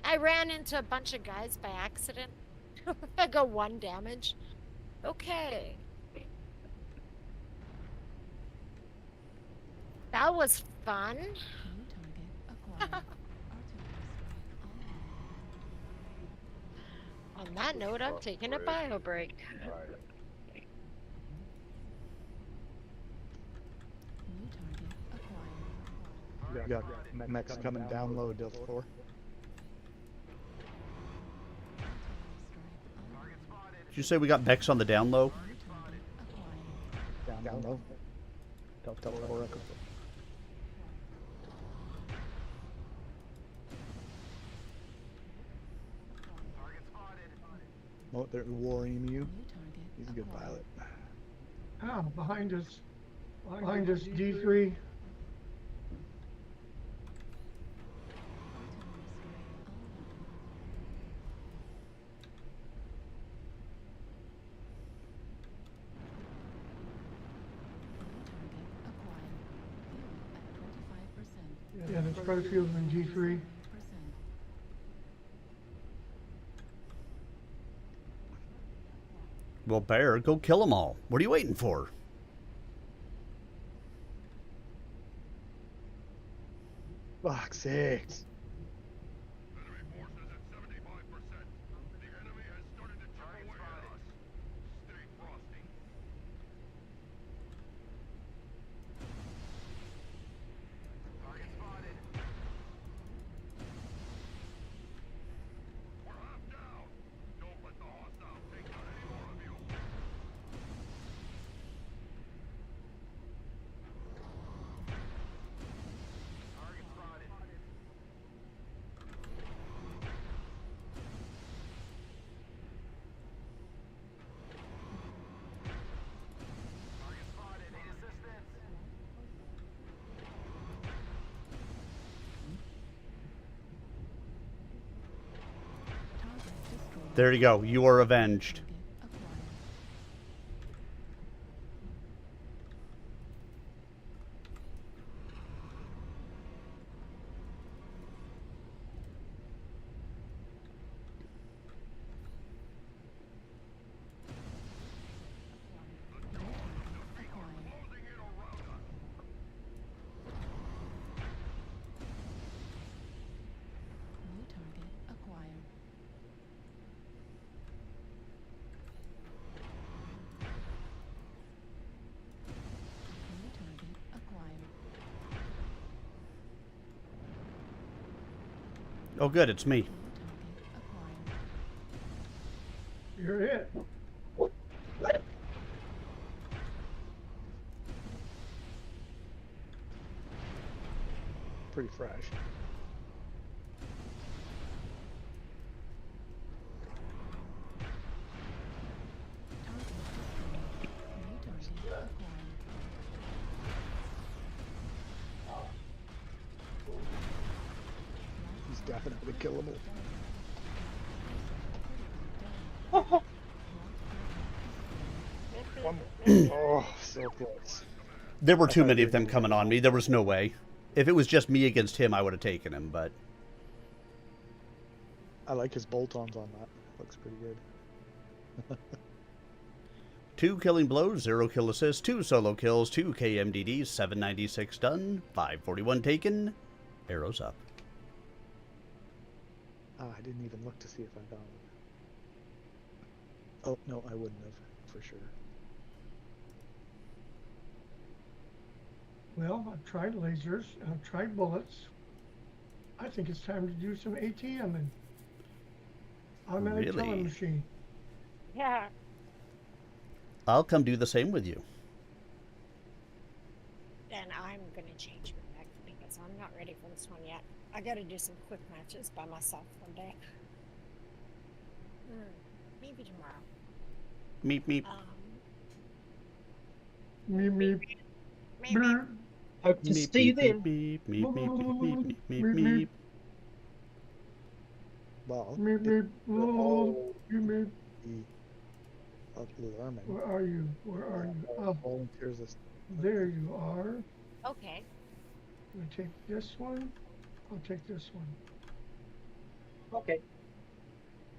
Speaker 16: I ran into a bunch of guys by accident. I go 1 damage. Okay. That was fun. On that note, I'm taking a bio break.
Speaker 17: You got mechs coming down low, Delta 4.
Speaker 1: Did you say we got mechs on the down low?
Speaker 17: Down low. Delta 4 Echo. Oh, they're warring you. He's a good pilot.
Speaker 8: Ah, behind us. Behind us, D3. Yeah, there's quite a few of them in D3.
Speaker 1: Well, Bear, go kill them all. What are you waiting for?
Speaker 17: Fuck's sakes.
Speaker 1: There you go. You are avenged. Oh, good. It's me.
Speaker 8: You're it.
Speaker 17: Pretty fresh. He's definitely killable. Oh, so close.
Speaker 1: There were too many of them coming on me. There was no way. If it was just me against him, I would have taken him, but...
Speaker 17: I like his bolt-ons on that. Looks pretty good.
Speaker 1: 2 killing blows, 0 kill assists, 2 solo kills, 2 KMDDs, 796 done, 541 taken, arrows up.
Speaker 17: Ah, I didn't even look to see if I got one. Oh, no, I wouldn't have, for sure.
Speaker 8: Well, I've tried lasers, I've tried bullets. I think it's time to do some ATM and automatic
Speaker 1: Really?
Speaker 8: killing machine.
Speaker 16: Yeah.
Speaker 1: I'll come do the same with you.
Speaker 16: Then I'm gonna change my mech because I'm not ready for this one yet. I gotta do some quick matches by myself one day. Maybe tomorrow.
Speaker 1: Meep, meep.
Speaker 8: Meep, meep.
Speaker 16: Maybe.
Speaker 10: Hope to see you then.
Speaker 1: Meep, meep, meep, meep, meep, meep, meep, meep.
Speaker 17: Well,
Speaker 8: Meep, meep. Oh, you meep.
Speaker 17: Alarming.
Speaker 8: Where are you? Where are you? Oh,
Speaker 17: Volunteers is
Speaker 8: there you are.
Speaker 16: Okay.
Speaker 8: I'm gonna take this one. I'll take this one.
Speaker 10: Okay.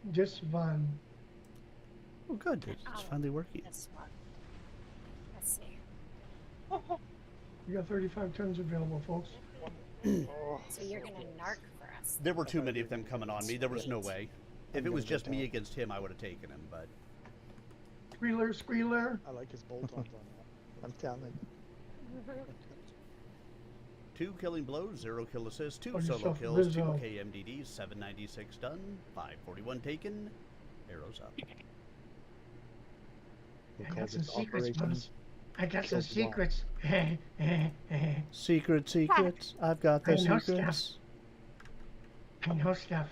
Speaker 8: This one.
Speaker 1: Oh, good. It's finally working.
Speaker 16: This one. Let's see.
Speaker 8: We got 35 tons available, folks.
Speaker 16: So you're gonna narc for us.
Speaker 1: There were too many of them coming on me. There was no way. If it was just me against him, I would have taken him, but...
Speaker 8: Squealer, squealer.
Speaker 17: I like his bolt-ons on that. I'm telling you.
Speaker 1: 2 killing blows, 0 kill assists, 2
Speaker 8: Oh,
Speaker 1: solo
Speaker 8: yourself,
Speaker 1: kills, 2
Speaker 8: Rizzo.
Speaker 1: KMDDs, 796 done, 541 taken, arrows up.
Speaker 8: I got some secrets, boss. I got some
Speaker 17: Killed
Speaker 8: secrets.
Speaker 1: Secrets, I've got the
Speaker 8: I know
Speaker 1: secrets.
Speaker 8: I know stuff.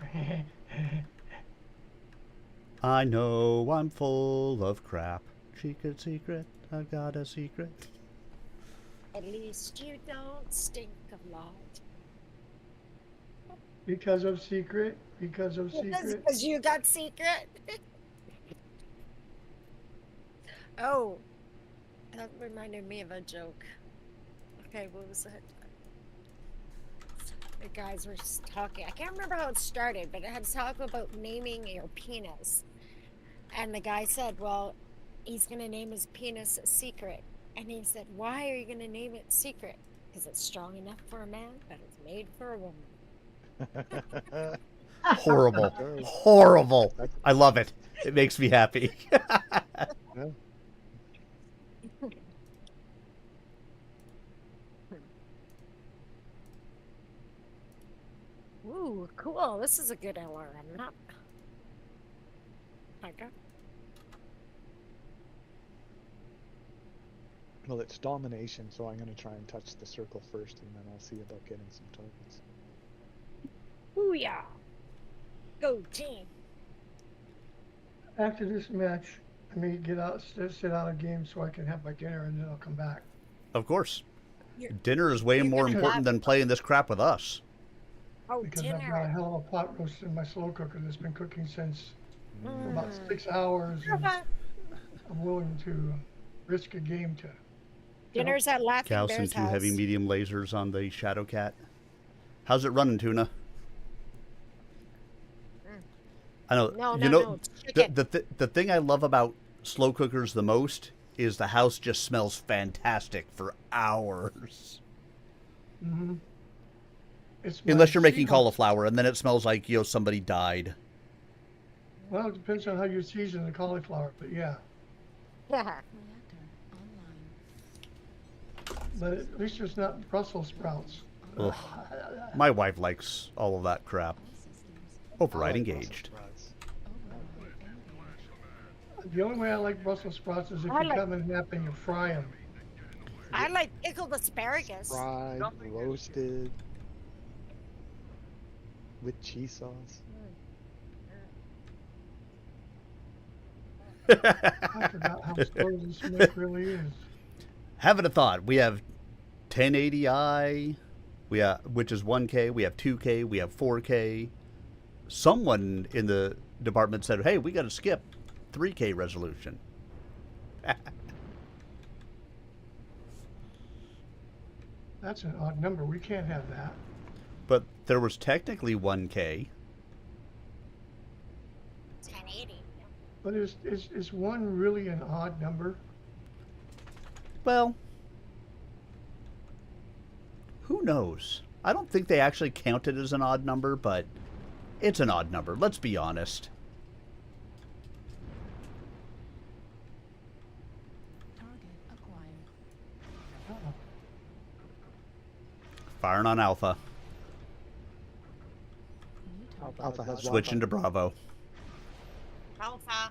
Speaker 1: I know I'm full of crap. Secret, I've got a secret.
Speaker 16: At least you don't stink a lot.
Speaker 8: Because of secret. Because of secret.
Speaker 16: Because you got secret. Oh, that reminded me of a joke. Okay, what was it? The guys were just talking. I can't remember how it started, but it had to talk about naming your penis. And the guy said, well, he's going to name his penis a secret. And he said, why are you going to name it secret? Because it's strong enough for a man, but it's made for a woman.
Speaker 1: Horrible. Horrible. I love it. It makes me happy.
Speaker 17: Yeah.
Speaker 16: Ooh, cool. This is a good LRM map. Okay.
Speaker 17: Well, it's domination, so I'm going to try and touch the circle first, and then I'll see about getting some targets.
Speaker 16: Ooh, yeah. Go team.
Speaker 8: After this match, I may get out, sit out a game so I can have my dinner and then I'll come back.
Speaker 1: Of course. Dinner is way more important than playing this crap with us.
Speaker 16: Oh,
Speaker 8: Because I've got a
Speaker 16: dinner.
Speaker 8: hell of a pot roast in my slow cooker that's been cooking since for about 6 hours. And I'm willing to risk a game to.
Speaker 16: Dinner's at Laughing
Speaker 1: Gauss
Speaker 16: Bear's
Speaker 1: and 2
Speaker 16: house.
Speaker 1: heavy medium lasers on the Shadow Cat. How's it running, Tuna? I know.
Speaker 16: No,
Speaker 1: you
Speaker 16: no,
Speaker 1: know,
Speaker 16: no, chicken.
Speaker 1: the thing I love about slow cookers the most is the house just smells fantastic for hours.
Speaker 8: Mm-hmm.
Speaker 1: Unless you're making cauliflower, and then it smells like, you know, somebody died.
Speaker 8: Well, it depends on how you season the cauliflower, but yeah.
Speaker 16: Yeah.
Speaker 8: But at least it's not Brussels sprouts.
Speaker 1: Ugh. My wife likes all of that crap. Override engaged.
Speaker 8: The only way I like Brussels sprouts is if
Speaker 16: I
Speaker 8: you
Speaker 16: like-
Speaker 8: come in nap and you fry them.
Speaker 16: I like pickled asparagus.
Speaker 17: Fried, roasted, with cheese sauce.
Speaker 8: I forgot how slow this milk really is.
Speaker 1: Having a thought. We have 1080i, which is 1K. We have 2K. We have 4K. Someone in the department said, "Hey, we got to skip 3K resolution."
Speaker 8: That's an odd number. We can't have that.
Speaker 1: But there was technically 1K.
Speaker 16: 1080.
Speaker 8: But is one really an odd number?
Speaker 1: Well, who knows? I don't think they actually count it as an odd number, but it's an odd number. Let's be honest. Firing on Alpha.
Speaker 17: Alpha has
Speaker 1: Switching to Bravo.
Speaker 16: Alpha.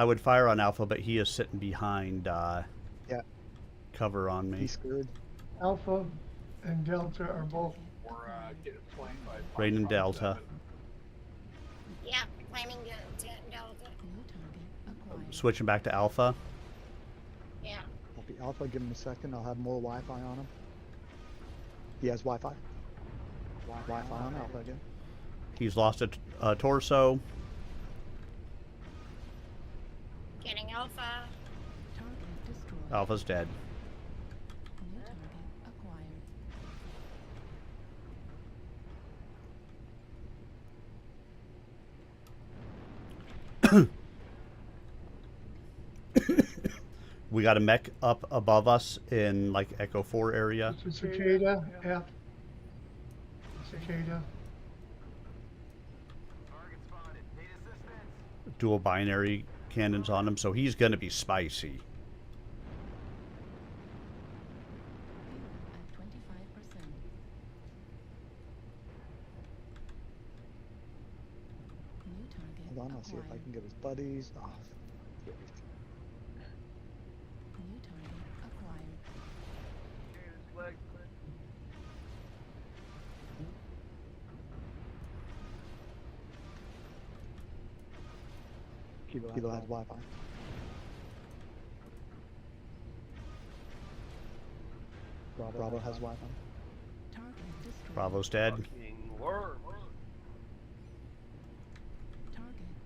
Speaker 1: I would fire on Alpha, but he is sitting behind
Speaker 17: Yeah.
Speaker 1: cover on me.
Speaker 17: He's screwed.
Speaker 8: Alpha and Delta are both.
Speaker 2: We're getting flanked by
Speaker 1: Rain and Delta.
Speaker 16: Yeah, flaming Delta.
Speaker 1: Switching back to Alpha.
Speaker 16: Yeah.
Speaker 17: Copy Alpha, give him a second. I'll have more Wi-Fi on him. He has Wi-Fi. Wi-Fi on Alpha again.
Speaker 1: He's lost a torso.
Speaker 16: Getting Alpha.
Speaker 4: Target destroyed.
Speaker 1: Alpha's dead.
Speaker 4: New target acquired.
Speaker 1: We got a mech up above us in like Echo 4 area.
Speaker 8: It's a cicada, F. Cicada.
Speaker 1: Dual binary cannons on him, so he's going to be spicy.
Speaker 4: At 25%. New target
Speaker 17: Hold on, I'll see if I
Speaker 4: acquired.
Speaker 17: can get his buddies. Oh,
Speaker 4: New target acquired.
Speaker 17: Kilo has Wi-Fi. Bravo has Wi-Fi.
Speaker 4: Target destroyed.
Speaker 1: Bravo's dead.
Speaker 4: Target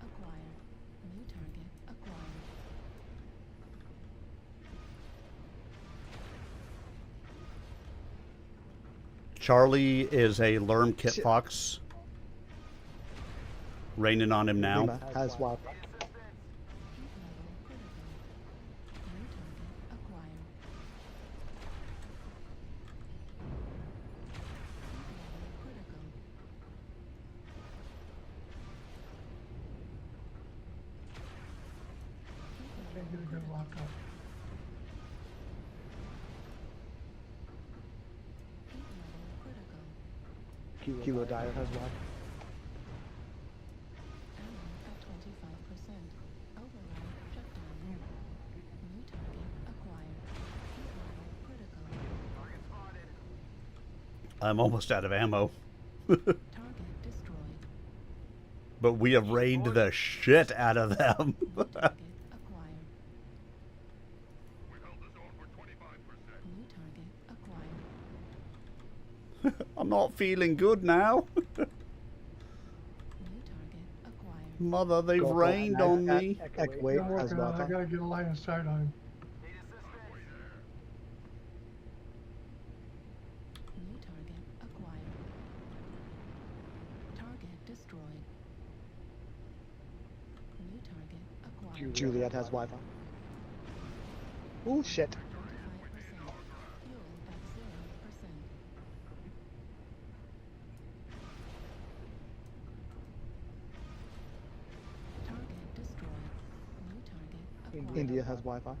Speaker 4: acquired. New target acquired.
Speaker 1: Charlie is a Lerm Kit Fox. Raining on him now.
Speaker 17: Lima has Wi-Fi.
Speaker 4: Heat level critical. New target acquired. Heat level critical.
Speaker 8: Can't get a good lockup.
Speaker 4: Heat level critical.
Speaker 17: Kilo Dyer has Wi-Fi.
Speaker 4: Ammo at 25%. Override shutdown. New target acquired. Heat level critical.
Speaker 1: I'm almost out of ammo.
Speaker 4: Target destroyed.
Speaker 1: But we have rained the shit out of them.
Speaker 4: New target acquired. New target acquired.
Speaker 1: I'm not feeling good now.
Speaker 4: New target acquired.
Speaker 1: Mother, they've
Speaker 17: Go
Speaker 1: rained
Speaker 17: ahead.
Speaker 1: on me.
Speaker 17: Echo
Speaker 8: I'm
Speaker 17: has
Speaker 8: working on it. I
Speaker 17: Wi-Fi.
Speaker 8: gotta get a line of sight on him.
Speaker 4: New target acquired. Target destroyed. New target acquired.
Speaker 17: Juliet has Wi-Fi. Oh shit.
Speaker 4: 25%. Fuel at 0%. Target destroyed. New target acquired.
Speaker 17: India has Wi-Fi.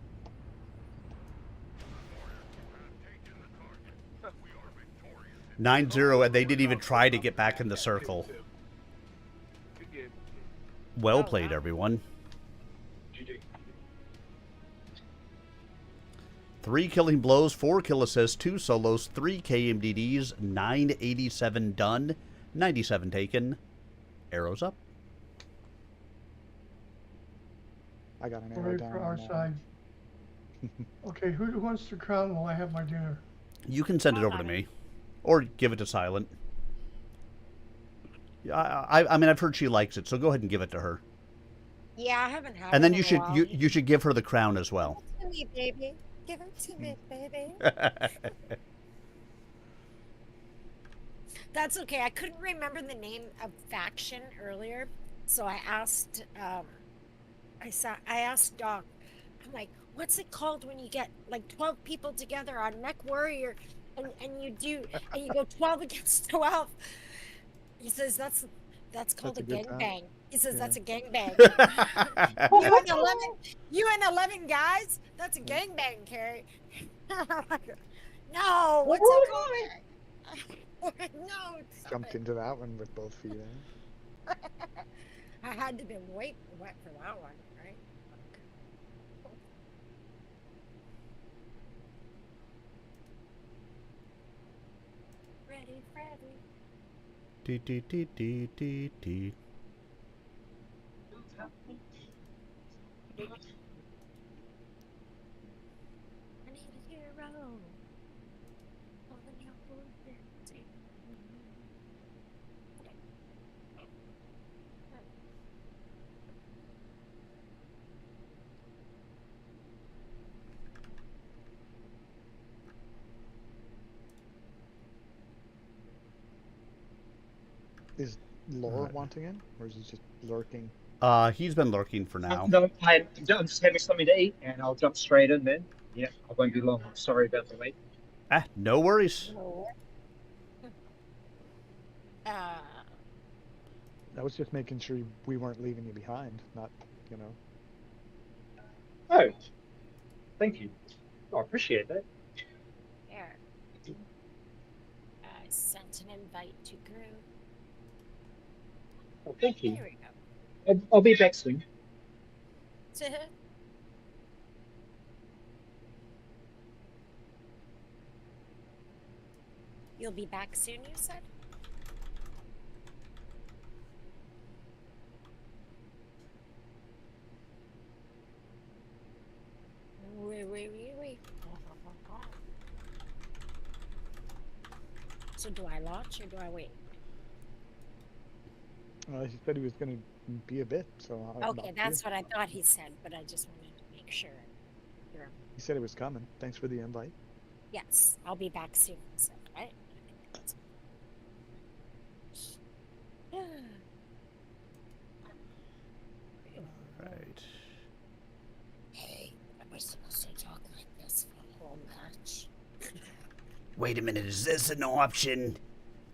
Speaker 5: We are victorious.
Speaker 1: 9-0, and they didn't even try to get back in the circle.
Speaker 6: Good game.
Speaker 1: Well played, everyone.
Speaker 2: GG.
Speaker 1: 3 killing blows, 4 kill assists, 2 solos, 3 KMDDs, 987 done, 97 taken. Arrows up.
Speaker 17: I got an arrow
Speaker 8: Right
Speaker 17: down.
Speaker 8: for our
Speaker 17: on,
Speaker 8: side. Okay, who wants the crown while I have my dinner?
Speaker 1: You can send it over to me, or give it to Silent. I mean, I've heard she likes it, so go ahead and give it to her.
Speaker 16: Yeah, I haven't had
Speaker 1: And then
Speaker 16: it
Speaker 1: you
Speaker 16: in a
Speaker 1: should
Speaker 16: while.
Speaker 1: you should give her the crown as well.
Speaker 16: Give it to me, baby. Give it to me, baby. That's okay. I couldn't remember the name of faction earlier, so I asked. I asked Doc. I'm like, what's it called when you get like 12 people together on Mech Warrior, and you go 12 against 12? He says that's called
Speaker 17: That's
Speaker 16: a
Speaker 17: a good time.
Speaker 16: gangbang. He says
Speaker 17: Yeah.
Speaker 16: that's a gangbang. you and 11 guys. That's a gangbang, Carrie. No, what's it called? No.
Speaker 17: Jumped into that one with both feet in.
Speaker 16: I had to be wet for that one, right? Ready, Freddy.
Speaker 1: Dee, dee, dee, dee, dee, dee.
Speaker 16: I need a hero. Holding out for fancy.
Speaker 17: Is Lore wanting in, or is he just lurking?
Speaker 1: He's been lurking for now.
Speaker 10: No, I'm just having something to eat, and I'll jump straight in then. Yeah, I won't be long. I'm sorry about the wait.
Speaker 1: Ah, no worries.
Speaker 17: I was just making sure we weren't leaving you behind, not, you know.
Speaker 10: Oh, thank you. I appreciate that.
Speaker 16: Here. I sent an invite to Gru.
Speaker 10: Oh, thank you.
Speaker 16: There we go.
Speaker 10: I'll be back soon.
Speaker 16: You'll be back soon, you said? Wait. So do I launch or do I wait?
Speaker 17: He said he was going to be a bit, so...
Speaker 16: Okay, that's what I thought he said, but I just wanted to make sure.
Speaker 17: He said it was coming. Thanks for the invite.
Speaker 16: Yes, I'll be back soon, he said, right?
Speaker 1: Right.
Speaker 16: Hey, am I supposed to talk like this for the whole match?
Speaker 1: Wait a minute, is this an option?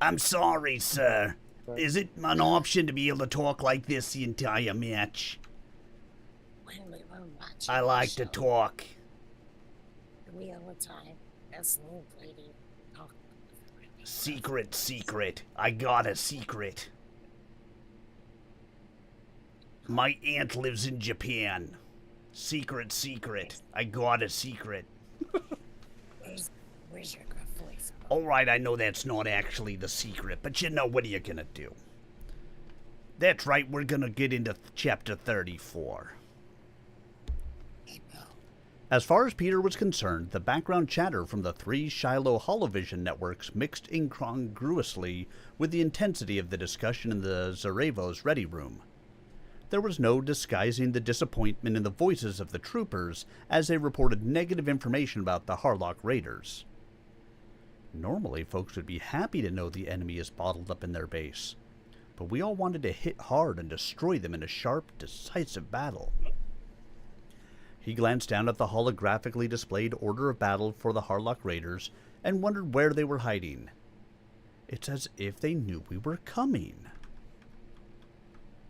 Speaker 1: I'm sorry, sir. Is it an option to be able to talk like this the entire match?
Speaker 16: When we were watching
Speaker 1: I like to talk.
Speaker 16: the wheel of time, this little lady talked.
Speaker 1: Secret. I got a secret. My aunt lives in Japan. Secret. I got a secret.
Speaker 16: Where's your gruff voice?
Speaker 1: Alright, I know that's not actually the secret, but you know, what are you gonna do? That's right, we're gonna get into chapter 34. As far as Peter was concerned, the background chatter from the three Shiloh holovision networks mixed incongruously with the intensity of the discussion in the Zarevo's ready room. There was no disguising the disappointment in the voices of the troopers as they reported negative information about the Harlock Raiders. Normally, folks would be happy to know the enemy is bottled up in their base, but we all wanted to hit hard and destroy them in a sharp, decisive battle. He glanced down at the holographically displayed order of battle for the Harlock Raiders and wondered where they were hiding. It's as if they knew we were coming.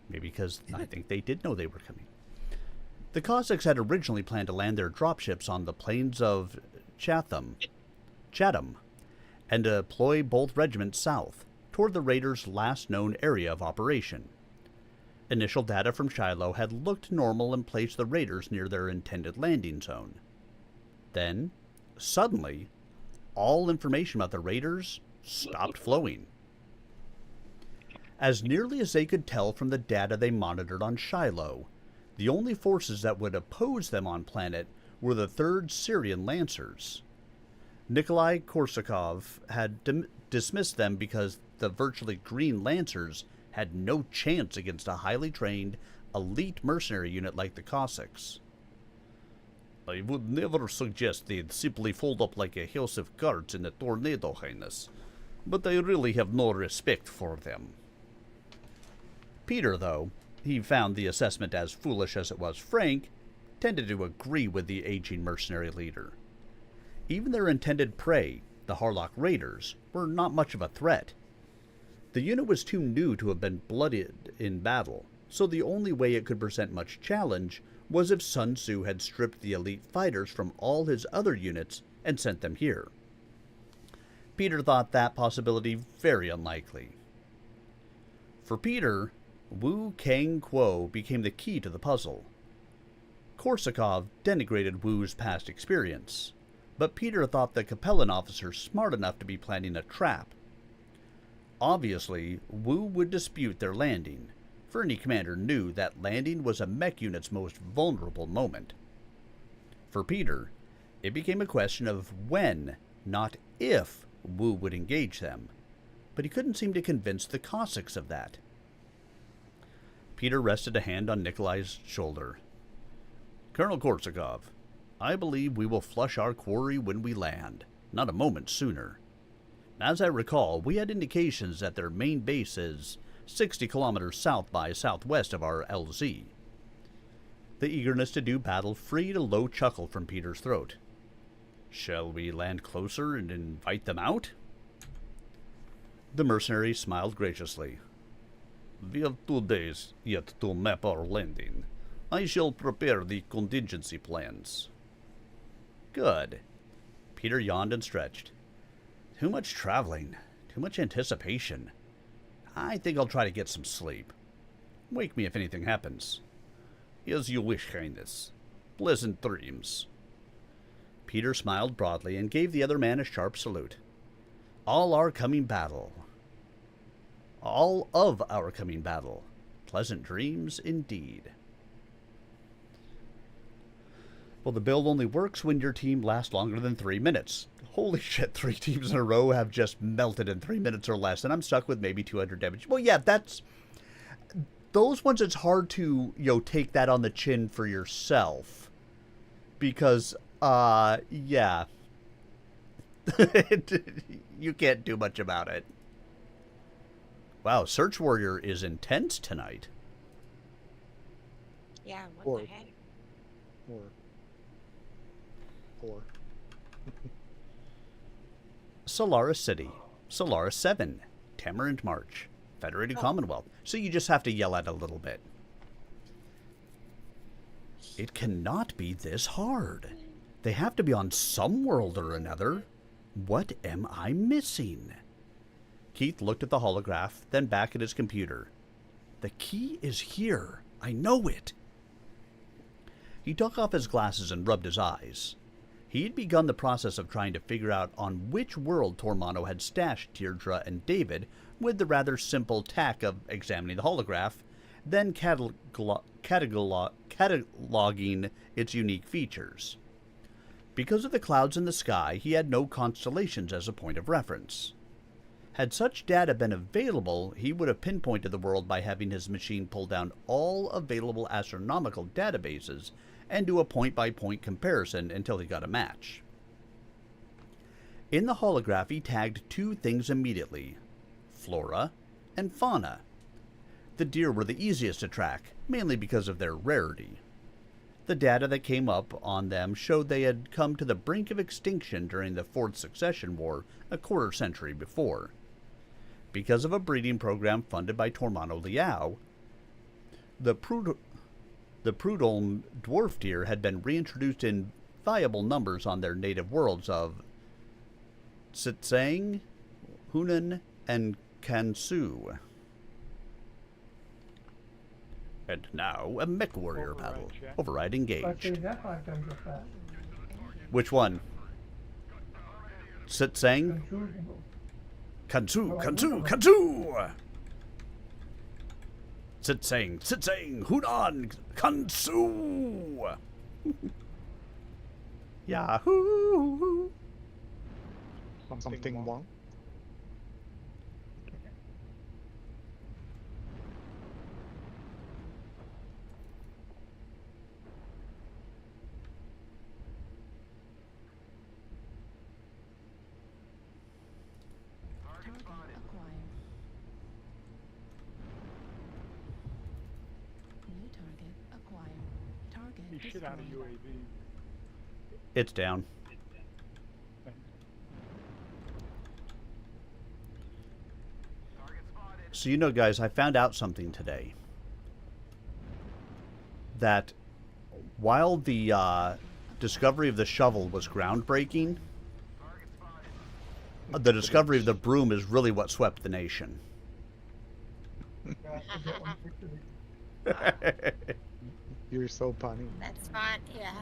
Speaker 1: Maybe because I think they did know they were coming. The Cossacks had originally planned to land their dropships on the plains of Chatham, and deploy both regiments south, toward the Raiders' last known area of operation. Initial data from Shiloh had looked normal and placed the Raiders near their intended landing zone. Then, suddenly, all information about the Raiders stopped flowing. As nearly as they could tell from the data they monitored on Shiloh, the only forces that would oppose them on planet were the 3rd Syrian Lancers. Nikolai Korsakov had dismissed them because the virtually green Lancers had no chance against a highly trained, elite mercenary unit like the Cossacks. I would never suggest they'd simply fold up like a house of cards in a tornado, Highness, but I really have no respect for them. Peter, though he found the assessment as foolish as it was frank, tended to agree with the aging mercenary leader. Even their intended prey, the Harlock Raiders, were not much of a threat. The unit was too new to have been blooded in battle, so the only way it could present much challenge was if Sun Tzu had stripped the elite fighters from all his other units and sent them here. Peter thought that possibility very unlikely. For Peter, Wu Kang Kuo became the key to the puzzle. Korsakov denigrated Wu's past experience, but Peter thought the Capellan officer smart enough to be planning a trap. Obviously, Wu would dispute their landing, for any commander knew that landing was a mech unit's most vulnerable moment. For Peter, it became a question of when, not if, Wu would engage them, but he couldn't seem to convince the Cossacks of that. Peter rested a hand on Nikolai's shoulder. Colonel Korsakov, I believe we will flush our quarry when we land, not a moment sooner. As I recall, we had indications that their main base is 60 kilometers south by southwest of our LZ. The eagerness to do battle freed a low chuckle from Peter's throat. Shall we land closer and invite them out? The mercenary smiled graciously. We have 2 days yet to map our landing. I shall prepare the contingency plans. Good. Peter yawned and stretched. Too much traveling. Too much anticipation. I think I'll try to get some sleep. Wake me if anything happens. As you wish, Highness. Pleasant dreams. Peter smiled broadly and gave the other man a sharp salute. All of our coming battle. Pleasant dreams indeed. Well, the build only works when your team lasts longer than 3 minutes. Holy shit, 3 teams in a row have just melted in 3 minutes or less, and I'm stuck with maybe 200 damage. Well, yeah, that's... Those ones, it's hard to, take that on the chin for yourself. Because, yeah. You can't do much about it. Wow, Search Warrior is intense tonight.
Speaker 16: Yeah, what the heck?
Speaker 17: Or.
Speaker 1: Solaris City, Solaris 7, Tamarind March, Federated Commonwealth. So you just have to yell at a little bit. It cannot be this hard. They have to be on some world or another. What am I missing? Keith looked at the holograph, then back at his computer. The key is here. I know it. He took off his glasses and rubbed his eyes. He had begun the process of trying to figure out on which world Tormano had stashed Deirdre and David with the rather simple tack of examining the holograph, then cataloging its unique features. Because of the clouds in the sky, he had no constellations as a point of reference. Had such data been available, he would have pinpointed the world by having his machine pull down all available astronomical databases and do a point-by-point comparison until he got a match. In the holograph, he tagged 2 things immediately: flora and fauna. The deer were the easiest to track, mainly because of their rarity. The data that came up on them showed they had come to the brink of extinction during the 4th Succession War a quarter century before. Because of a breeding program funded by Tormano Liao, the Prudhomme dwarf deer had been reintroduced in viable numbers on their native worlds of Sitsang, Hunan, and Kansu. And now, a mech warrior battle. Override engaged.
Speaker 8: Actually, that I've done just that.
Speaker 1: Which one? Sitsang? Kansu, Kansu, Kansu! Sitsang, Hunan, Kansu! Yahoo!
Speaker 17: Something wrong?
Speaker 11: Shit out of UAV.
Speaker 1: It's down. So guys, I found out something today. That while the discovery of the shovel was groundbreaking, the discovery of the broom is really what swept the nation.
Speaker 17: You're so punny.
Speaker 16: That's fine, yeah.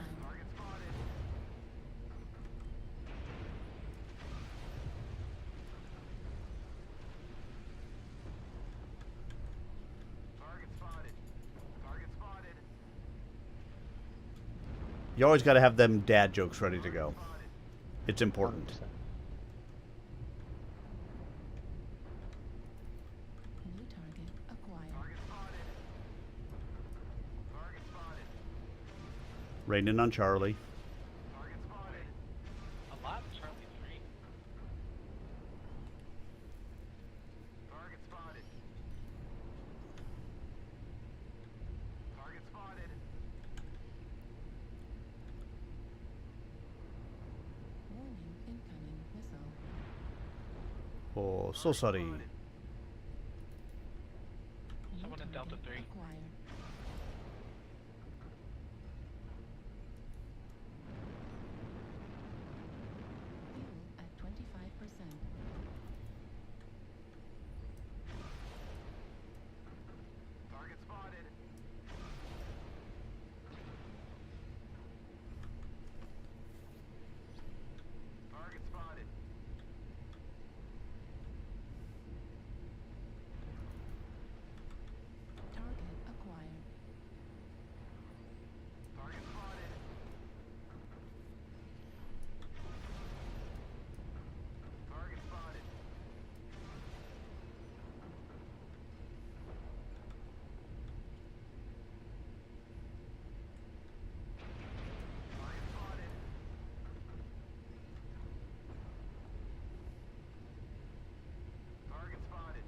Speaker 1: You always got to have them dad jokes ready to go. It's important.
Speaker 17: 100%.
Speaker 1: Raining on Charlie.
Speaker 12: A lot, Charlie 3.
Speaker 1: Oh, so sorry.
Speaker 3: Someone in Delta 3.
Speaker 4: At 25%.
Speaker 5: Target spotted. Target spotted.
Speaker 4: Target acquired.
Speaker 5: Target spotted. Target spotted. Target spotted. Target spotted.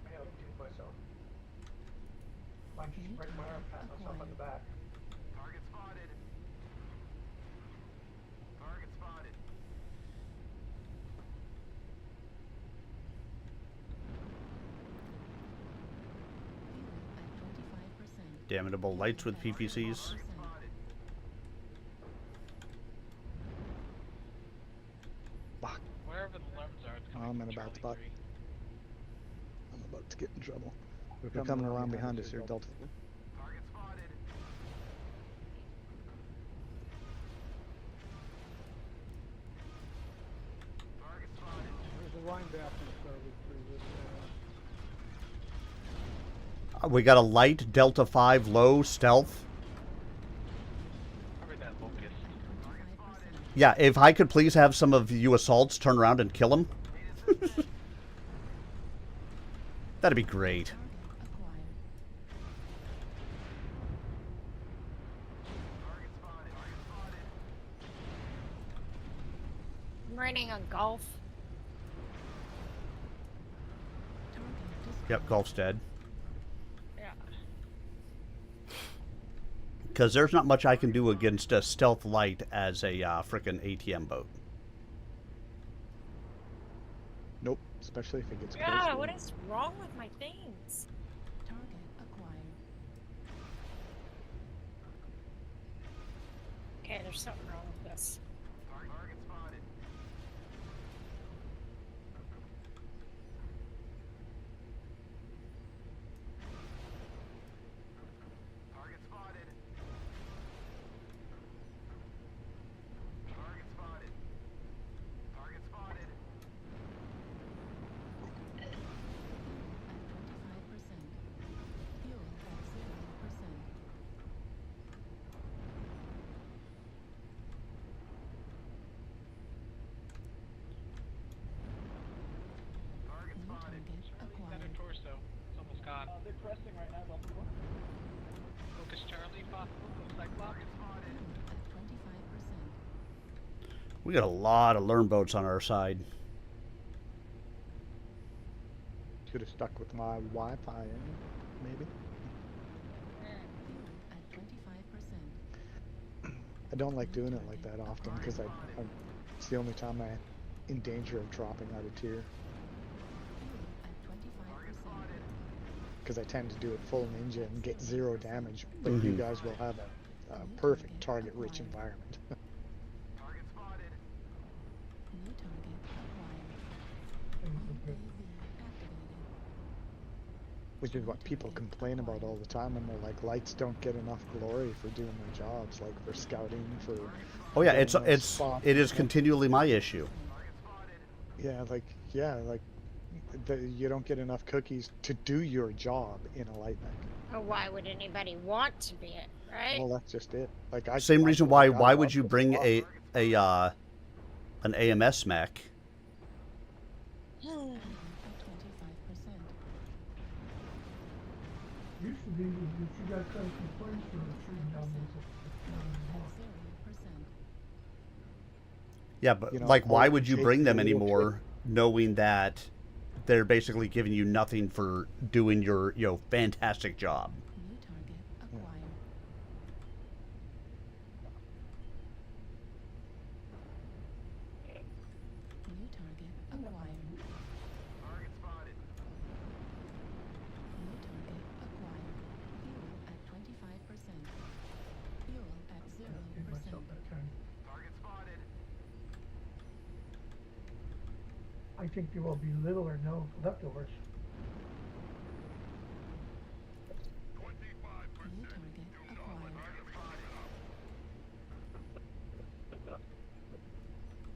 Speaker 8: I outdid myself. I just break my arm, pat myself on the back.
Speaker 5: Target spotted. Target spotted.
Speaker 4: Fuel at 25%.
Speaker 1: Damnable lights with PPCs.
Speaker 17: Fuck.
Speaker 3: Wherever the levers are, it's coming
Speaker 17: I'm
Speaker 3: from
Speaker 17: in a bad
Speaker 3: Charlie
Speaker 17: spot.
Speaker 3: 3.
Speaker 17: I'm about to get in trouble. They're coming around behind us here, Delta.
Speaker 5: Target spotted. Target spotted.
Speaker 6: There's a linebacker started through this.
Speaker 1: We got a light, Delta 5 low, stealth.
Speaker 3: Cover that locust.
Speaker 1: Yeah, if I could please have some of you assaults turn around and kill him. That'd be great.
Speaker 4: Target acquired.
Speaker 5: Target spotted. Target spotted.
Speaker 16: I'm running on golf.
Speaker 4: Target destroyed.
Speaker 1: Yep, Golf's dead.
Speaker 16: Yeah.
Speaker 1: Because there's not much I can do against a stealth light as a frickin' ATM boat.
Speaker 17: Nope, especially if it gets close.
Speaker 16: Yeah,
Speaker 17: to
Speaker 16: what
Speaker 17: it.
Speaker 16: is wrong with my things?
Speaker 4: Target acquired.
Speaker 16: Okay, there's something wrong with this.
Speaker 5: Target spotted. Target spotted. Target spotted. Target spotted.
Speaker 4: At 25%. Fuel at 0%.
Speaker 5: Target
Speaker 4: New
Speaker 5: spotted.
Speaker 4: target
Speaker 3: Center
Speaker 4: acquired.
Speaker 3: torso. It's almost gone.
Speaker 6: They're pressing right now, Delta 4.
Speaker 3: Focus Charlie, possible. Cyclops.
Speaker 5: Spotted.
Speaker 4: Fuel at 25%.
Speaker 1: We got a lot of learn boats on our side.
Speaker 17: Should have stuck with my Wi-Fi in, maybe.
Speaker 4: Fuel at 25%.
Speaker 17: I don't like doing it like that often because it's the only time I'm in danger of dropping out of tier.
Speaker 4: Fuel at 25%.
Speaker 17: Because I tend to do it full ninja and get 0 damage, but you guys will have a perfect target-rich environment.
Speaker 5: Target spotted.
Speaker 4: New target acquired. UAV activated.
Speaker 17: Which is what people complain about all the time, and they're like, lights don't get enough glory for doing their jobs, like for scouting, for...
Speaker 1: Oh yeah,
Speaker 17: getting those
Speaker 1: it
Speaker 17: spots
Speaker 1: is
Speaker 17: and-
Speaker 1: continually my issue.
Speaker 17: Yeah, you don't get enough cookies to do your job in a light mech.
Speaker 16: Oh, why would anybody want to be it, right?
Speaker 17: Well, that's just it. Like
Speaker 1: Same reason why would you bring
Speaker 17: a
Speaker 1: an AMS mech?
Speaker 4: At 25%.
Speaker 8: Used to be that you got some complaints for shooting down those.
Speaker 4: 0%.
Speaker 1: Yeah, but
Speaker 17: You know,
Speaker 1: like, why
Speaker 17: or
Speaker 1: would you
Speaker 17: take
Speaker 1: bring
Speaker 17: the
Speaker 1: them
Speaker 17: little
Speaker 1: anymore, knowing that they're basically giving you nothing for doing your fantastic job?
Speaker 4: New target acquired. target acquired.
Speaker 5: Target spotted.
Speaker 4: New target acquired. Fuel at 25%. Fuel at
Speaker 8: Give myself
Speaker 4: 0%.
Speaker 8: that time.
Speaker 5: Target spotted.
Speaker 8: I think there will be little or no leftovers.
Speaker 5: 25%.
Speaker 4: New target acquired.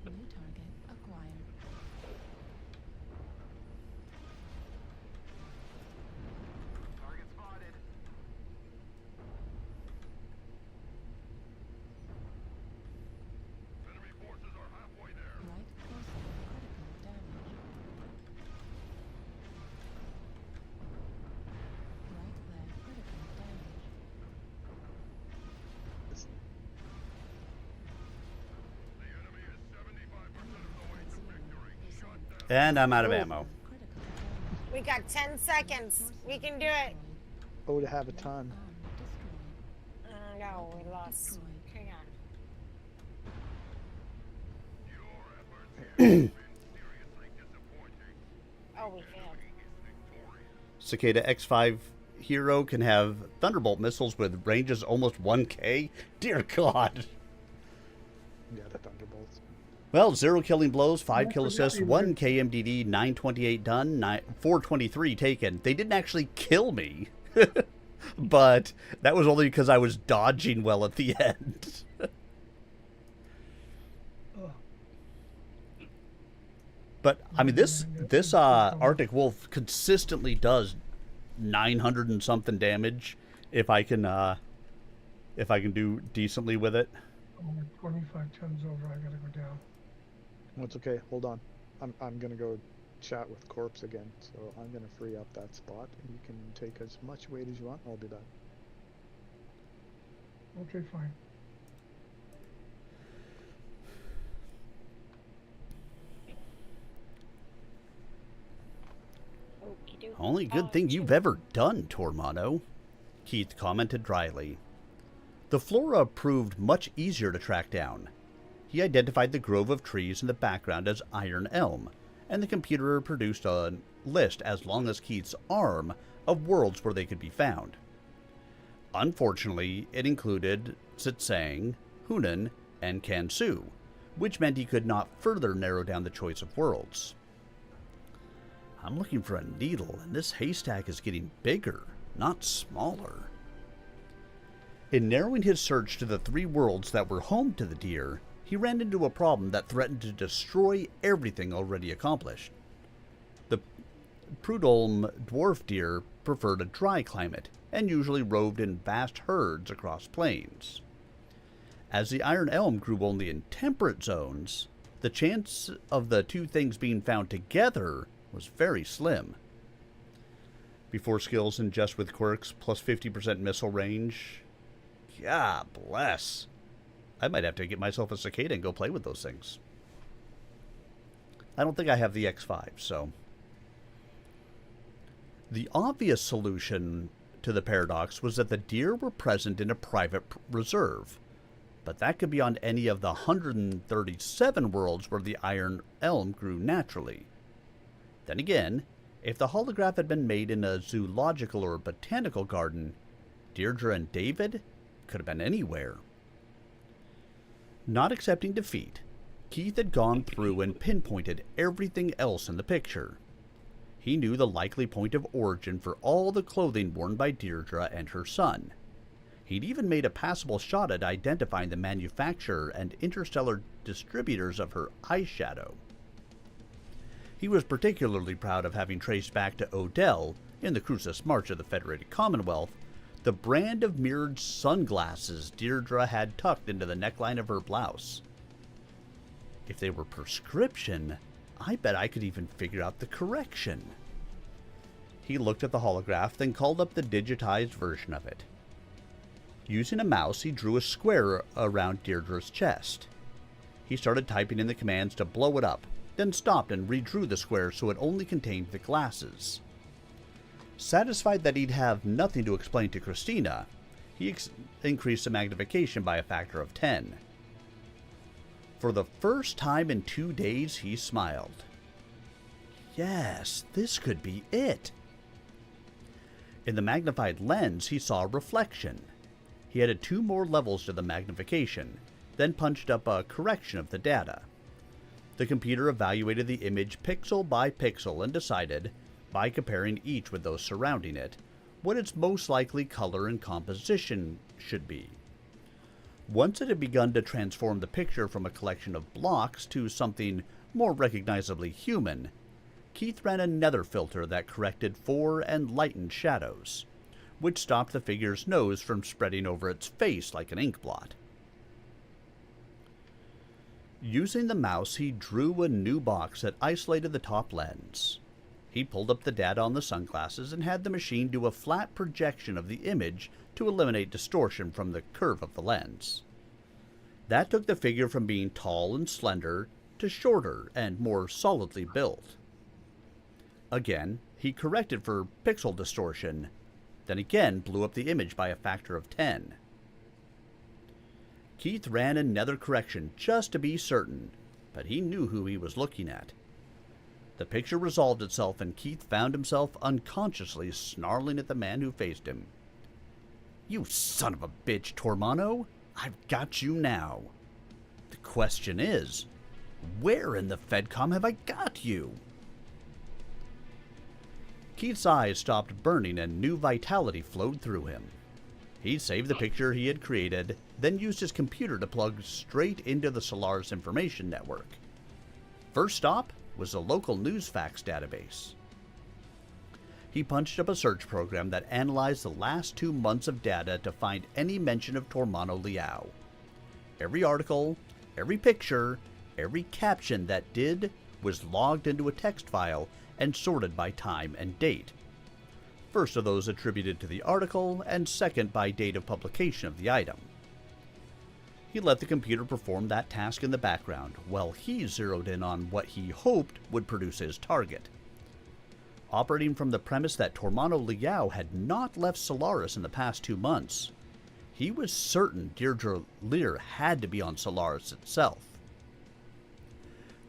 Speaker 4: New target acquired.
Speaker 5: Target spotted. Enemy forces are halfway there.
Speaker 4: Right torso critical damage. Right leg critical damage.
Speaker 5: The enemy is 75% of the way to victory. Shut down.
Speaker 1: And I'm out of ammo.
Speaker 16: We got 10 seconds. We can do it.
Speaker 17: Oh, to have a ton.
Speaker 16: No, we lost. Hang on. Oh, we failed.
Speaker 1: Cicada X5 Hero can have Thunderbolt missiles with ranges almost 1K? Dear God.
Speaker 17: Yeah, the Thunderbolts.
Speaker 1: Well, 0 killing blows, 5 kill assists, 1 KMDD, 928 done, 423 taken. They didn't actually kill me, but that was only because I was dodging well at the end. But, I mean, this Arctic Wolf consistently does 900 and something damage if I can do decently with it.
Speaker 8: Oh, 25 tons over, I gotta go down.
Speaker 17: Well, it's okay. Hold on. I'm gonna go chat with Corpse again, so I'm gonna free up that spot, and you can take as much weight as you want. I'll be back.
Speaker 8: Okay, fine.
Speaker 1: Only good thing you've ever done, Tormano, Keith commented dryly. The flora proved much easier to track down. He identified the grove of trees in the background as Iron Elm, and the computer produced a list as long as Keith's arm of worlds where they could be found. Unfortunately, it included Sitsang, Hunan, and Kansu, which meant he could not further narrow down the choice of worlds. I'm looking for a needle, and this haystack is getting bigger, not smaller. In narrowing his search to the 3 worlds that were home to the deer, he ran into a problem that threatened to destroy everything already accomplished. The Prudhomme dwarf deer preferred a dry climate, and usually roved in vast herds across plains. As the Iron Elm grew only in temperate zones, the chance of the 2 things being found together was very slim. Before skills and just with quirks plus 50% missile range. God bless. I might have to get myself a cicada and go play with those things. I don't think I have the X5, so. The obvious solution to the paradox was that the deer were present in a private reserve, but that could be on any of the 137 worlds where the Iron Elm grew naturally. Then again, if the holograph had been made in a zoological or botanical garden, Deirdre and David could have been anywhere. Not accepting defeat, Keith had gone through and pinpointed everything else in the picture. He knew the likely point of origin for all the clothing worn by Deirdre and her son. He'd even made a passable shot at identifying the manufacturer and interstellar distributors of her eyeshadow. He was particularly proud of having traced back to Odell, in the Crucis March of the Federated Commonwealth, the brand of mirrored sunglasses Deirdre had tucked into the neckline of her blouse. If they were prescription, I bet I could even figure out the correction. He looked at the holograph, then called up the digitized version of it. Using a mouse, he drew a square around Deirdre's chest. He started typing in the commands to blow it up, then stopped and redrew the square so it only contained the glasses. Satisfied that he'd have nothing to explain to Christina, he increased the magnification by a factor of 10. For the first time in 2 days, he smiled. Yes, this could be it. In the magnified lens, he saw a reflection. He added 2 more levels to the magnification, then punched up a correction of the data. The computer evaluated the image pixel by pixel and decided, by comparing each with those surrounding it, what its most likely color and composition should be. Once it had begun to transform the picture from a collection of blocks to something more recognizably human, Keith ran another filter that corrected for and lightened shadows, which stopped the figure's nose from spreading over its face like an ink blot. Using the mouse, he drew a new box that isolated the top lens. He pulled up the data on the sunglasses and had the machine do a flat projection of the image to eliminate distortion from the curve of the lens. That took the figure from being tall and slender to shorter and more solidly built. Again, he corrected for pixel distortion, then again blew up the image by a factor of 10. Keith ran another correction just to be certain, but he knew who he was looking at. The picture resolved itself and Keith found himself unconsciously snarling at the man who faced him. "You son of a bitch, Tormano! I've got you now. The question is, where in the FedCom have I got you?" Keith's eyes stopped burning and new vitality flowed through him. He saved the picture he had created, then used his computer to plug straight into the Solaris information network. First stop was the local Newsfax database. He punched up a search program that analyzed the last 2 months of data to find any mention of Tormano Liao. Every article, every picture, every caption that did was logged into a text file and sorted by time and date. First of those attributed to the article, and second by date of publication of the item. He let the computer perform that task in the background, while he zeroed in on what he hoped would produce his target. Operating from the premise that Tormano Liao had not left Solaris in the past 2 months, he was certain Deirdre Lear had to be on Solaris itself.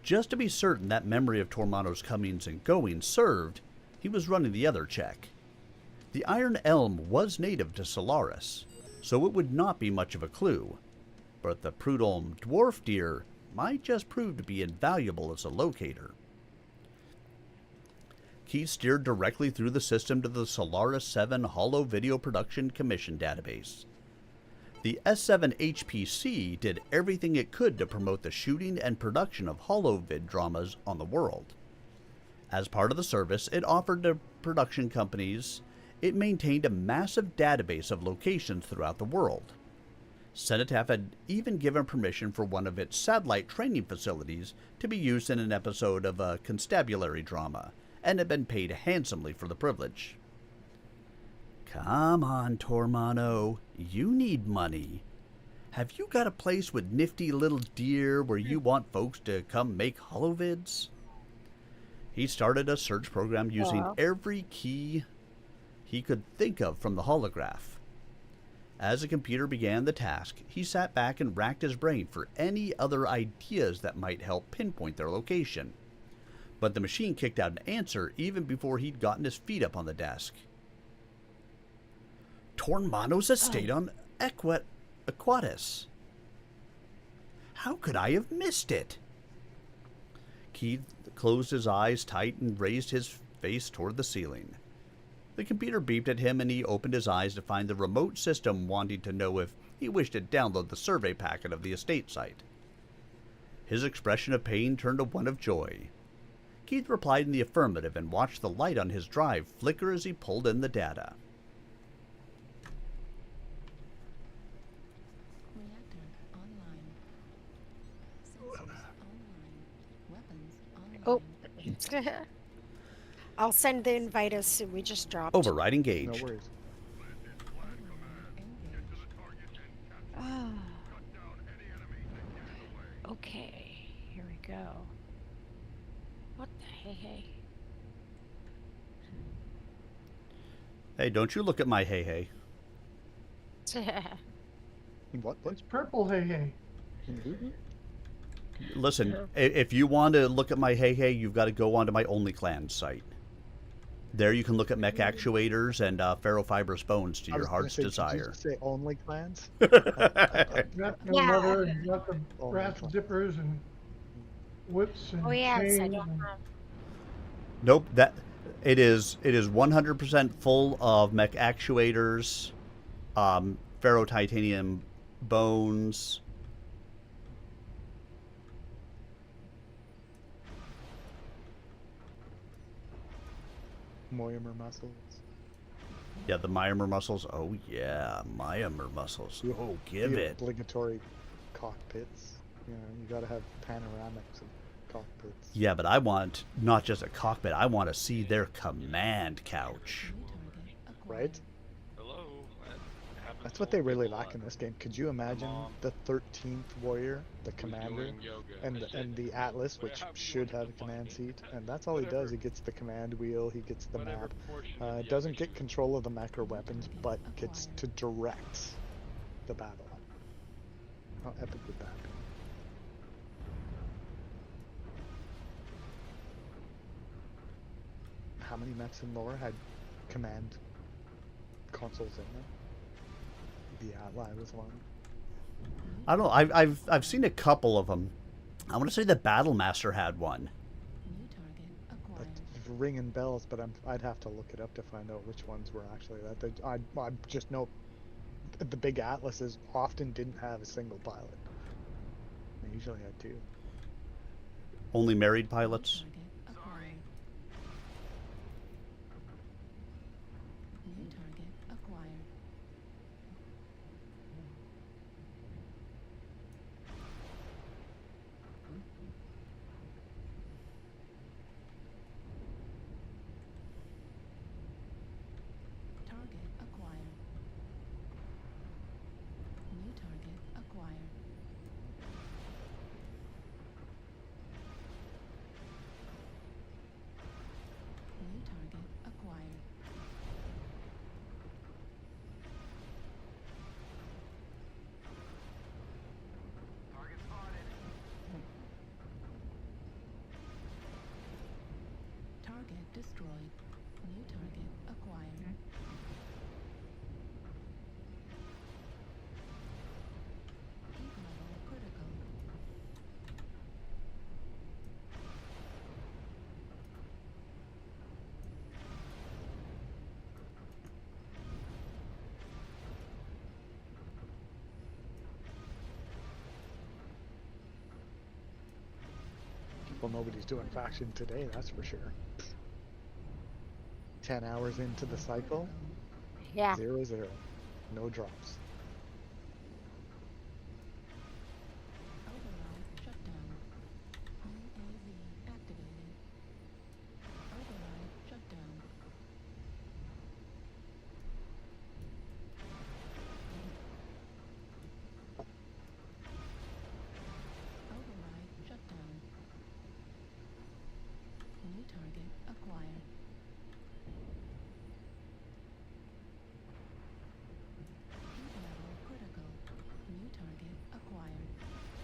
Speaker 1: Just to be certain that memory of Tormano's comings and goings served, he was running the other check. The Iron Elm was native to Solaris, so it would not be much of a clue, but the Prudhomme dwarf deer might just prove to be invaluable as a locator. Keith steered directly through the system to the Solaris 7 Holo Video Production Commission database. The S7 HPC did everything it could to promote the shooting and production of holovid dramas on the world. As part of the service it offered to production companies, it maintained a massive database of locations throughout the world. Cenotaph had even given permission for one of its satellite training facilities to be used in an episode of a constabulary drama, and had been paid handsomely for the privilege. Come on, Tormano, you need money. Have you got a place with nifty little deer where you want folks to come make holovids? He started a search program using every key he could think of from the holograph. As the computer began the task, he sat back and racked his brain for any other ideas that might help pinpoint their location. But the machine kicked out an answer even before he'd gotten his feet up on the desk. Tormano's estate on Aquatis. How could I have missed it? Keith closed his eyes tight and raised his face toward the ceiling. The computer beeped at him and he opened his eyes to find the remote system wanting to know if he wished to download the survey packet of the estate site. His expression of pain turned to one of joy. Keith replied in the affirmative and watched the light on his drive flicker as he pulled in the data.
Speaker 16: Oh. I'll send the invite as we just dropped.
Speaker 1: Override engage.
Speaker 17: No worries.
Speaker 16: Oh. Okay, here we go. What the hey?
Speaker 1: Hey, don't you look at my hey.
Speaker 17: What?
Speaker 8: It's purple, hey.
Speaker 1: Listen, if you want to look at my Hey, you've got to go onto my OnlyClan site. There you can look at mech actuators and ferrofibrous bones to
Speaker 17: I
Speaker 1: your
Speaker 17: was gonna
Speaker 1: heart's
Speaker 17: say, did
Speaker 1: desire.
Speaker 17: you just say only clans?
Speaker 8: You got the
Speaker 16: Yeah.
Speaker 8: leather, you got the
Speaker 17: Only
Speaker 8: brass
Speaker 17: clans.
Speaker 8: zippers and whips and
Speaker 16: Oh yes, I
Speaker 8: chains.
Speaker 16: don't
Speaker 8: And
Speaker 16: have.
Speaker 1: Nope, it is 100% full of mech actuators, ferrotitanium bones.
Speaker 17: Moimer muscles.
Speaker 1: Yeah, the Myomer muscles. Oh yeah, Myomer muscles. Oh, give
Speaker 17: The
Speaker 1: it.
Speaker 17: obligatory cockpits. You know, you gotta have panoramics of cockpits.
Speaker 1: Yeah, but I want not just a cockpit. I want to see their command couch.
Speaker 17: Right?
Speaker 15: Hello.
Speaker 17: That's what they really lack in this game. Could you imagine the 13th warrior, the commander, and the Atlas, which should have a command seat, and that's all he does. He gets the command wheel, he gets the map, doesn't get control of the mech or weapons, but gets to direct the battle. How epic would that be? How many mechs in lore had command consoles in them? The Ally was one.
Speaker 1: I don't know. I've seen a couple of them. I want to say the Battlemaster had one.
Speaker 17: That's ringing bells, but I'd have to look it up to find out which ones were actually that. I just know the big Atlases often didn't have a single pilot. They usually had two.
Speaker 1: Only married pilots.
Speaker 4: New target acquired. Target acquired. New target acquired. New target acquired. Target destroyed. New target acquired. Heat level critical.
Speaker 17: Well, nobody's doing faction today, that's for sure. 10 hours into the cycle,
Speaker 16: Yeah.
Speaker 17: 0-0. No drops.
Speaker 4: Override shut down. UAV activated. Override shut down. Override shut down. New target acquired. Heat level critical. New target acquired.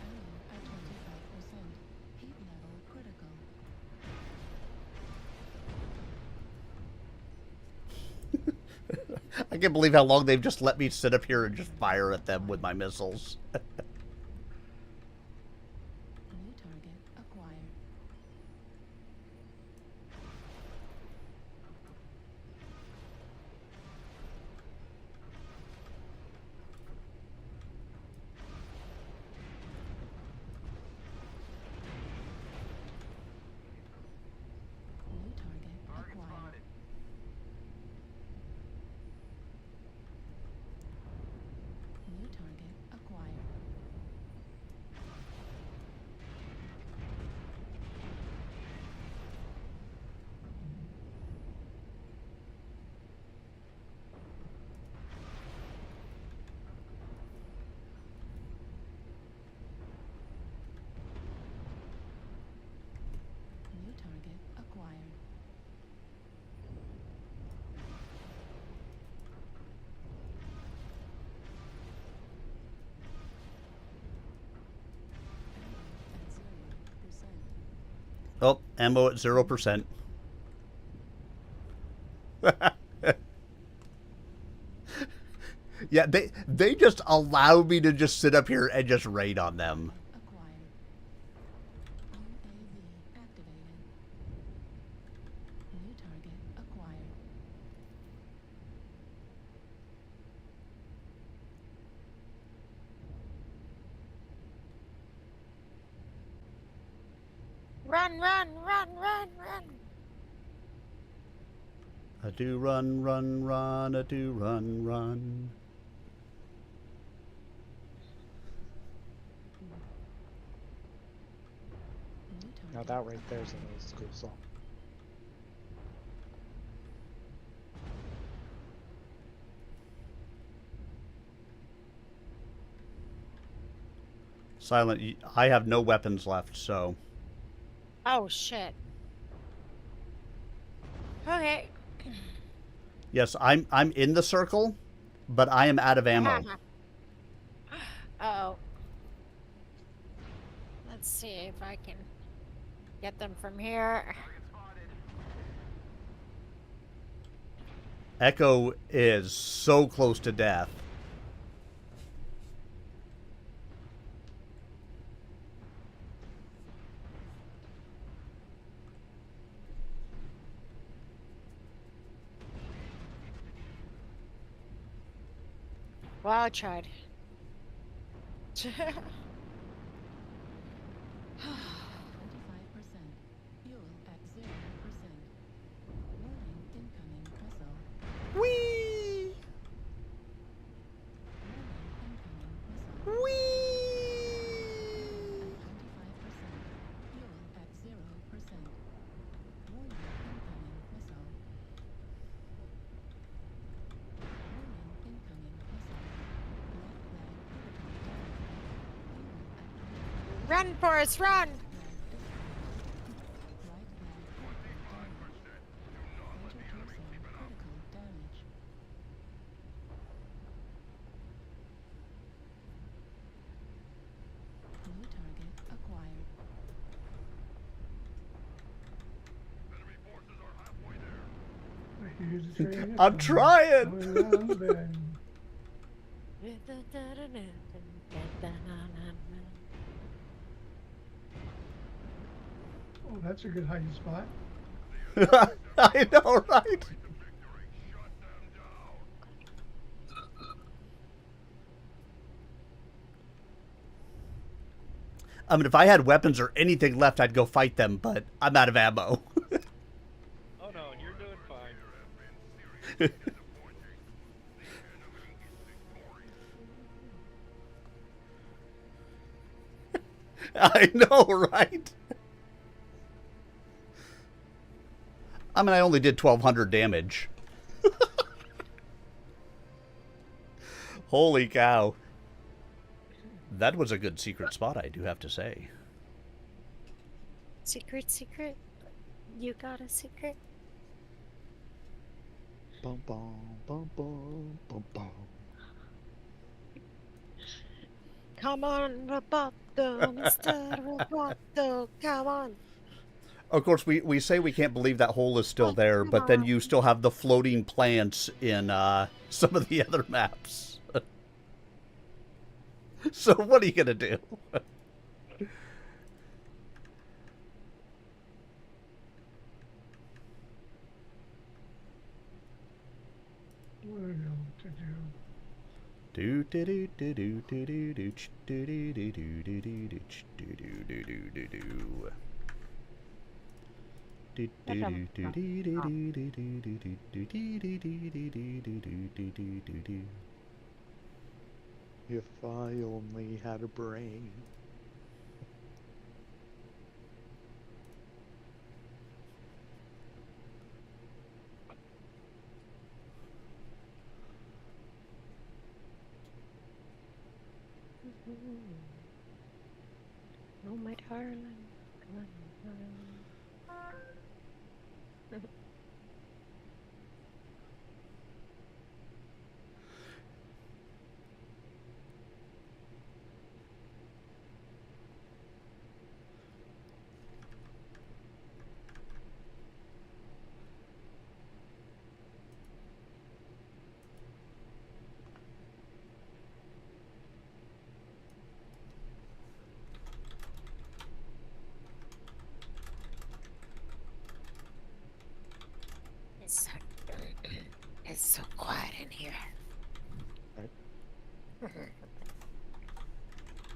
Speaker 4: Area at 25%. Heat level critical.
Speaker 1: I can't believe how long they've just let me sit up here and just fire at them with my missiles.
Speaker 4: New target acquired. New target acquired. New target acquired.
Speaker 1: Oh, ammo at 0%. Yeah, they just allow me to just sit up here and just raid on them.
Speaker 4: Acquired. UAV activated. New target acquired.
Speaker 16: Run, run, run, run, run.
Speaker 1: I do run, run, run, I do run, run.
Speaker 17: Now that right there's an old school song.
Speaker 1: Silent, I have no weapons left, so...
Speaker 16: Oh, shit. Okay.
Speaker 1: Yes, I'm in the circle, but I am out of ammo.
Speaker 16: Uh-oh. Let's see if I can get them from here.
Speaker 1: Echo is so close to death.
Speaker 16: Well, I tried.
Speaker 4: 25%. Fuel at 0%. Warning, incoming missile.
Speaker 1: Whee!
Speaker 4: Warning, incoming missile.
Speaker 1: Whee!
Speaker 4: 25%. Fuel at 0%. Warning, incoming missile. Warning, incoming missile.
Speaker 16: Run, Forrest, run!
Speaker 4: New target acquired.
Speaker 5: Enemy forces are halfway there.
Speaker 8: I can use the train.
Speaker 1: I'm trying!
Speaker 8: Going around the bend. Oh, that's a good hiding spot.
Speaker 1: I know, right? I mean, if I had weapons or anything left, I'd go fight them, but I'm out of ammo.
Speaker 6: Oh no, you're doing fine.
Speaker 1: I know, right? I mean, I only did 1,200 damage. Holy cow. That was a good secret spot, I do have to say.
Speaker 16: Secret, secret. You got a secret?
Speaker 17: Bum bum bum bum bum bum.
Speaker 16: Come on, Roboto, Mr. Roboto, come on.
Speaker 1: Of course, we say we can't believe that hole is still there, but then you still have the floating plants in some of the other maps. So what are you going to do?
Speaker 8: What do I know to do?
Speaker 1: Do do do do do do do do do do do do do do do do do do do.
Speaker 17: If I only had a brain.
Speaker 16: Oh, my darling. Come on, darling. It's so quiet in here.
Speaker 17: Right.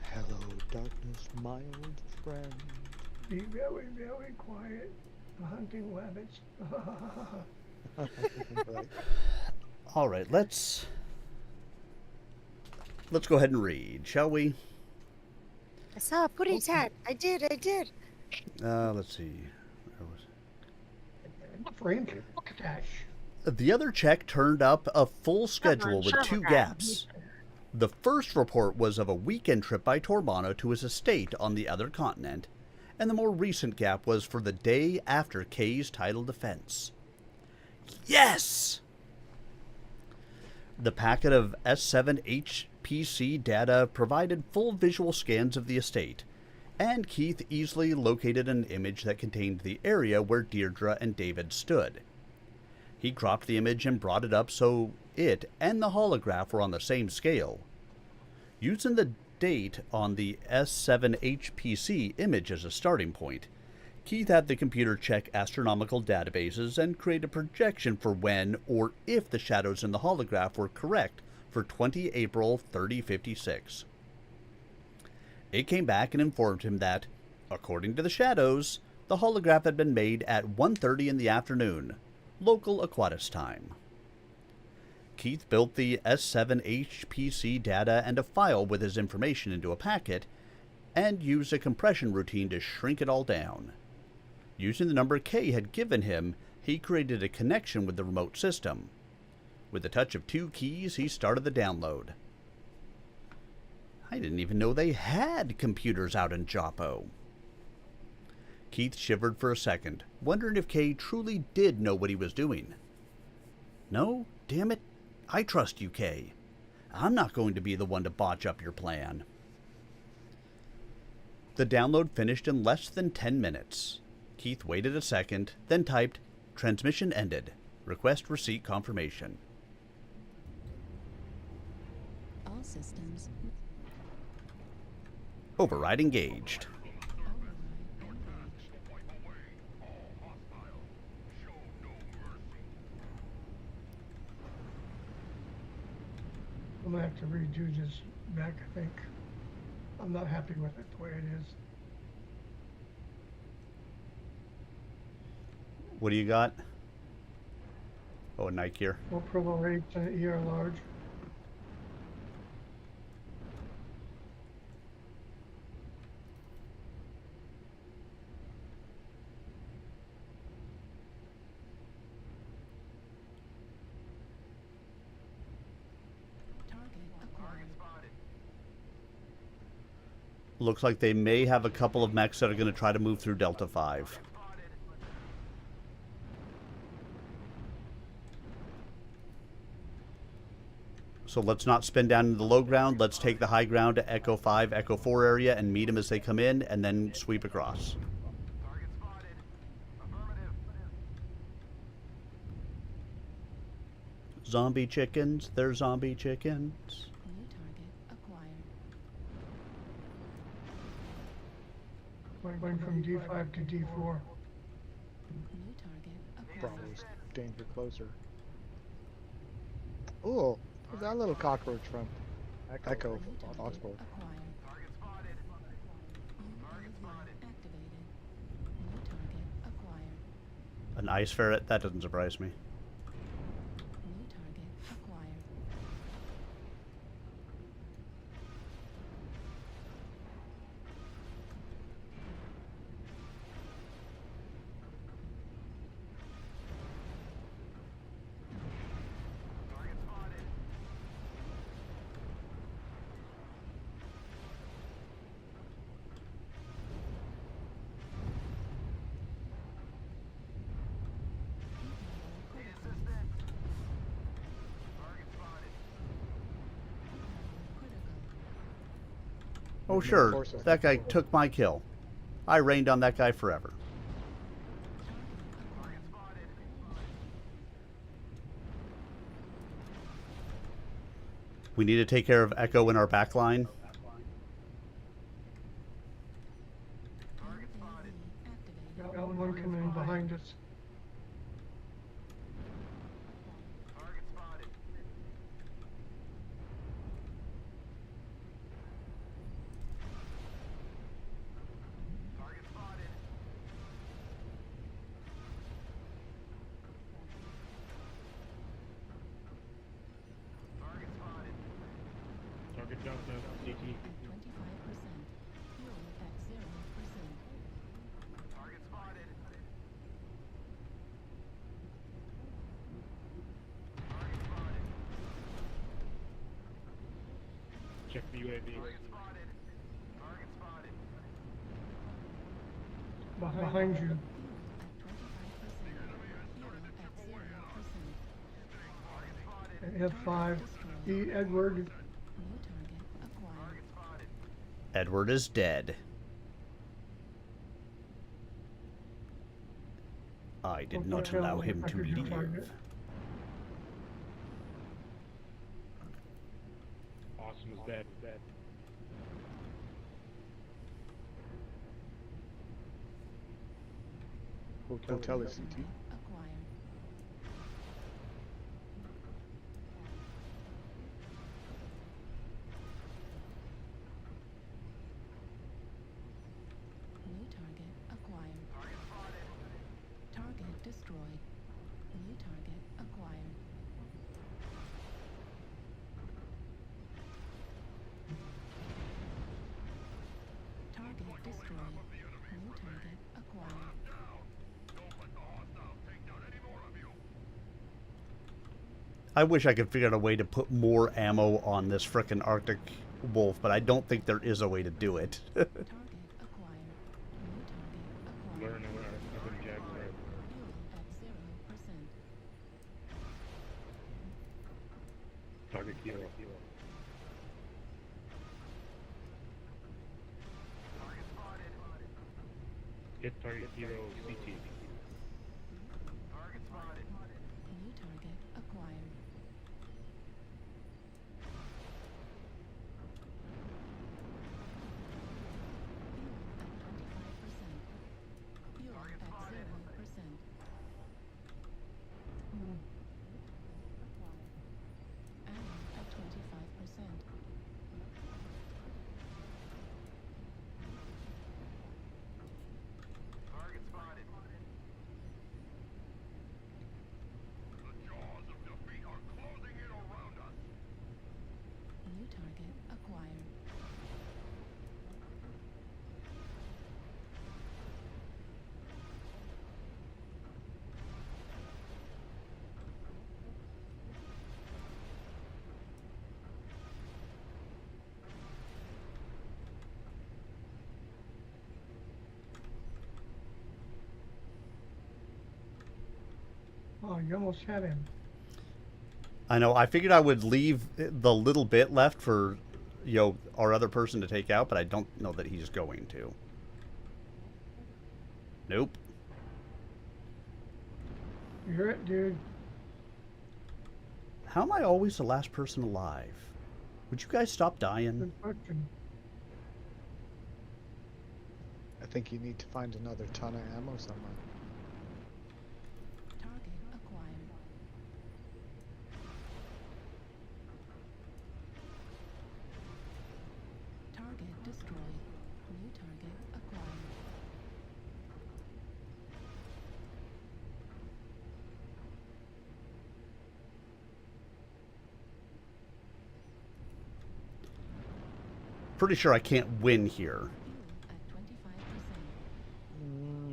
Speaker 17: Hello, darkness, my old friend.
Speaker 8: Be very, very quiet. Hunting rabbits.
Speaker 17: Right.
Speaker 1: All right, let's go ahead and read, shall we?
Speaker 16: I saw a putty tat. I did.
Speaker 1: Let's see.
Speaker 8: Frank Cash.
Speaker 1: The other check turned up a full schedule with 2 gaps. The first report was of a weekend trip by Torbano to his estate on the other continent, and the more recent gap was for the day after Kay's title defense. Yes! The packet of S7 HPC data provided full visual scans of the estate, and Keith easily located an image that contained the area where Deirdre and David stood. He cropped the image and brought it up so it and the holograph were on the same scale. Using the date on the S7 HPC image as a starting point, Keith had the computer check astronomical databases and create a projection for when or if the shadows in the holograph were correct for 20 April 3056. It came back and informed him that, according to the shadows, the holograph had been made at 1:30 in the afternoon, local Aquatis time. Keith built the S7 HPC data and a file with his information into a packet, and used a compression routine to shrink it all down. Using the number Kay had given him, he created a connection with the remote system. With the touch of 2 keys, he started the download. I didn't even know they had computers out in Joppo. Keith shivered for a second, wondering if Kay truly did know what he was doing. No, damn it, I trust you, Kay. I'm not going to be the one to botch up your plan. The download finished in less than 10 minutes. Keith waited a second, then typed, "Transmission ended. Request receipt confirmation."
Speaker 4: All systems.
Speaker 1: Override engaged.
Speaker 8: I'm gonna have to redo this back, I think. I'm not happy with it the way it is.
Speaker 1: What do you got? Oh, a Nike here.
Speaker 8: No approval rates and ER large.
Speaker 1: Looks like they may have a couple of mechs that are going to try to move through Delta 5. So let's not spin down into the low ground. Let's take the high ground to Echo 5, Echo 4 area and meet them as they come in and then sweep across. Zombie chickens. They're zombie chickens.
Speaker 4: New target acquired.
Speaker 8: Going from D5 to D4.
Speaker 4: New target acquired.
Speaker 17: Bravo's danger closer. Ooh, where's that little cockroach from? Echo Oxford.
Speaker 4: Acquired. Activated. New target acquired.
Speaker 1: An ice ferret? That doesn't surprise me.
Speaker 4: New target acquired.
Speaker 1: Oh sure, that guy took my kill. I rained on that guy forever. We need to take care of Echo in our back line.
Speaker 8: Got one coming in behind us.
Speaker 6: Check the UAV.
Speaker 8: Behind you. F5. E. Edward.
Speaker 1: Edward is dead. I did not allow him to leave.
Speaker 6: Awesome is dead.
Speaker 17: Hotel is CT.
Speaker 4: New target acquired. Target destroyed. New target acquired. Target destroyed. New target acquired.
Speaker 1: I wish I could figure out a way to put more ammo on this frickin' Arctic Wolf, but I don't think there is a way to do it.
Speaker 4: Target acquired. New target acquired.
Speaker 6: Learn of Jaguar.
Speaker 4: Fuel at 0%.
Speaker 6: Target kilo. Hit target kilo CT.
Speaker 4: New target acquired. Fuel at 25%. Fuel at 0%. Ammo at 25%. New target acquired.
Speaker 8: Oh, you almost had him.
Speaker 1: I know. I figured I would leave the little bit left for, our other person to take out, but I don't know that he's going to. Nope.
Speaker 8: You're it, dude.
Speaker 1: How am I always the last person alive? Would you guys stop dying?
Speaker 8: Good question.
Speaker 17: I think you need to find another ton of ammo somewhere.
Speaker 4: Target acquired. Target destroyed. New target acquired.
Speaker 1: Pretty sure I can't win here.
Speaker 4: Fuel at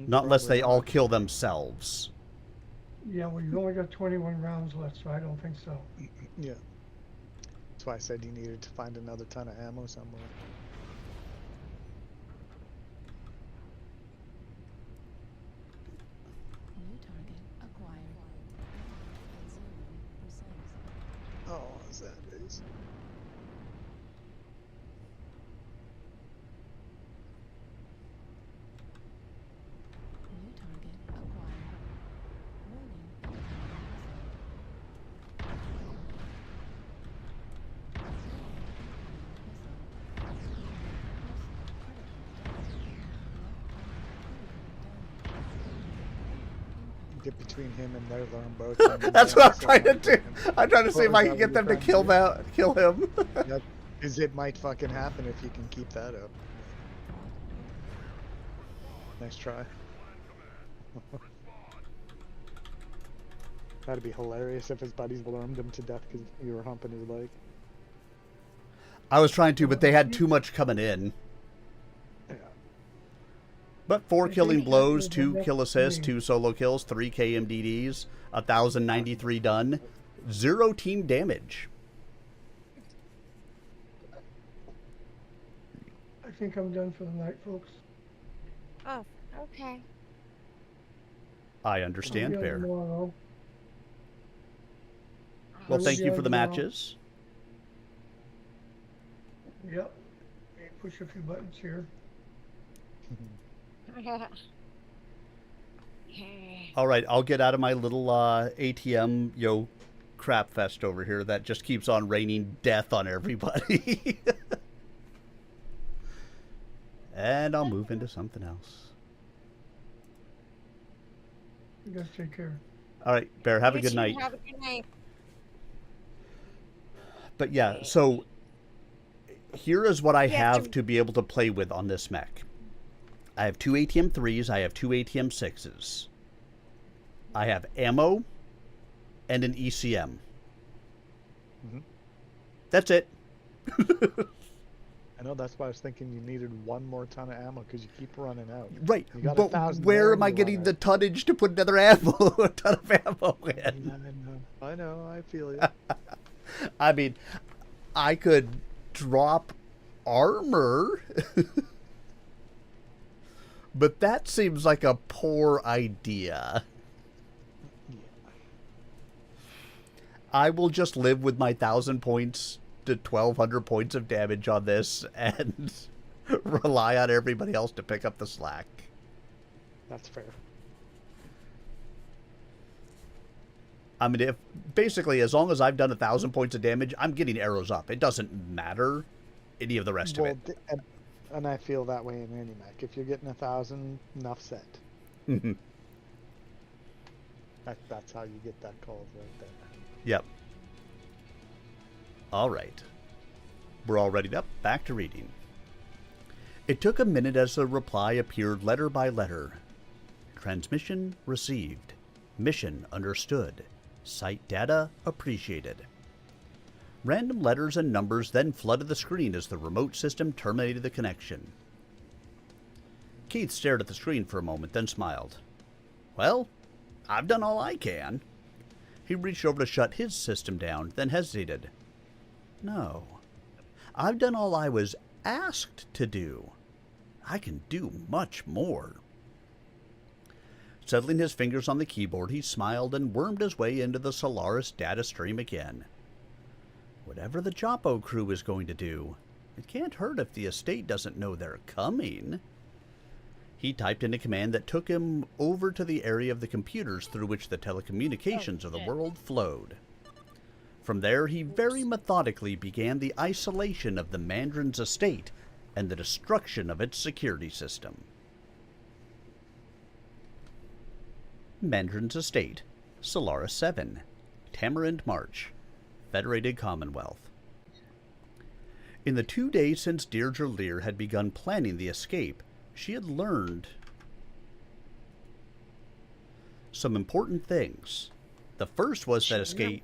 Speaker 4: 25%.
Speaker 1: Not unless they all kill themselves.
Speaker 8: Yeah, well, you've only got 21 rounds left, so I don't think so.
Speaker 17: Yeah. That's why I said you needed to find another ton of ammo somewhere.
Speaker 4: New target acquired. At 0%.
Speaker 17: Oh, is that is?
Speaker 4: New target acquired. Warning.
Speaker 17: Get between him and their alarm boats.
Speaker 1: That's what I'm trying to do. I'm trying to see if I can get them to kill him.
Speaker 17: Because it might fucking happen if you can keep that up. Nice try. That'd be hilarious if his buddies wormed him to death because you were humping his leg.
Speaker 1: I was trying to, but they had too much coming in.
Speaker 17: Yeah.
Speaker 1: But 4 killing blows, 2 kill assists, 2 solo kills, 3 KMDDs, 1,093 done, 0 team damage.
Speaker 8: think I'm done for the night, folks.
Speaker 16: Oh, okay.
Speaker 1: I understand,
Speaker 8: I'll be on
Speaker 1: Bear.
Speaker 8: tomorrow.
Speaker 1: Well,
Speaker 8: I will
Speaker 1: thank
Speaker 8: be
Speaker 1: you
Speaker 8: on
Speaker 1: for the
Speaker 8: tomorrow.
Speaker 1: matches.
Speaker 8: Yep. Let me push a few buttons here.
Speaker 1: All right, I'll get out of my little ATM, crap fest over here that just keeps on raining death on everybody. And I'll move into something else.
Speaker 8: You guys take care.
Speaker 1: All right, Bear, have a
Speaker 16: You
Speaker 1: good
Speaker 16: too,
Speaker 1: night.
Speaker 16: Have a good night.
Speaker 1: But yeah, so here is what I
Speaker 16: Yeah,
Speaker 1: have to be able to play with on this mech. I have 2 ATM 3s, I have 2 ATM 6s. I have ammo and an ECM.
Speaker 17: Mm-hmm.
Speaker 1: That's it.
Speaker 17: I know, that's why I was thinking you needed one more ton of ammo because you keep running out.
Speaker 1: Right,
Speaker 17: You got
Speaker 1: but
Speaker 17: 1,000
Speaker 1: where
Speaker 17: more
Speaker 1: am I
Speaker 17: and you run
Speaker 1: getting
Speaker 17: out.
Speaker 1: the tonnage to put another ammo, a ton of ammo in?
Speaker 17: I know, I feel you.
Speaker 1: I mean, I could drop armor, but that seems like a poor idea. I will just live with my 1,000 points to 1,200 points of damage on this and rely on everybody else to pick up the slack.
Speaker 17: That's fair.
Speaker 1: I mean, basically, as long as I've done 1,000 points of damage, I'm getting arrows up. It doesn't matter any of the rest of it.
Speaker 17: And I feel that way in any mech. If you're getting 1,000, enough said.
Speaker 1: Mm-hmm.
Speaker 17: That's how you get that call right there.
Speaker 1: Yep. All right. We're all readied up. Back to reading. It took a minute as the reply appeared letter by letter. Transmission received. Mission understood. Site data appreciated. Random letters and numbers then flooded the screen as the remote system terminated the connection. Keith stared at the screen for a moment, then smiled. Well, I've done all I can. He reached over to shut his system down, then hesitated. No. I've done all I was asked to do. I can do much more. Settling his fingers on the keyboard, he smiled and wormed his way into the Solaris data stream again. Whatever the Joppo crew is going to do, it can't hurt if the estate doesn't know they're coming. He typed in a command that took him over to the area of the computers through which the telecommunications of the world flowed. From there, he very methodically began the isolation of the Mandarin's estate and the destruction of its security system. Mandarin's estate, Solaris 7, Tamarind March, Federated Commonwealth. In the 2 days since Deirdre Lear had begun planning the escape, she had learned some important things. The first was that escape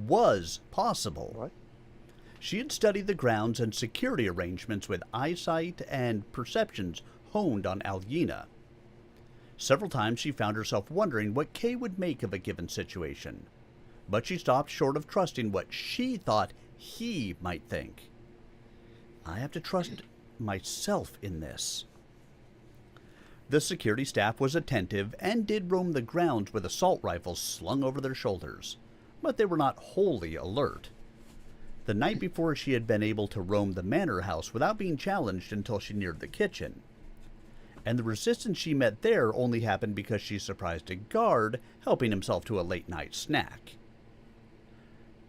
Speaker 1: was possible.
Speaker 17: What?
Speaker 1: She had studied the grounds and security arrangements with eyesight and perceptions honed on Algina. Several times she found herself wondering what Kay would make of a given situation, but she stopped short of trusting what she thought he might think. I have to trust myself in this. The security staff was attentive and did roam the grounds with assault rifles slung over their shoulders, but they were not wholly alert. The night before, she had been able to roam the manor house without being challenged until she neared the kitchen. And the resistance she met there only happened because she surprised a guard helping himself to a late-night snack.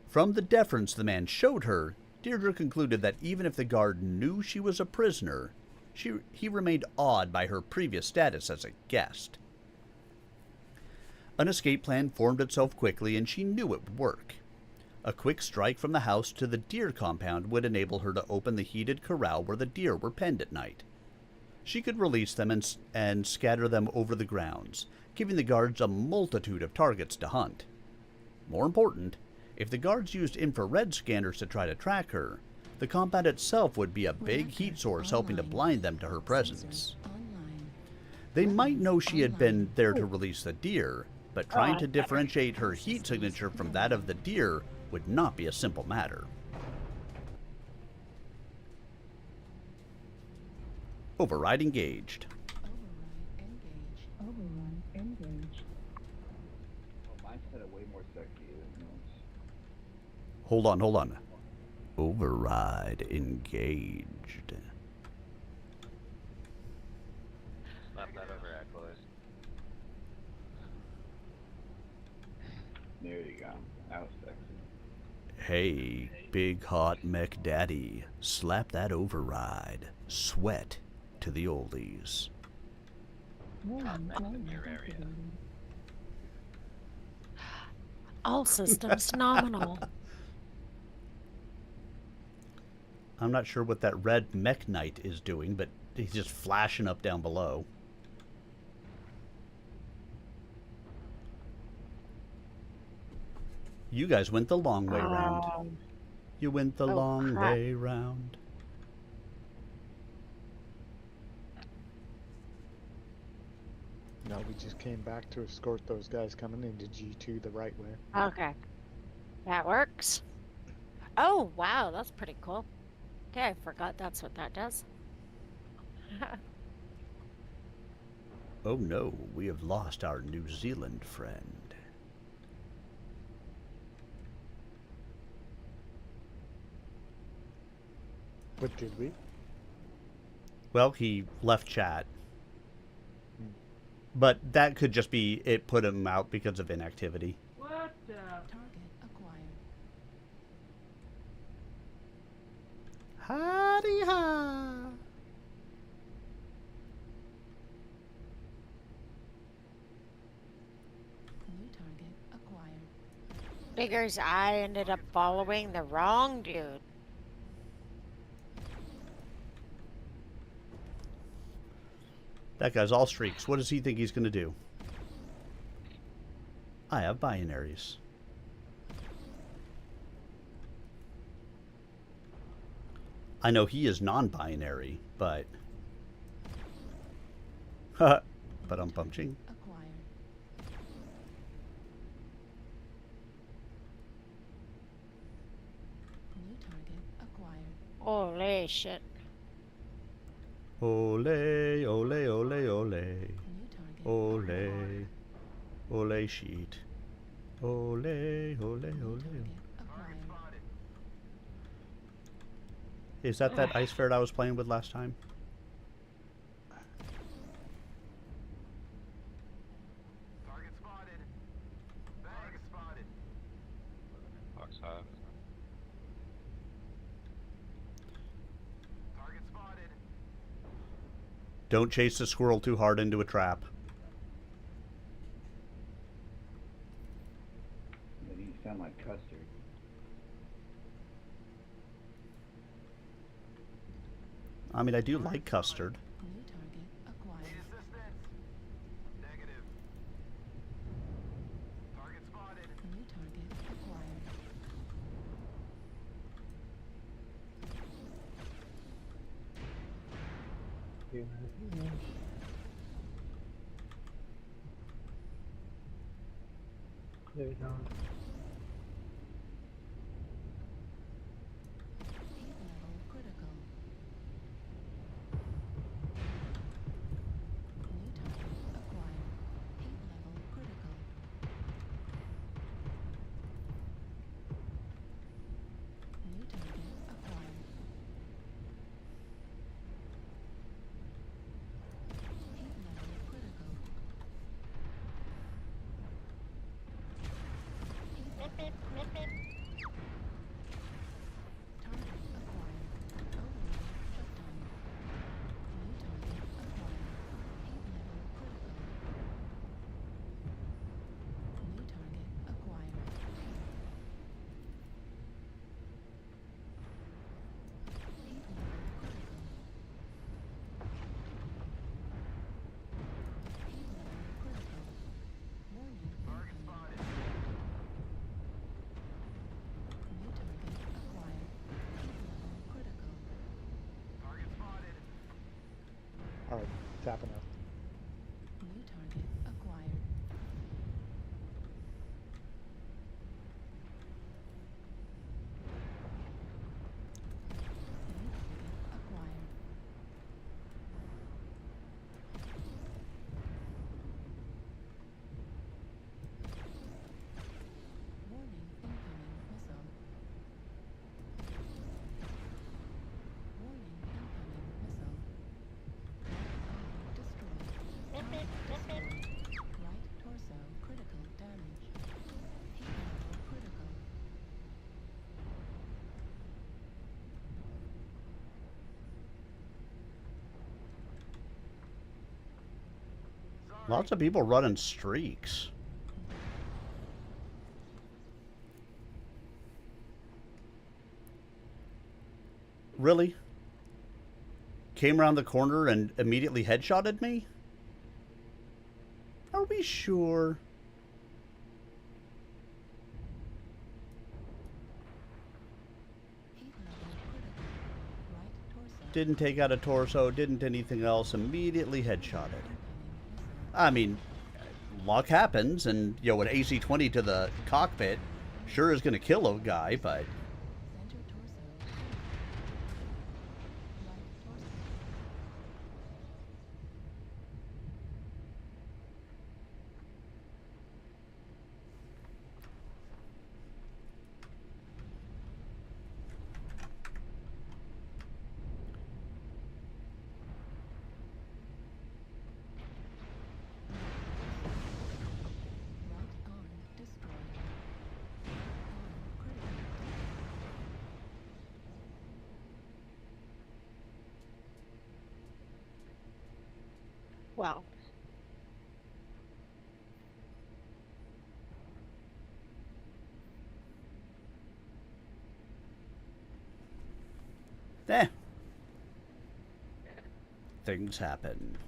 Speaker 1: From the deference the man showed her, Deirdre concluded that even if the guard knew she was a prisoner, he remained awed by her previous status as a guest. An escape plan formed itself quickly, and she knew it would work. A quick strike from the house to the deer compound would enable her to open the heated corral where the deer were penned at night. She could release them and scatter them over the grounds, giving the guards a multitude of targets to hunt. More important, if the guards used infrared scanners to try to track her, the compound itself would be a big heat source helping to blind them to her presence. They might know she had been there to release the deer, but trying to differentiate her heat signature from that of the deer would not be a simple matter. Override engaged.
Speaker 4: Override engaged.
Speaker 18: Oh, mine said it way more sexy than yours.
Speaker 1: Hold on. Override engaged.
Speaker 19: Slap that over Echoes.
Speaker 18: There you go. That was sexy.
Speaker 1: Hey, big hot mech daddy, slap that override. Sweat to the oldies.
Speaker 16: All systems nominal.
Speaker 1: I'm not sure what that red mech knight is doing, but he's just flashing up down below. You guys went the long way round. You went the long way round.
Speaker 17: No, we just came back to escort those guys coming into G2 the right way.
Speaker 16: Okay. That works. Oh, wow, that's pretty cool. Okay, I forgot that's what that does.
Speaker 1: Oh no, we have lost our New Zealand friend.
Speaker 17: What did we?
Speaker 1: Well, he left chat. But that could just be it put him out because of inactivity.
Speaker 4: What the? Target acquired.
Speaker 1: Howdy ha!
Speaker 4: New target acquired.
Speaker 16: Figures I ended up following the wrong dude.
Speaker 1: That guy's all streaks. What does he think he's going to do? I have binaries. I know he is non-binary, but... but I'm punching.
Speaker 4: Acquired. New target acquired.
Speaker 16: Holy shit.
Speaker 1: Ole, ole, ole, ole. Ole. Ole sheet. Ole, ole, ole. Is that ice ferret I was playing with last time?
Speaker 5: Target spotted. Bag spotted.
Speaker 19: Fox Hive.
Speaker 5: Target spotted.
Speaker 1: Don't chase the squirrel too hard into a trap.
Speaker 18: Maybe you sound like custard.
Speaker 1: I mean, I do like custard.
Speaker 4: New target acquired.
Speaker 5: Need assistance. Negative. Target spotted.
Speaker 4: New target acquired.
Speaker 10: There we go.
Speaker 4: Heat level critical. New target acquired. Heat level critical. New target acquired. Heat level critical. Heat level critical. Target acquired. Override shutdown. New target acquired. Heat level critical. New target acquired. Heat level critical. Heat level critical. Warning
Speaker 5: Target
Speaker 4: incoming.
Speaker 5: spotted.
Speaker 4: New target acquired. Heat level critical.
Speaker 5: Target spotted.
Speaker 17: Alright, tapping out.
Speaker 4: New target acquired. New target acquired.
Speaker 1: Lots of people running streaks. Really? Came around the corner and immediately headshotted me? Are we sure? Didn't take out a torso, didn't anything else, immediately headshotted. I mean, luck happens, and, you know, an AC-20 to the cockpit sure is going to kill a guy, but...
Speaker 16: Well.
Speaker 1: Eh. Things happen.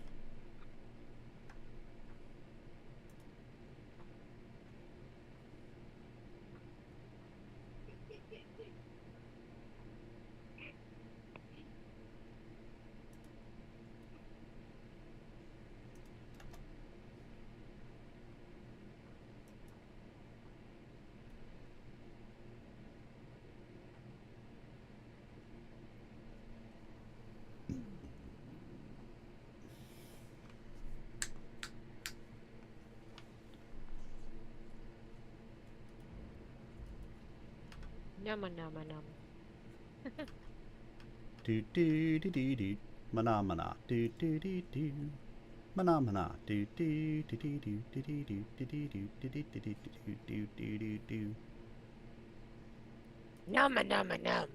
Speaker 16: Numma numma num.
Speaker 1: Do do do do do. Mana mana. Do do do do. Mana mana. Do do do do do do do do do do do do do do do do do do.
Speaker 16: Numma numma num.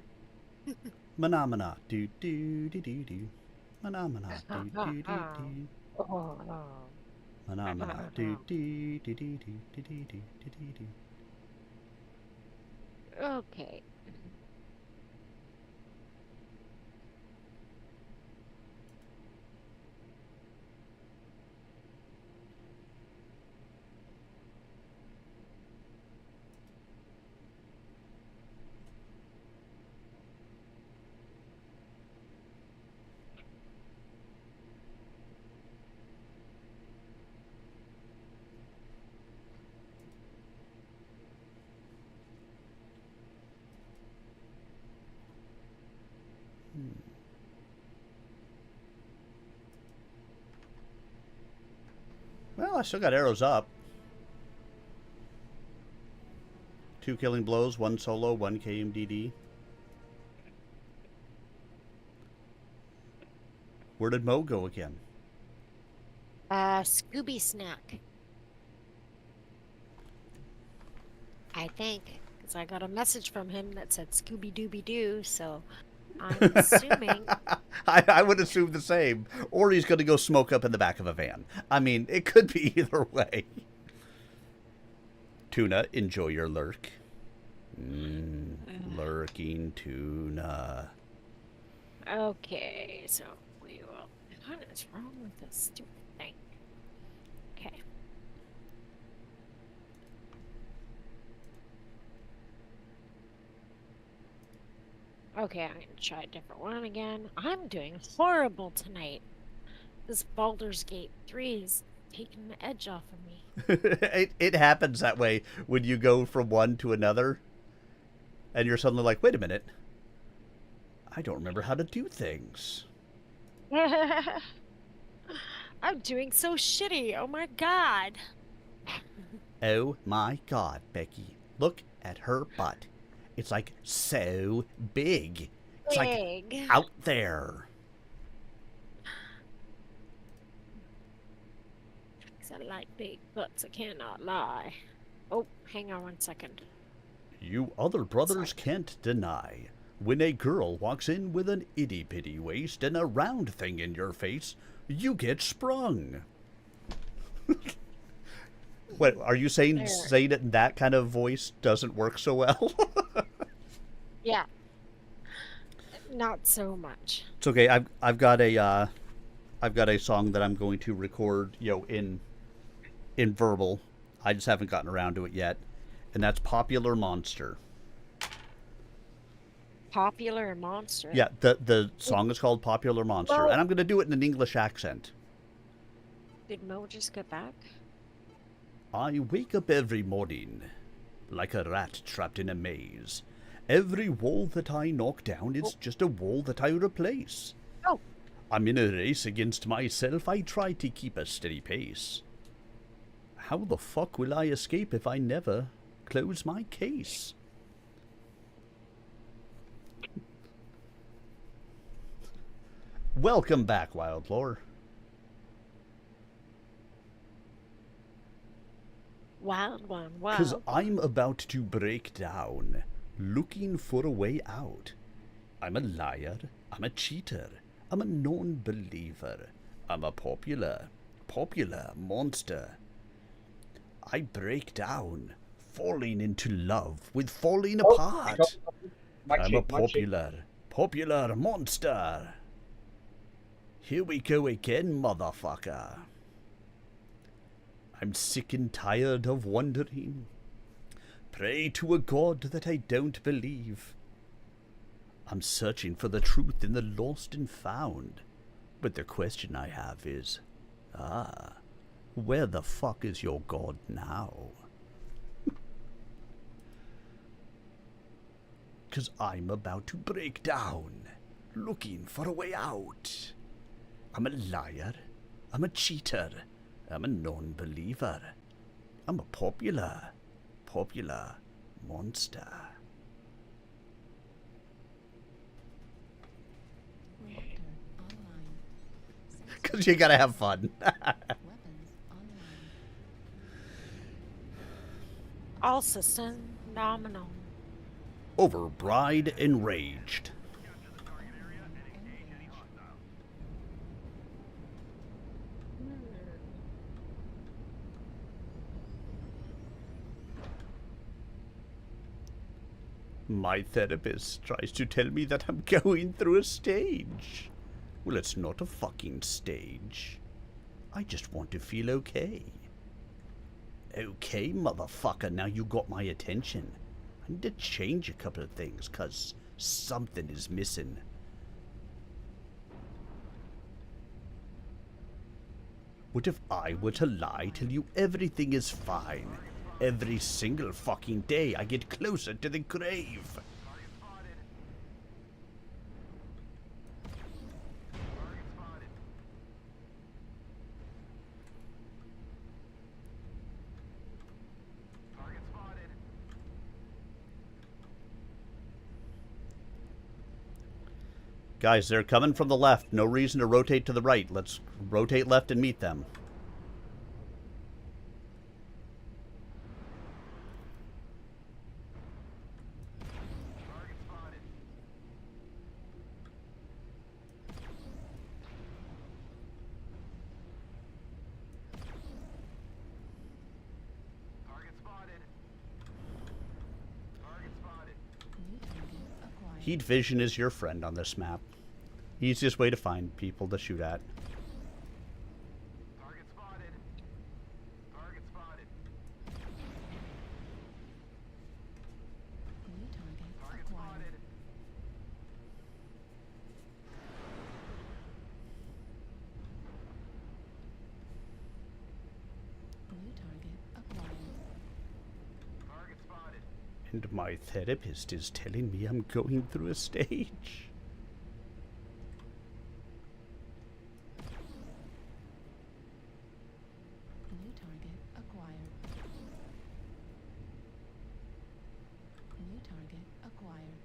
Speaker 1: Mana mana. Do do do do do. Mana mana. Do do do do. Mana mana. Do do do do do do do do do do.
Speaker 16: Okay.
Speaker 1: Well, I still got arrows up. 2 killing blows, 1 solo, 1 KMDD. Where did Mo go again?
Speaker 16: Scooby Snack. I think, because I got a message from him that said Scooby Dooby Doo, so I'm assuming.
Speaker 1: I would assume the same. Or he's going to go smoke up in the back of a van. I mean, it could be either way. Tuna, enjoy your lurk. Lurking tuna.
Speaker 16: Okay, so we will. What is wrong with this stupid thing? Okay. Okay, I'm gonna try a different one again. I'm doing horrible tonight. This Baldur's Gate 3 is taking the edge off of me.
Speaker 1: It happens that way when you go from one to another. And you're suddenly like, wait a minute. I don't remember how to do things.
Speaker 16: I'm doing so shitty. Oh my god.
Speaker 1: Oh my god, Becky. Look at her butt. It's like so big. It's like out there.
Speaker 16: I like big butts, I cannot lie. Oh, hang on 1 second.
Speaker 1: You other brothers can't deny. When a girl walks in with an itty-bitty waist and a round thing in your face, you get sprung. What are you saying?
Speaker 16: There.
Speaker 1: Saying it in that kind of voice doesn't work so well?
Speaker 16: Yeah. Not so much.
Speaker 1: It's okay. I've got a song that I'm going to record, in verbal. I just haven't gotten around to it yet, and that's Popular Monster.
Speaker 16: Popular Monster.
Speaker 1: Yeah, the song is called Popular Monster, and I'm going to do it in an English accent.
Speaker 16: Did Mo just get back?
Speaker 1: I wake up every morning like a rat trapped in a maze. Every wall that I knock down is just a wall that I replace.
Speaker 16: Oh.
Speaker 1: I'm in a race against myself. I try to keep a steady pace. How the fuck will I escape if I never close my case? Welcome back, Wildlore.
Speaker 16: Wild one,
Speaker 1: Because
Speaker 16: wild.
Speaker 1: I'm about to break down, looking for a way out. I'm a liar, I'm a cheater, I'm a non-believer, I'm a popular monster. I break down, falling into love with falling apart. I'm a popular monster. Here we go again, motherfucker. I'm sick and tired of wondering. Pray to a God that I don't believe. I'm searching for the truth in the lost and found. But the question I have is, where the fuck is your God now? 'Cause I'm about to break down, looking for a way out. I'm a liar, I'm a cheater, I'm a non-believer, I'm a popular monster. Because you gotta have fun.
Speaker 16: All systems nominal.
Speaker 1: Over Bride Enraged. My therapist tries to tell me that I'm going through a stage. Well, it's not a fucking stage. I just want to feel okay. Okay, motherfucker, now you got my attention. I need to change a couple of things, 'cause something is missing. What if I were to lie, tell you everything is fine? Every single fucking day I get closer to the grave. Guys, they're coming from the left. No reason to rotate to the right. Let's rotate left and meet them. Heat vision is your friend on this map. Easiest way to find people to shoot at.
Speaker 5: Target spotted. Target spotted.
Speaker 4: New target
Speaker 5: Target
Speaker 4: acquired.
Speaker 5: spotted.
Speaker 4: New target acquired.
Speaker 5: Target spotted.
Speaker 1: And my therapist is telling me I'm going through a stage.
Speaker 4: New target acquired. New target acquired.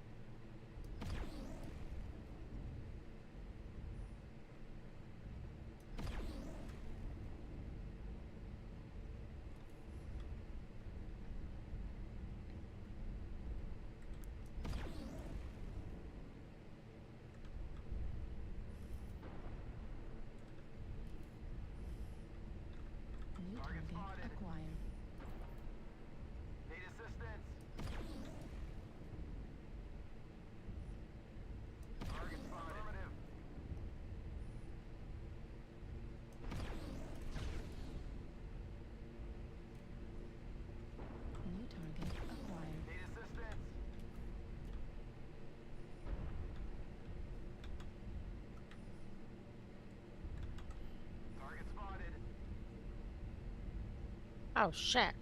Speaker 16: Oh, shit.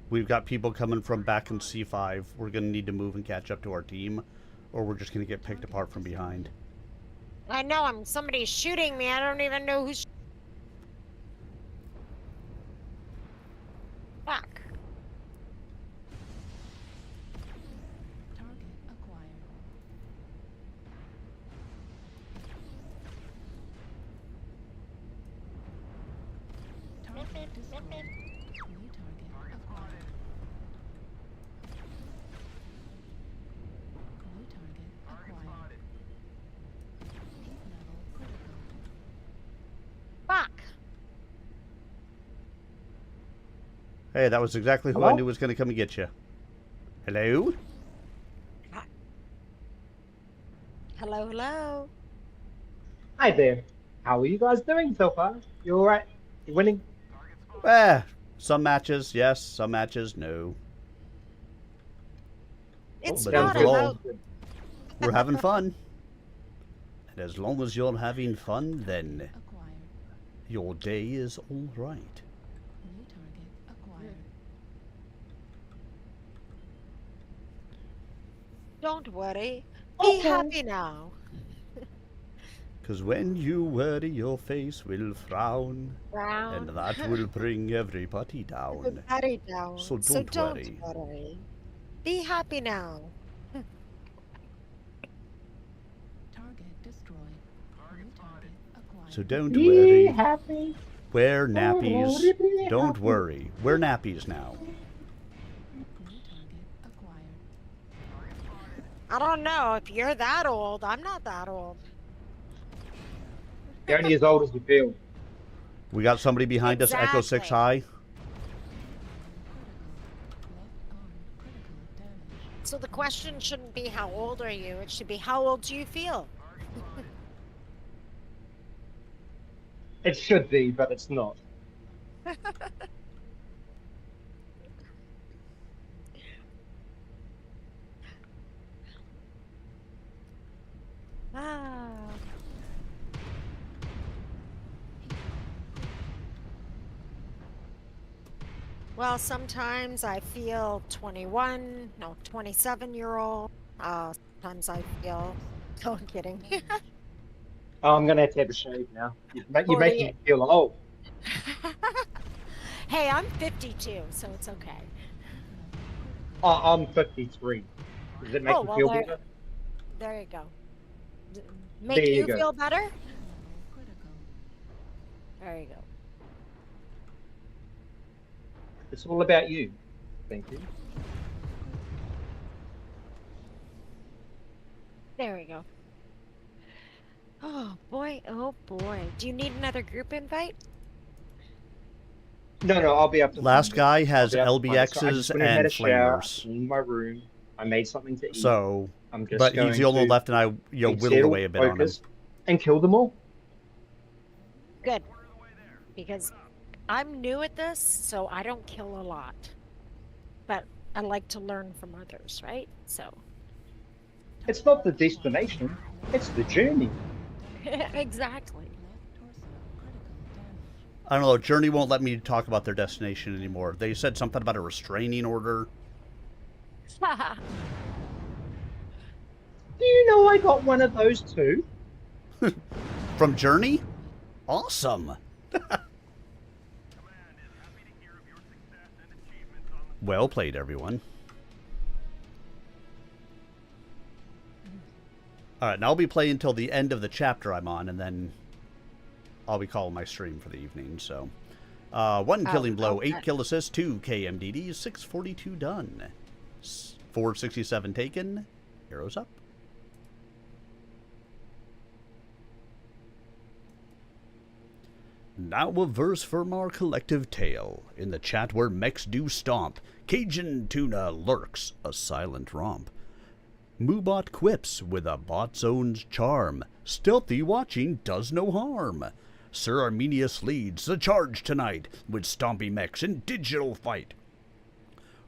Speaker 1: We've got people coming from back in C5. We're going to need to move and catch up to our team, or we're just going to get picked apart from behind.
Speaker 16: I know, somebody's shooting me. I don't even know who's... Fuck.
Speaker 4: Target acquired. Target destroyed. New target acquired. New target acquired. Heat level critical.
Speaker 16: Fuck.
Speaker 1: Hey, that was exactly who I knew was going to come and get you. Hello?
Speaker 16: Hello, hello.
Speaker 10: Hi there. How are you guys doing so far? You alright? You winning?
Speaker 1: Some matches, yes. Some matches, no.
Speaker 16: It's
Speaker 1: But
Speaker 16: not
Speaker 1: overall,
Speaker 16: about...
Speaker 1: we're having fun. And as long as you're having fun, then your day is all right.
Speaker 4: New target acquired.
Speaker 16: Don't worry. Be happy now.
Speaker 1: Because when you worry, your face will frown.
Speaker 16: Frown.
Speaker 1: And that will bring everybody down.
Speaker 16: Everybody down.
Speaker 1: So don't worry.
Speaker 16: worry. Be happy now.
Speaker 4: Target destroyed. New target acquired.
Speaker 1: So don't worry.
Speaker 10: Happy.
Speaker 1: Wear nappies. Don't worry. Wear nappies now.
Speaker 4: New target acquired.
Speaker 16: I don't know. If you're that old, I'm not that old.
Speaker 10: You're only as old as you feel.
Speaker 1: We got somebody behind us, Echo 6 high.
Speaker 16: So the question shouldn't be how old are you? It should be how old do you feel?
Speaker 10: It should be, but it's not.
Speaker 16: Ah. Well, sometimes I feel 27-year-old. Sometimes I feel... Oh, I'm kidding.
Speaker 10: Oh, I'm gonna have to have a shave now. You're making
Speaker 16: 48.
Speaker 10: me feel old.
Speaker 16: Hey, I'm 52, so it's okay.
Speaker 10: Oh, I'm 53. Does it make you feel better?
Speaker 16: There you go. Make
Speaker 10: There you
Speaker 16: you
Speaker 10: go.
Speaker 16: feel better? There you go.
Speaker 10: It's all about you. Thank you.
Speaker 16: There we go. Oh boy, oh boy. Do you need another group invite?
Speaker 10: No, I'll be up to
Speaker 1: Last guy has
Speaker 10: I'll be up to find it. So I
Speaker 1: LBXs
Speaker 10: just went and had
Speaker 1: and
Speaker 10: a shower,
Speaker 1: flamers.
Speaker 10: cleaned my room. I made something to eat.
Speaker 1: So,
Speaker 10: I'm just
Speaker 1: but he's
Speaker 10: going
Speaker 1: the only one
Speaker 10: to
Speaker 1: left, and I whittled away a bit on him.
Speaker 10: And kill them all.
Speaker 16: Good. Because I'm new at this, so I don't kill a lot. But I like to learn from others, right? So.
Speaker 10: It's not the destination, it's the journey.
Speaker 16: Exactly.
Speaker 1: I don't know, Journey won't let me talk about their destination anymore. They said something about a restraining order.
Speaker 10: Do you know I got one of those too?
Speaker 1: From Journey? Awesome. Well played, everyone. Alright, now I'll be playing until the end of the chapter I'm on, and then I'll be calling my stream for the evening, so. 1 killing blow, 8 kill assists, 2 KMDDs, 642 done. 467 taken. Arrows up. Now a verse from our collective tale. In the chat where mechs do stomp, Cajun tuna lurks, a silent romp. Moobot quips with a bot's own charm. Stealthy watching does no harm. Sir Arminius leads the charge tonight with Stompy mechs in digital fight.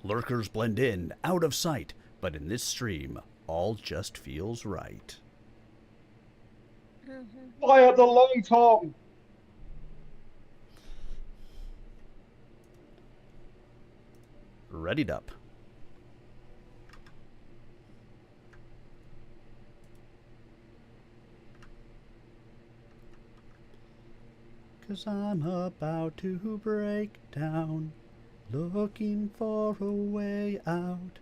Speaker 1: Lurkers blend in, out of sight, but in this stream, all just feels right.
Speaker 10: Fire the long tom!
Speaker 1: Readied up. Cause I'm about to break down, looking for a way out.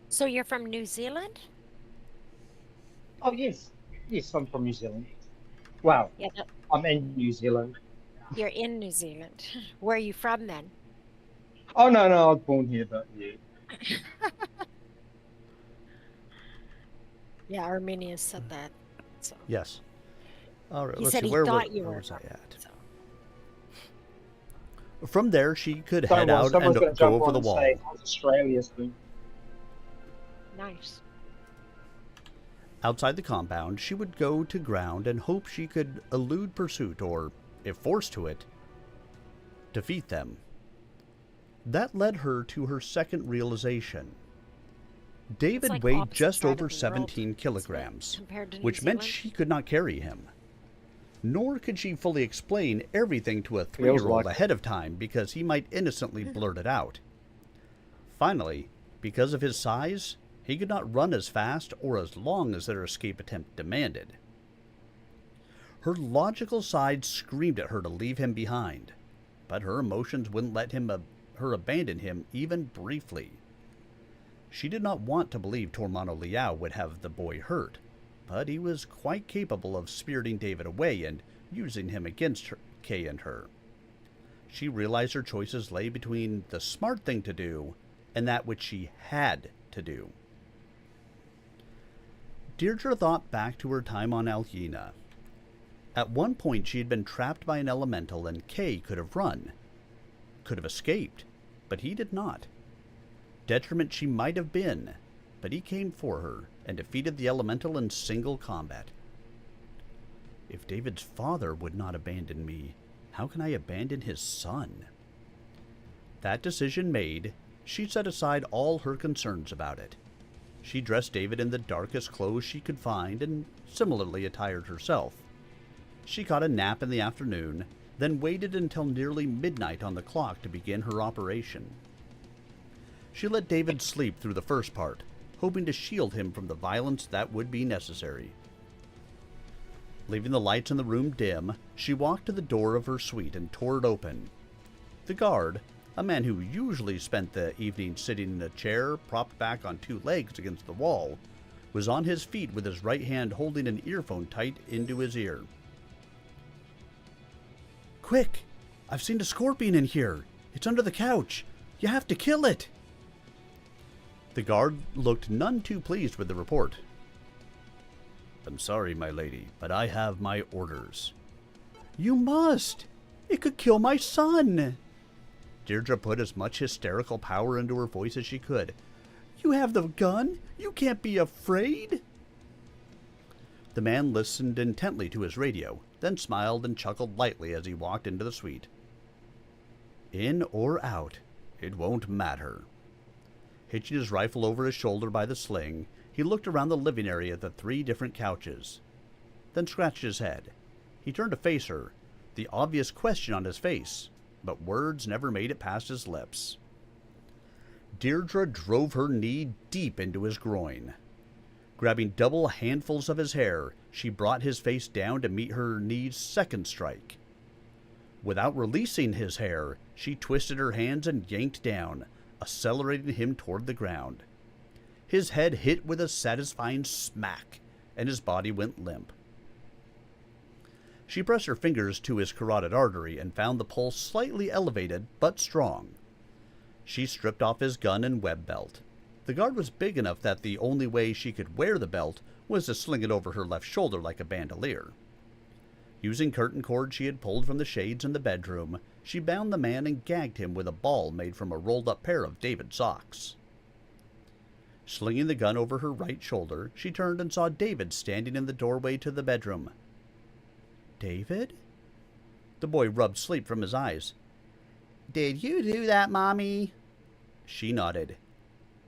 Speaker 16: So you're from New Zealand?
Speaker 10: Oh, yes. Yes, I'm from New Zealand. Well,
Speaker 16: Yeah,
Speaker 10: I'm in New Zealand.
Speaker 16: you're in New Zealand. Where are you from then?
Speaker 10: Oh, no, I was born here, but yeah.
Speaker 16: Yeah, Arminius said that. So.
Speaker 1: Yes. All right,
Speaker 16: He
Speaker 1: let's
Speaker 16: said
Speaker 1: see,
Speaker 16: he
Speaker 1: where
Speaker 16: thought you
Speaker 1: where
Speaker 16: were
Speaker 1: was I
Speaker 16: from,
Speaker 1: at?
Speaker 16: so.
Speaker 1: From there, she could
Speaker 10: Don't
Speaker 1: head
Speaker 10: worry,
Speaker 1: out
Speaker 10: someone's
Speaker 1: and
Speaker 10: going to
Speaker 1: go
Speaker 10: jump
Speaker 1: over
Speaker 10: on
Speaker 1: the
Speaker 10: and
Speaker 1: wall.
Speaker 10: say, how's Australia soon?
Speaker 16: Nice.
Speaker 1: Outside the compound, she would go to ground and hope she could elude pursuit or, if forced to it, defeat them. That led her to her second realization. David
Speaker 16: like
Speaker 1: weighed
Speaker 16: opposite
Speaker 1: just
Speaker 16: side
Speaker 1: over
Speaker 16: of the world,
Speaker 1: 17 kilograms,
Speaker 16: compared to New
Speaker 1: which meant
Speaker 16: Zealand.
Speaker 1: she could not carry him. Nor could she fully explain everything to a
Speaker 10: Feels
Speaker 1: 3-year-old
Speaker 10: like
Speaker 1: ahead of time because he might innocently blurt it out. Finally, because of his size, he could not run as fast or as long as their escape attempt demanded. Her logical side screamed at her to leave him behind, but her emotions wouldn't let her abandon him even briefly. She did not want to believe Tormano Liao would have the boy hurt, but he was quite capable of spiriting David away and using him against Kay and her. She realized her choices lay between the smart thing to do and that which she had to do. Deirdre thought back to her time on Algina. At one point she had been trapped by an elemental and Kay could have run, could have escaped, but he did not. Detriment she might have been, but he came for her and defeated the elemental in single combat. If David's father would not abandon me, how can I abandon his son? That decision made, she set aside all her concerns about it. She dressed David in the darkest clothes she could find and similarly attired herself. She caught a nap in the afternoon, then waited until nearly midnight on the clock to begin her operation. She let David sleep through the first part, hoping to shield him from the violence that would be necessary. Leaving the lights in the room dim, she walked to the door of her suite and tore it open. The guard, a man who usually spent the evening sitting in a chair propped back on 2 legs against the wall, was on his feet with his right hand holding an earphone tight into his ear. "Quick! I've seen a scorpion in here. It's under the couch. You have to kill it!" The guard looked none too pleased with the report. "I'm sorry, my lady, but I have my orders." "You must! It could kill my son!" Deirdre put as much hysterical power into her voice as she could. "You have the gun! You can't be afraid!" The man listened intently to his radio, then smiled and chuckled lightly as he walked into the suite. In or out, it won't matter. Hitching his rifle over his shoulder by the sling, he looked around the living area at the 3 different couches, then scratched his head. He turned to face her, the obvious question on his face, but words never made it past his lips. Deirdre drove her knee deep into his groin. Grabbing double handfuls of his hair, she brought his face down to meet her knee's second strike. Without releasing his hair, she twisted her hands and yanked down, accelerating him toward the ground. His head hit with a satisfying smack, and his body went limp. She pressed her fingers to his carotid artery and found the pulse slightly elevated but strong. She stripped off his gun and web belt. The guard was big enough that the only way she could wear the belt was to sling it over her left shoulder like a bandolier. Using curtain cord she had pulled from the shades in the bedroom, she bound the man and gagged him with a ball made from a rolled-up pair of David's socks. Slinging the gun over her right shoulder, she turned and saw David standing in the doorway to the bedroom. "David?" The boy rubbed sleep from his eyes. "Did you do that, Mommy?" She nodded.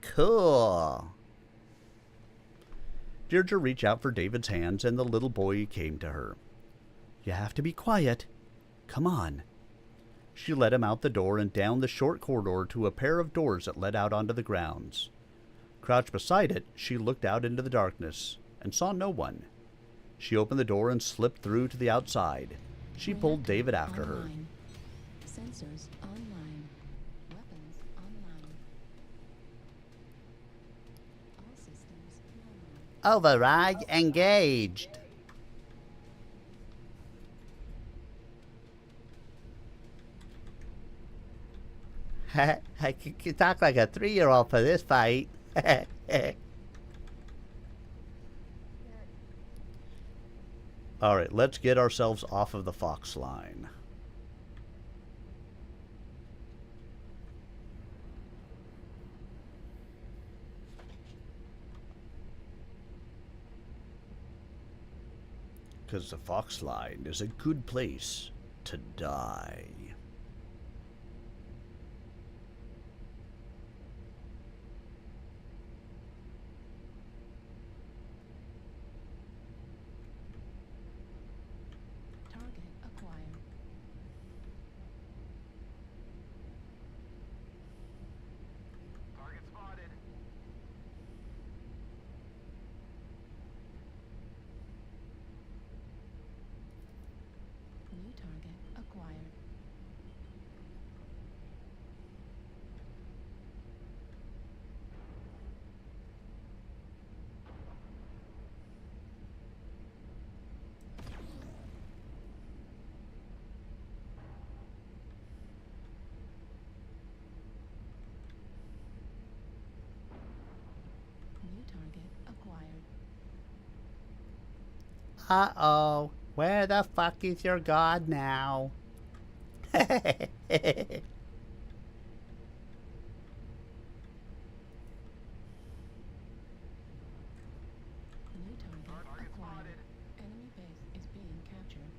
Speaker 1: "Cool." Deirdre reached out for David's hands, and the little boy came to her. "You have to be quiet. Come on." She led him out the door and down the short corridor to a pair of doors that led out onto the grounds. Crouched beside it, she looked out into the darkness and saw no one. She opened the door and slipped through to the outside. She pulled David after her.
Speaker 4: Sensors online. Weapons online. All systems normal.
Speaker 1: Override engaged. I could talk like a 3-year-old for this fight. Alright, let's get ourselves off of the Fox line. Because the Fox line is a good place to die.
Speaker 4: Target acquired.
Speaker 5: Target spotted.
Speaker 4: New target acquired. New target acquired.
Speaker 1: Uh-oh. Where the fuck is your god now?
Speaker 4: New target acquired. Enemy base is being captured.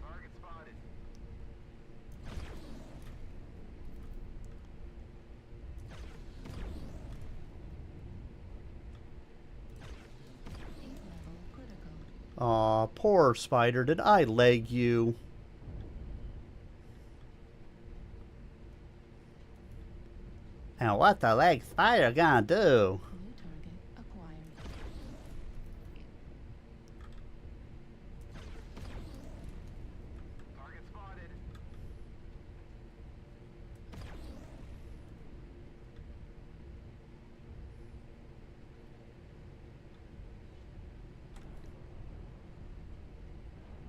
Speaker 5: Target spotted.
Speaker 4: Heat level critical.
Speaker 1: Aw, poor spider. Did I leg you? And what the leg spider gonna do?
Speaker 4: New target acquired.
Speaker 5: Target spotted.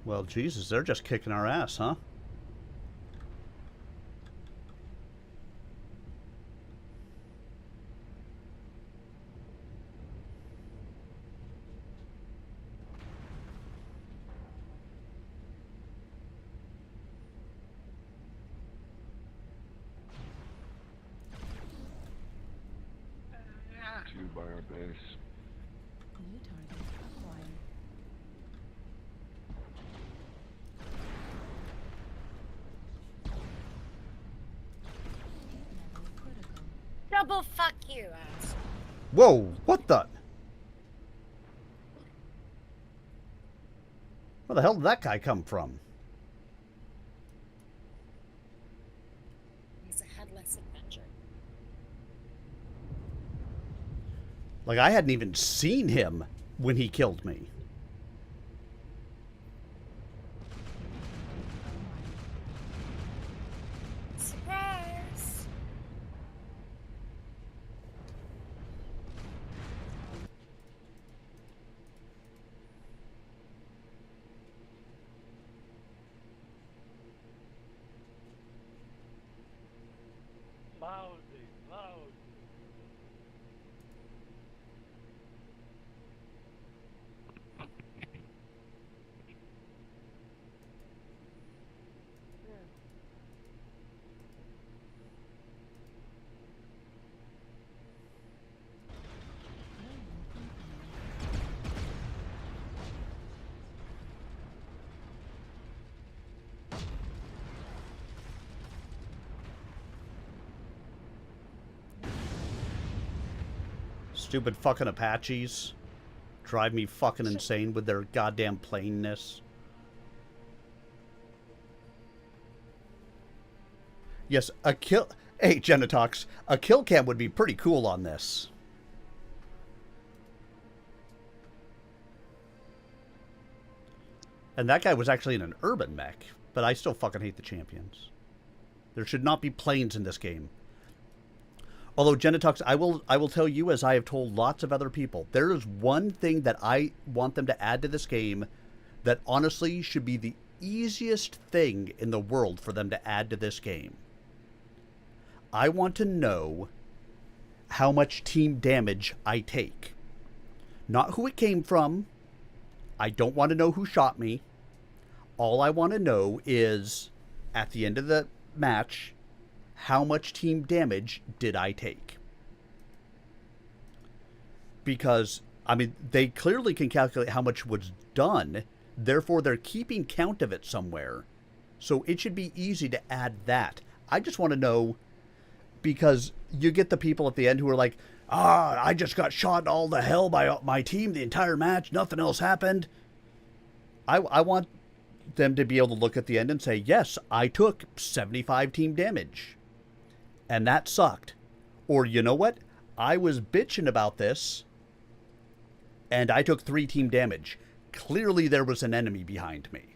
Speaker 1: Well, Jesus, they're just kicking our ass, huh?
Speaker 19: Two by our base.
Speaker 4: New target acquired. Heat level critical.
Speaker 16: Double fuck you, ass.
Speaker 1: Whoa, what the? Where the hell did that guy come from?
Speaker 16: He's a headless adventure.
Speaker 1: Like, I hadn't even seen him when he killed me.
Speaker 16: Surprise!
Speaker 6: Lousy, lousy.
Speaker 1: Stupid fucking Apaches. Drive me fucking insane with their goddamn plainness. Yes, a kill... Hey, Genetox, a kill cam would be pretty cool on this. And that guy was actually in an urban mech, but I still fucking hate the champions. There should not be planes in this game. Although, Genetox, I will tell you, as I have told lots of other people, there is one thing that I want them to add to this game that honestly should be the easiest thing in the world for them to add to this game. I want to know how much team damage I take. Not who it came from. I don't want to know who shot me. All I want to know is, at the end of the match, how much team damage did I take? Because, I mean, they clearly can calculate how much was done. Therefore, they're keeping count of it somewhere. So it should be easy to add that. I just want to know... Because you get the people at the end who are like, I just got shot all the hell by my team the entire match. Nothing else happened. I want them to be able to look at the end and say, yes, I took 75 team damage. And that sucked. Or, you know what? I was bitching about this. And I took 3 team damage. Clearly there was an enemy behind me.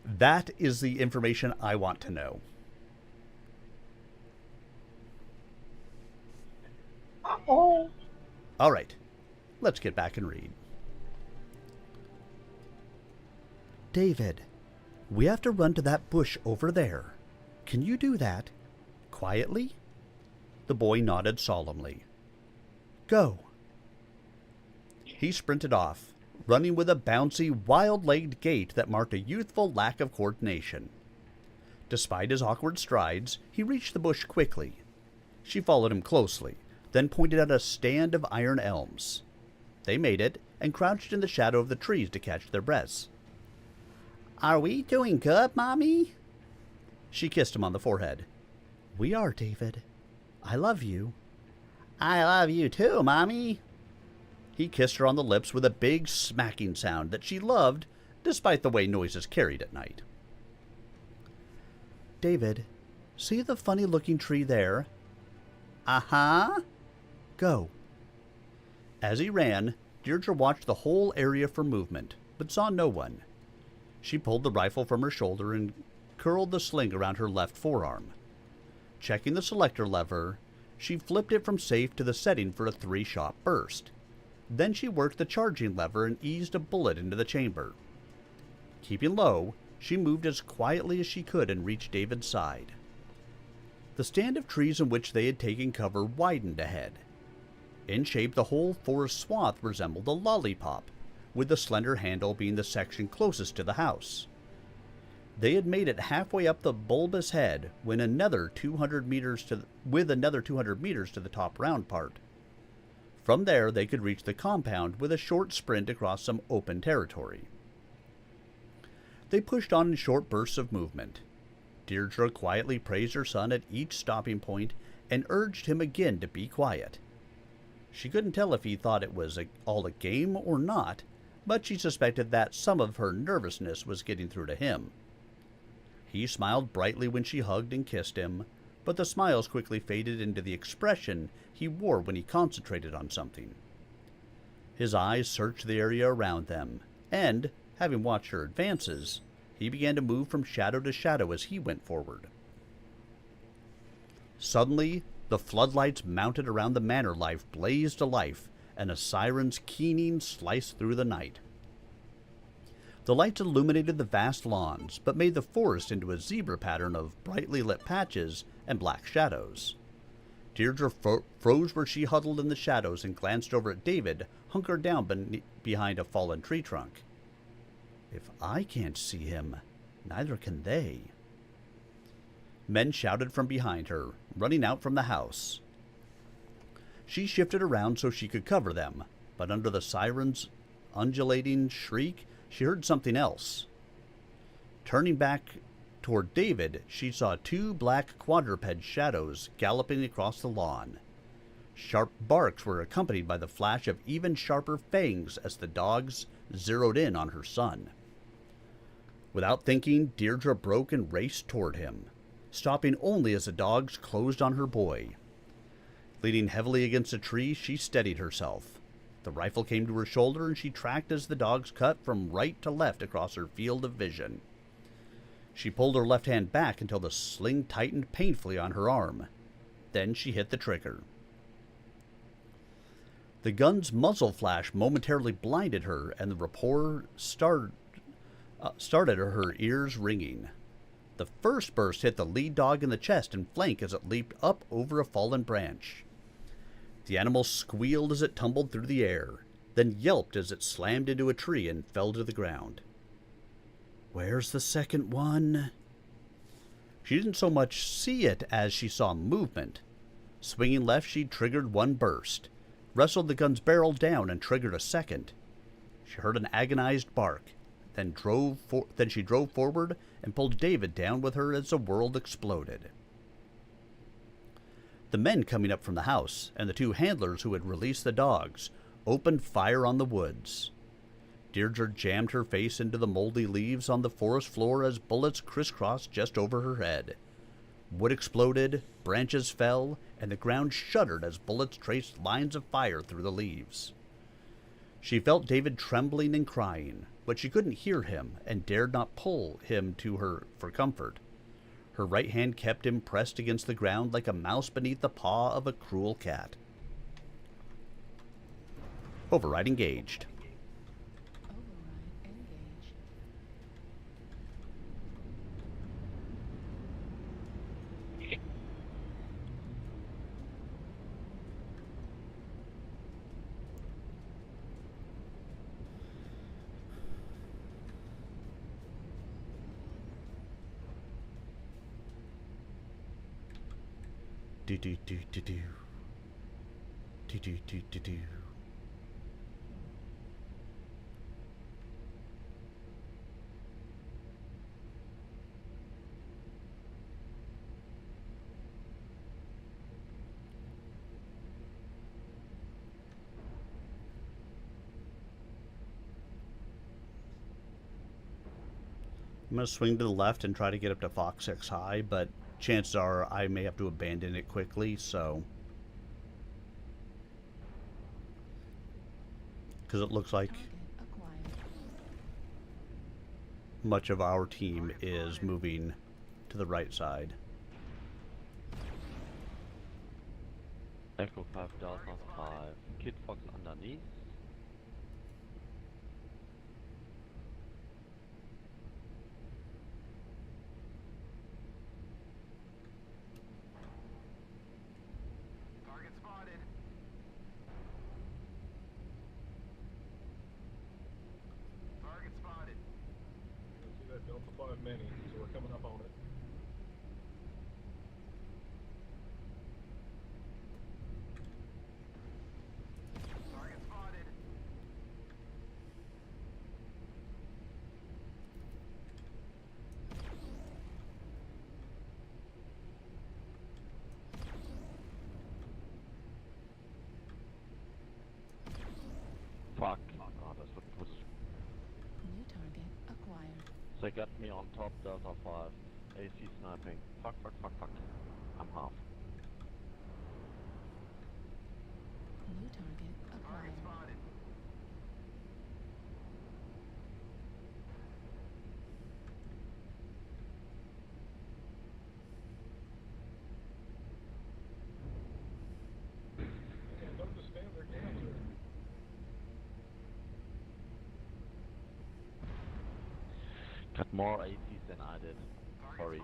Speaker 1: That is the information I want to know.
Speaker 8: Oh.
Speaker 1: All right. Let's get back and read. David, we have to run to that bush over there. Can you do that? Quietly? The boy nodded solemnly. Go. He sprinted off, running with a bouncy, wild-legged gait that marked a youthful lack of coordination. Despite his awkward strides, he reached the bush quickly. She followed him closely, then pointed at a stand of iron elms. They made it and crouched in the shadow of the trees to catch their breaths. Are we doing good, Mommy? She kissed him on the forehead. We are, David. I love you. I love you too, Mommy. He kissed her on the lips with a big smacking sound that she loved, despite the way noises carried at night. David, see the funny-looking tree there? Uh-huh. Go. As he ran, Deirdre watched the whole area for movement, but saw no one. She pulled the rifle from her shoulder and curled the sling around her left forearm. Checking the selector lever, she flipped it from safe to the setting for a 3-shot burst. Then she worked the charging lever and eased a bullet into the chamber. Keeping low, she moved as quietly as she could and reached David's side. The stand of trees in which they had taken cover widened ahead. In shape, the whole forest swath resembled a lollipop, with the slender handle being the section closest to the house. They had made it halfway up the bulbous head with another 200 meters to the top round part. From there, they could reach the compound with a short sprint across some open territory. They pushed on in short bursts of movement. Deirdre quietly praised her son at each stopping point and urged him again to be quiet. She couldn't tell if he thought it was all a game or not, but she suspected that some of her nervousness was getting through to him. He smiled brightly when she hugged and kissed him, but the smiles quickly faded into the expression he wore when he concentrated on something. His eyes searched the area around them, and, having watched her advances, he began to move from shadow to shadow as he went forward. Suddenly, the floodlights mounted around the manor life blazed to life, and a siren's keening sliced through the night. The lights illuminated the vast lawns, but made the forest into a zebra pattern of brightly lit patches and black shadows. Deirdre froze where she huddled in the shadows and glanced over at David, hunkered down behind a fallen tree trunk. If I can't see him, neither can they. Men shouted from behind her, running out from the house. She shifted around so she could cover them, but under the siren's undulating shriek, she heard something else. Turning back toward David, she saw two black quadruped shadows galloping across the lawn. Sharp barks were accompanied by the flash of even sharper fangs as the dogs zeroed in on her son. Without thinking, Deirdre broke and raced toward him, stopping only as the dogs closed on her boy. Leaning heavily against a tree, she steadied herself. The rifle came to her shoulder, and she tracked as the dogs cut from right to left across her field of vision. She pulled her left hand back until the sling tightened painfully on her arm. Then she hit the trigger. The gun's muzzle flash momentarily blinded her, and the rapport started her ears ringing. The first burst hit the lead dog in the chest and flank as it leaped up over a fallen branch. The animal squealed as it tumbled through the air, then yelped as it slammed into a tree and fell to the ground. Where's the second one? She didn't so much see it as she saw movement. Swinging left, she triggered one burst, wrestled the gun's barrel down, and triggered a second. She heard an agonized bark, then she drove forward and pulled David down with her as the world exploded. The men coming up from the house, and the two handlers who had released the dogs, opened fire on the woods. Deirdre jammed her face into the moldy leaves on the forest floor as bullets crisscrossed just over her head. Wood exploded, branches fell, and the ground shuddered as bullets traced lines of fire through the leaves. She felt David trembling and crying, but she couldn't hear him and dared not pull him to her for comfort. Her right hand kept him pressed against the ground like a mouse beneath the paw of a cruel cat. Override engaged. Do do do do do. Do do do do do. I'm going to swing to the left and try to get up to Fox X High, but chances are I may have to abandon it quickly, so... because it looks like much of our team is moving to the right side.
Speaker 20: Echo 5 Delta 5, Kid Fox underneath.
Speaker 5: Target spotted. Target spotted.
Speaker 6: See that Delta 5 mini, so we're coming up on it.
Speaker 5: Target spotted.
Speaker 20: Fuck. Oh, that's what was.
Speaker 4: New target acquired.
Speaker 20: They got me on top Delta 5. AC sniping. Fuck, fuck, fuck, fuck. I'm half.
Speaker 4: New target acquired.
Speaker 5: Target spotted.
Speaker 6: Can't understand their cancer.
Speaker 20: Got more ACs than I did. Sorry.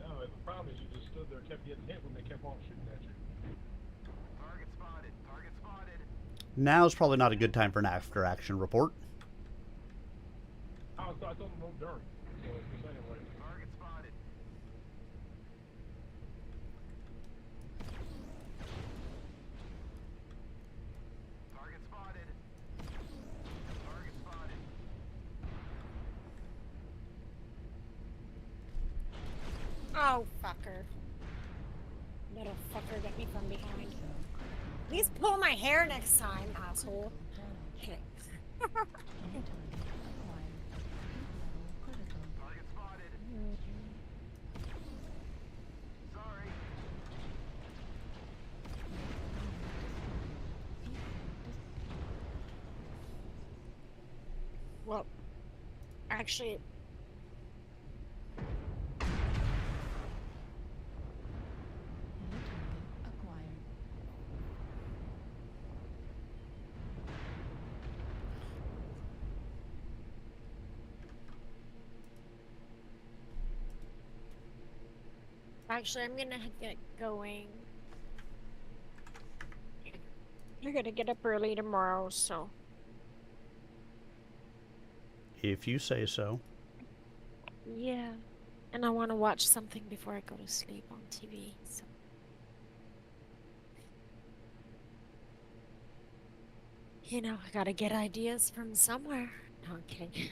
Speaker 6: No, the problem is you just stood there, kept getting hit when they kept on shooting at you.
Speaker 5: Target spotted. Target spotted.
Speaker 1: Now's probably not a good time for an after-action report.
Speaker 6: I told them no during. So just anyway.
Speaker 5: Target spotted. Target spotted. Target spotted.
Speaker 16: Oh, fucker. Little fucker get me from behind. Please pull my hair next time, asshole. Okay. Well, actually, I'm gonna get going. You're gonna get up early tomorrow, so.
Speaker 1: If you say so.
Speaker 16: Yeah. And I want to watch something before I go to sleep on TV, so. You know, I gotta get ideas from somewhere. No, I'm kidding.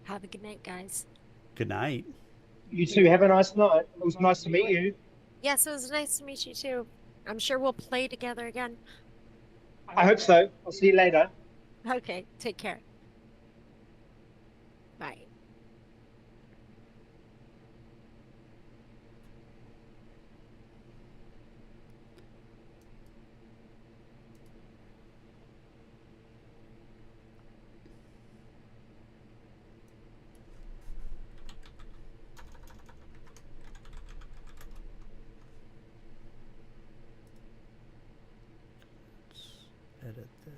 Speaker 16: Have a good night, guys.
Speaker 1: Good night.
Speaker 10: You two have a nice night. It was nice to meet you.
Speaker 16: Yes, it was nice to meet you too. I'm sure we'll play together again.
Speaker 10: I hope so. I'll see you later.
Speaker 16: Okay, take care. Bye.
Speaker 1: Edit this.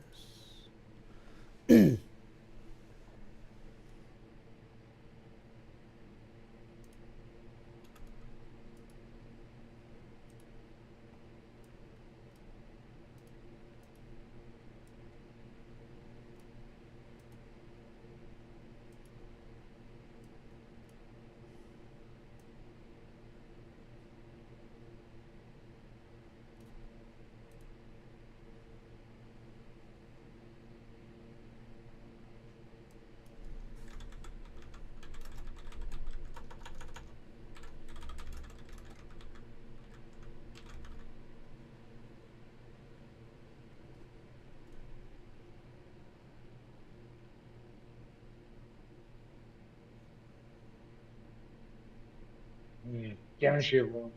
Speaker 10: Bien sûr.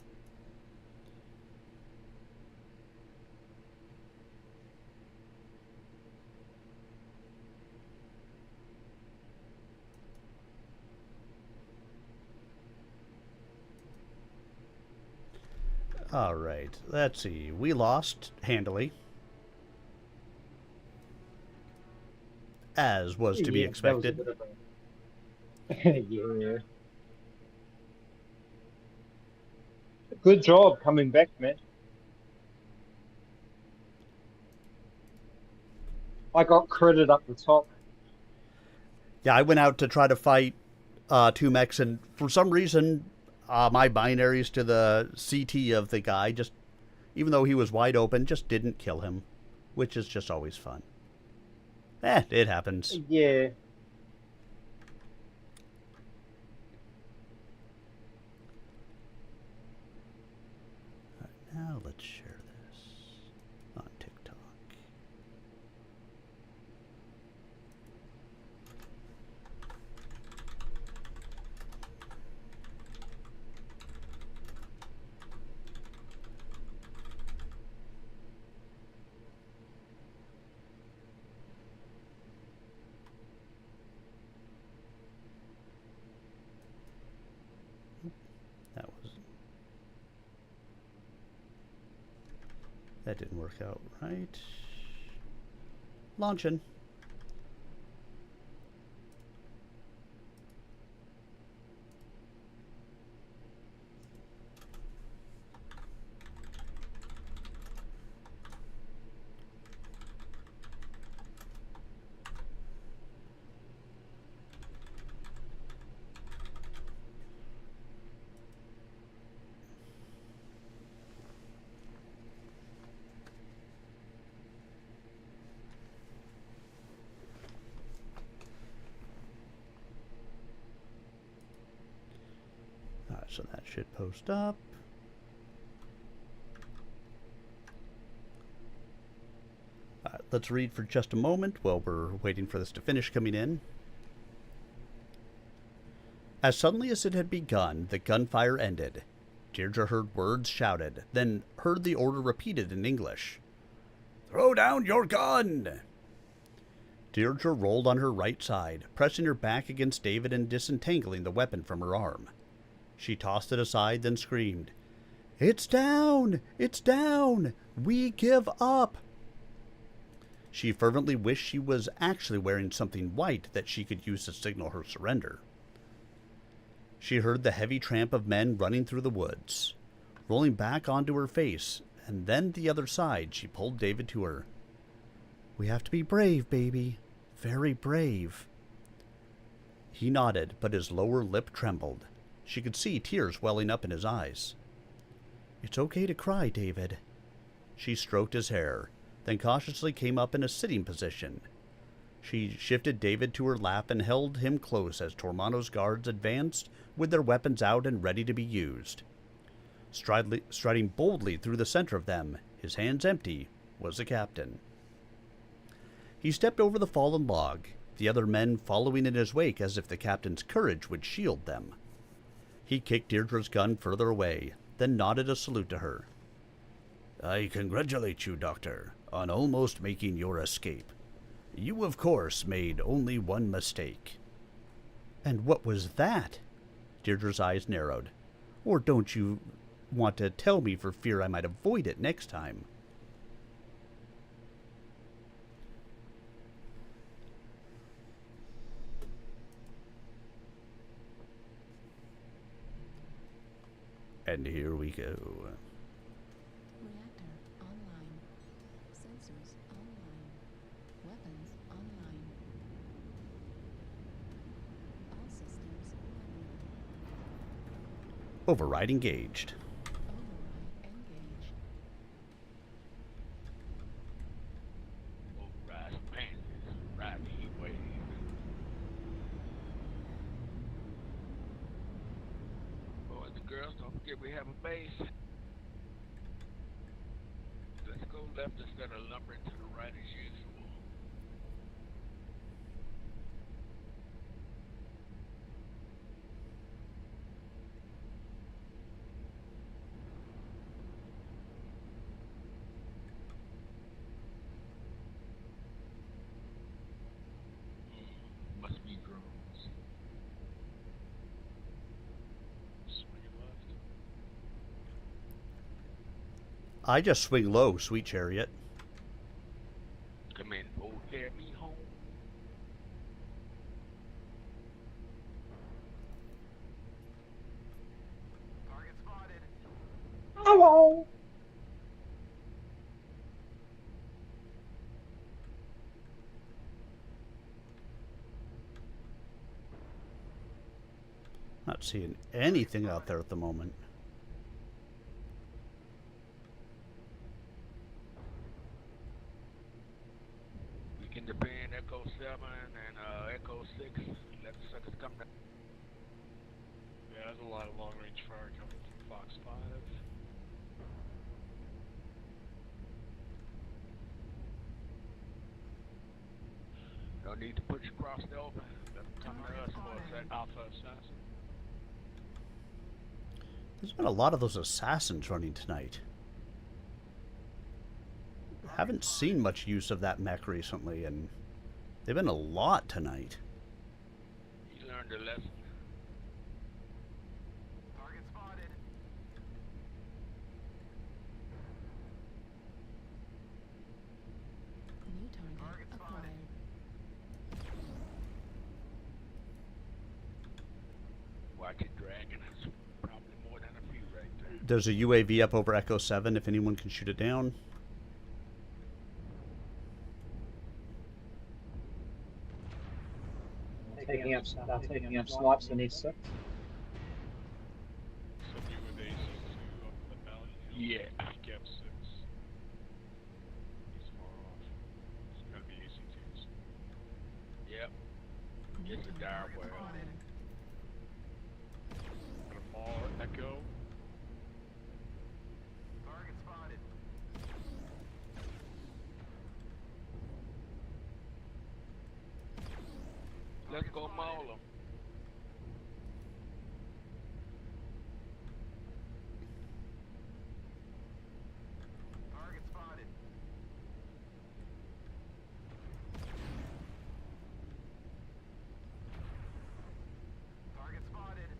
Speaker 1: All right. Let's see. We lost handily, as was to be expected.
Speaker 10: That was a bit of a... yeah. Good job coming back, man. I got critted up the top.
Speaker 1: Yeah, I went out to try to fight two mechs, and for some reason, my binaries to the CT of the guy just, even though he was wide open, just didn't kill him, which is just always fun. It happens.
Speaker 10: Yeah.
Speaker 1: Now let's share this on TikTok. That didn't work out right. Launching. So that should post up. Let's read for just a moment while we're waiting for this to finish coming in. As suddenly as it had begun, the gunfire ended. Deirdre heard words shouted, then heard the order repeated in English. "Throw down your gun!" Deirdre rolled on her right side, pressing her back against David and disentangling the weapon from her arm. She tossed it aside, then screamed, "It's down! It's down! We give up!" She fervently wished she was actually wearing something white that she could use to signal her surrender. She heard the heavy tramp of men running through the woods. Rolling back onto her face, and then the other side, she pulled David to her. "We have to be brave, baby. Very brave." He nodded, but his lower lip trembled. She could see tears welling up in his eyes. "It's okay to cry, David." She stroked his hair, then cautiously came up in a sitting position. She shifted David to her lap and held him close as Tormano's guards advanced with their weapons out and ready to be used. Striding boldly through the center of them, his hands empty, was the captain. He stepped over the fallen log, the other men following in his wake as if the captain's courage would shield them. He kicked Deirdre's gun further away, then nodded a salute to her. "I congratulate you, Doctor, on almost making your escape. You, of course, made only one mistake." "And what was that?" Deirdre's eyes narrowed. "Or don't you want to tell me for fear I might avoid it next time?" And here we go.
Speaker 4: Reactor online. Sensors online. Weapons online. All systems running.
Speaker 1: Override engaged.
Speaker 4: Override engaged.
Speaker 5: Override panties, ride the heat wave. Boys and girls, don't forget we have a base. Let's go left instead of lumbering to the right as usual. Must be drones.
Speaker 3: Swinging left.
Speaker 1: I just swing low, sweet chariot.
Speaker 5: Come in, oh, carry me home. Target spotted.
Speaker 10: Hello.
Speaker 1: Not seeing anything out there at the moment.
Speaker 5: We can depend Echo 7 and Echo 6. Let the suckers come down.
Speaker 3: Yeah, there's a lot of long range fire coming from Fox 5.
Speaker 5: No need to push across the open. Let them come to us for a second.
Speaker 3: Alpha Assassin.
Speaker 1: There's been a lot of those assassins running tonight. Haven't seen much use of that mech recently, and they've been a lot tonight.
Speaker 5: You learned a lesson. Target spotted.
Speaker 4: New target acquired.
Speaker 5: Watch it dragging. It's probably more than a few right there.
Speaker 1: There's a UAV up over Echo 7 if anyone can shoot it down.
Speaker 10: Taking up snipes in each six.
Speaker 3: Somebody with AC2 up the valley.
Speaker 5: Yeah.
Speaker 3: Gap 6. He's far off. It's gotta be AC2s.
Speaker 5: Yep. It's a dire well.
Speaker 3: Got a ball, Echo
Speaker 6: Wacko.
Speaker 5: Target spotted.
Speaker 6: Let's go maul them.
Speaker 5: Target spotted. Target spotted.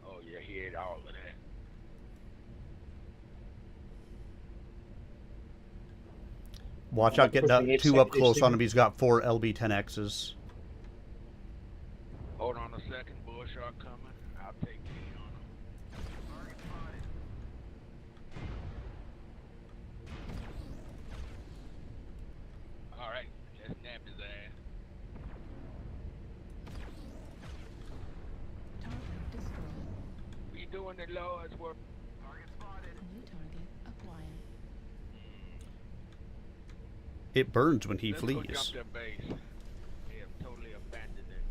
Speaker 6: Oh yeah, he ate all of that.
Speaker 1: Watch out getting up, too up close on him. He's got 4 LB-10Xs.
Speaker 6: Hold on a second, bull shark coming. I'll take K on him.
Speaker 5: Target spotted.
Speaker 6: Alright, let's nab his ass.
Speaker 4: Target destroyed.
Speaker 6: We doing the Lord's work.
Speaker 5: Target spotted.
Speaker 4: New target acquired.
Speaker 1: It burns when he
Speaker 6: Let's go
Speaker 1: flees.
Speaker 6: jump their base. They have totally abandoned it.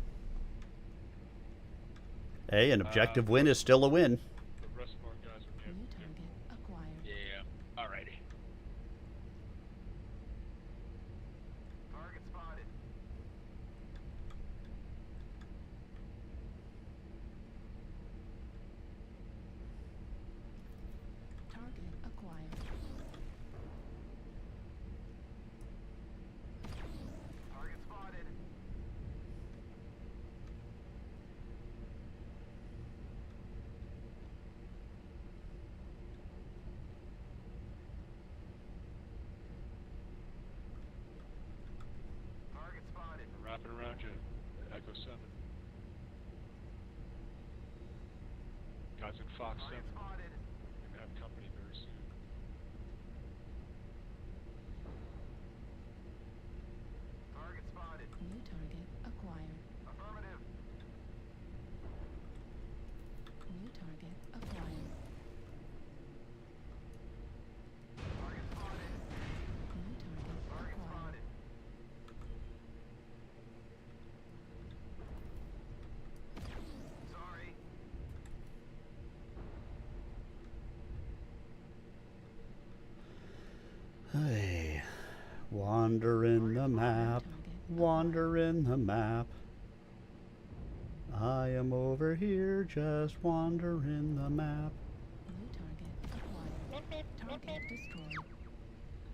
Speaker 1: Hey, an objective win is still a win.
Speaker 6: The rest of our guys are near.
Speaker 4: New target acquired.
Speaker 6: Yeah, alrighty.
Speaker 5: Target spotted.
Speaker 4: Target acquired.
Speaker 5: Target spotted. Target spotted.
Speaker 6: We're wrapping around you. Echo 7. Guys in Fox 7.
Speaker 5: Target spotted.
Speaker 6: We're gonna have company very soon.
Speaker 5: Target spotted.
Speaker 4: New target acquired.
Speaker 5: Affirmative.
Speaker 4: New target acquired.
Speaker 5: Target spotted.
Speaker 4: New target
Speaker 5: Target
Speaker 4: acquired.
Speaker 5: spotted. Sorry.
Speaker 1: Hey, wander in the map, wander in the map. I am over here, just wander in the map.
Speaker 4: New target acquired. Target destroyed.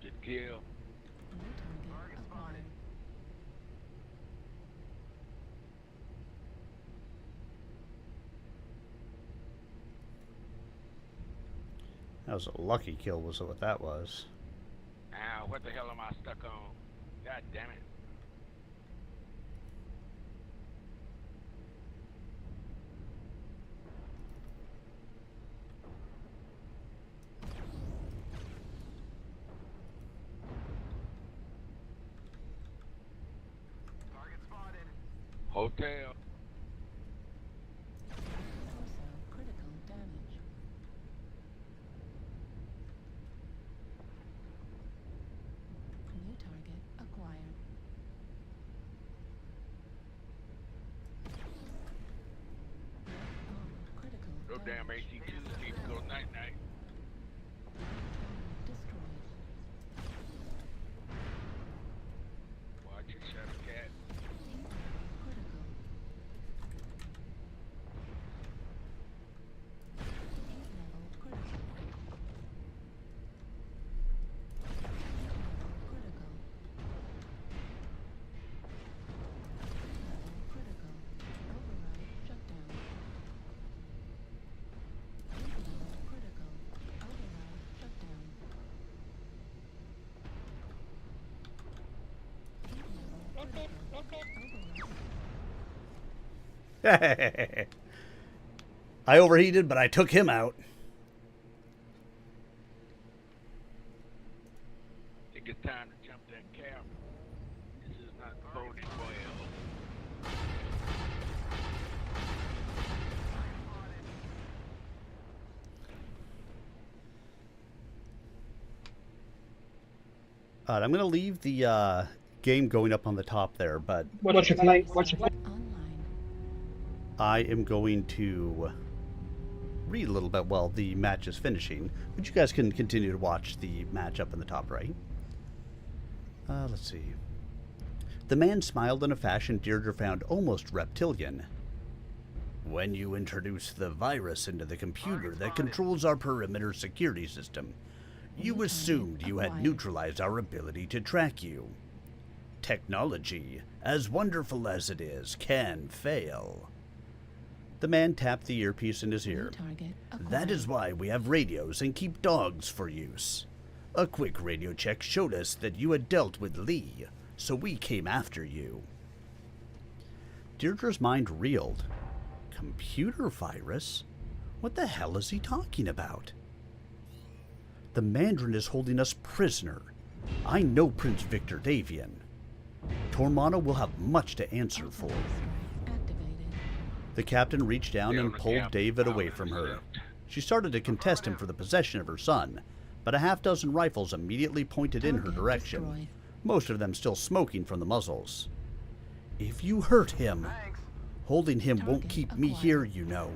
Speaker 6: Good kill.
Speaker 4: New target
Speaker 5: Target
Speaker 4: acquired.
Speaker 5: spotted.
Speaker 1: That was a lucky kill, was what that was.
Speaker 6: Ow, what the hell am I stuck on? God damn it.
Speaker 5: Target spotted.
Speaker 6: Hotel.
Speaker 4: Torso critical damage. New target acquired. Oh, critical
Speaker 6: No damn
Speaker 4: damage.
Speaker 6: AC2s need to go night night.
Speaker 4: Destroyed.
Speaker 6: Watch your shadow cat.
Speaker 4: Heat level critical. Heat level critical. Critical. Level critical. Override shutdown. Heat level critical. Override shutdown. Heat level critical. Override.
Speaker 1: I overheated, but I took him out.
Speaker 6: Think it's time to jump that camera. This is not boding well.
Speaker 1: I'm going to leave the game going up on the top there, but
Speaker 10: What's your play? What's your play?
Speaker 4: Online.
Speaker 1: I am going to read a little bit while the match is finishing, but you guys can continue to watch the match up in the top right. Let's see. The man smiled in a fashion Deirdre found almost reptilian. When you introduced the virus into the computer that controls our perimeter security system, you assumed you had neutralized our ability to track you. Technology, as wonderful as it is, can fail. The man tapped the earpiece in his ear. That is why we have radios and keep dogs for use. A quick radio check showed us that you had dealt with Lee, so we came after you. Deirdre's mind reeled. Computer virus? What the hell is he talking about? The Mandarin is holding us prisoner. I know Prince Victor Davian. Tormano will have much to answer for. The captain reached down and pulled David away from her. She started to contest him for the possession of her son, but a half-dozen rifles immediately pointed in her direction, most of them still smoking from the muzzles. If you hurt him, holding him won't keep me here, you know.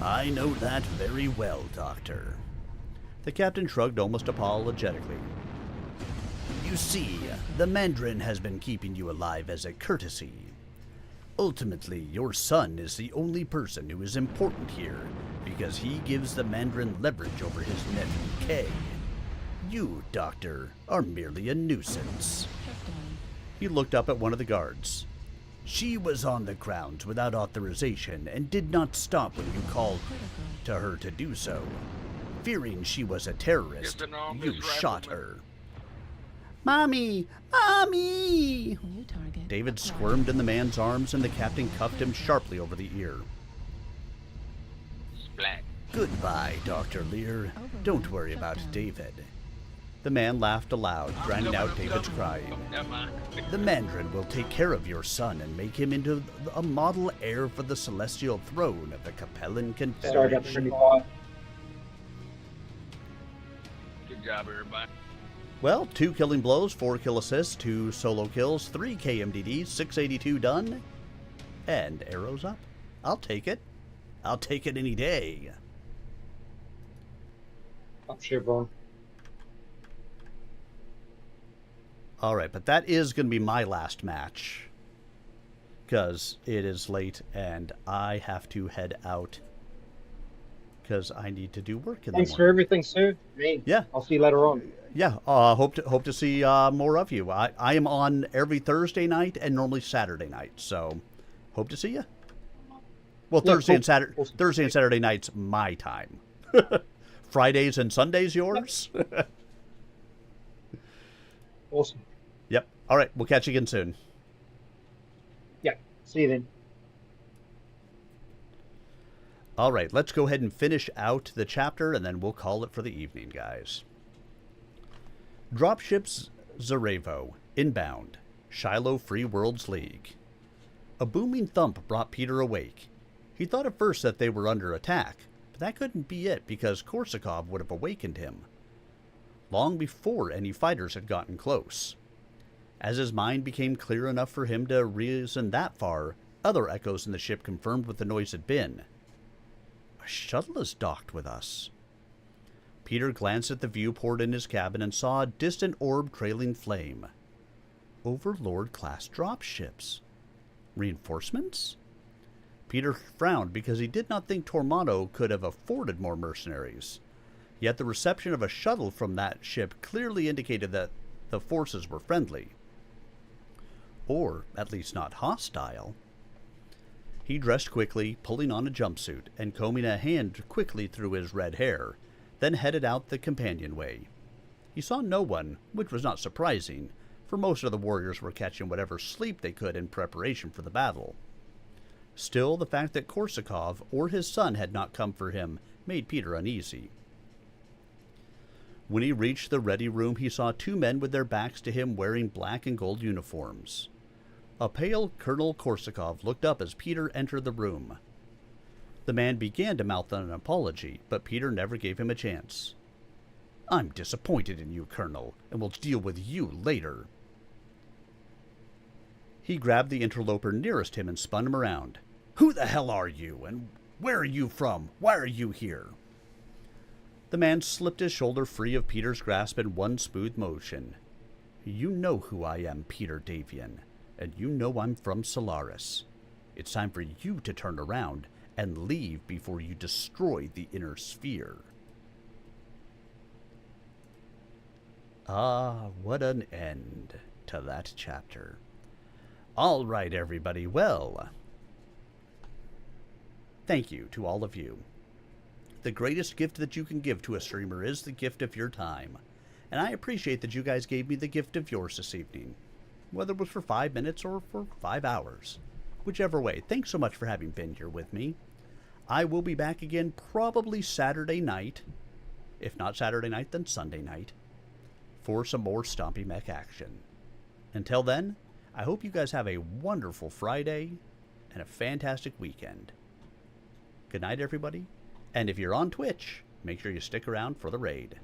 Speaker 1: I know that very well, Doctor. The captain shrugged almost apologetically. You see, the Mandarin has been keeping you alive as a courtesy. Ultimately, your son is the only person who is important here, because he gives the Mandarin leverage over his nephew Kay. You, Doctor, are merely a nuisance. He looked up at one of the guards. She was on the grounds without authorization and did not stop when you called to her to do so. Fearing she was a terrorist, you shot her. Mommy! Mommy! David squirmed in the man's arms and the captain cuffed him sharply over the ear.
Speaker 19: Splat.
Speaker 1: Goodbye, Dr. Lear. Don't worry about David. The man laughed aloud, drowning out David's crying. The Mandarin will take care of your son and make him into a model heir for the celestial throne of the Capellan Confederation.
Speaker 19: Good job, everybody.
Speaker 1: Well, 2 killing blows, 4 kill assists, 2 solo kills, 3 KMDDs, 682 done, and arrows up. I'll take it. I'll take it any day.
Speaker 10: Up Chevron.
Speaker 1: Alright, but that is going to be my last match. Because it is late and I have to head out. Because I need to do work in the morning.
Speaker 10: Thanks for everything, sir.
Speaker 1: Yeah.
Speaker 10: I'll see you later on.
Speaker 1: Yeah, hope to see more of you. I am on every Thursday night and normally Saturday night, so hope to see you. Well,
Speaker 10: Yeah,
Speaker 1: Thursday
Speaker 10: cool.
Speaker 1: and Saturday,
Speaker 10: Awesome.
Speaker 1: Thursday and Saturday nights my time. Fridays and Sundays yours.
Speaker 10: Awesome.
Speaker 1: Yep. All right, we'll catch you again soon.
Speaker 10: Yeah. See you then.
Speaker 1: All right, let's go ahead and finish out the chapter, and then we'll call it for the evening, guys. Dropships Zarevo, inbound, Shiloh Free Worlds League. A booming thump brought Peter awake. He thought at first that they were under attack, but that couldn't be it because Korsakov would have awakened him long before any fighters had gotten close. As his mind became clear enough for him to reason that far, other echoes in the ship confirmed what the noise had been. A shuttle is docked with us. Peter glanced at the viewport in his cabin and saw a distant orb trailing flame. Overlord-class dropships. Reinforcements? Peter frowned because he did not think Tormano could have afforded more mercenaries. Yet the reception of a shuttle from that ship clearly indicated that the forces were friendly. Or, at least not hostile. He dressed quickly, pulling on a jumpsuit and combing a hand quickly through his red hair, then headed out the companionway. He saw no one, which was not surprising, for most of the warriors were catching whatever sleep they could in preparation for the battle. Still, the fact that Korsakov or his son had not come for him made Peter uneasy. When he reached the ready room, he saw 2 men with their backs to him wearing black and gold uniforms. A pale Colonel Korsakov looked up as Peter entered the room. The man began to mouth an apology, but Peter never gave him a chance. I'm disappointed in you, Colonel, and will deal with you later. He grabbed the interloper nearest him and spun him around. Who the hell are you? And where are you from? Why are you here? The man slipped his shoulder free of Peter's grasp in one smooth motion. You know who I am, Peter Davian, and you know I'm from Solaris. It's time for you to turn around and leave before you destroy the inner sphere. Ah, what an end to that chapter. All right, everybody. Well, thank you to all of you. The greatest gift that you can give to a streamer is the gift of your time. And I appreciate that you guys gave me the gift of yours this evening. Whether it was for 5 minutes or for 5 hours. Whichever way, thanks so much for having been here with me. I will be back again probably Saturday night. If not Saturday night, then Sunday night. For some more Stompy Mech action. Until then, I hope you guys have a wonderful Friday and a fantastic weekend. Good night, everybody. And if you're on Twitch, make sure you stick around for the raid.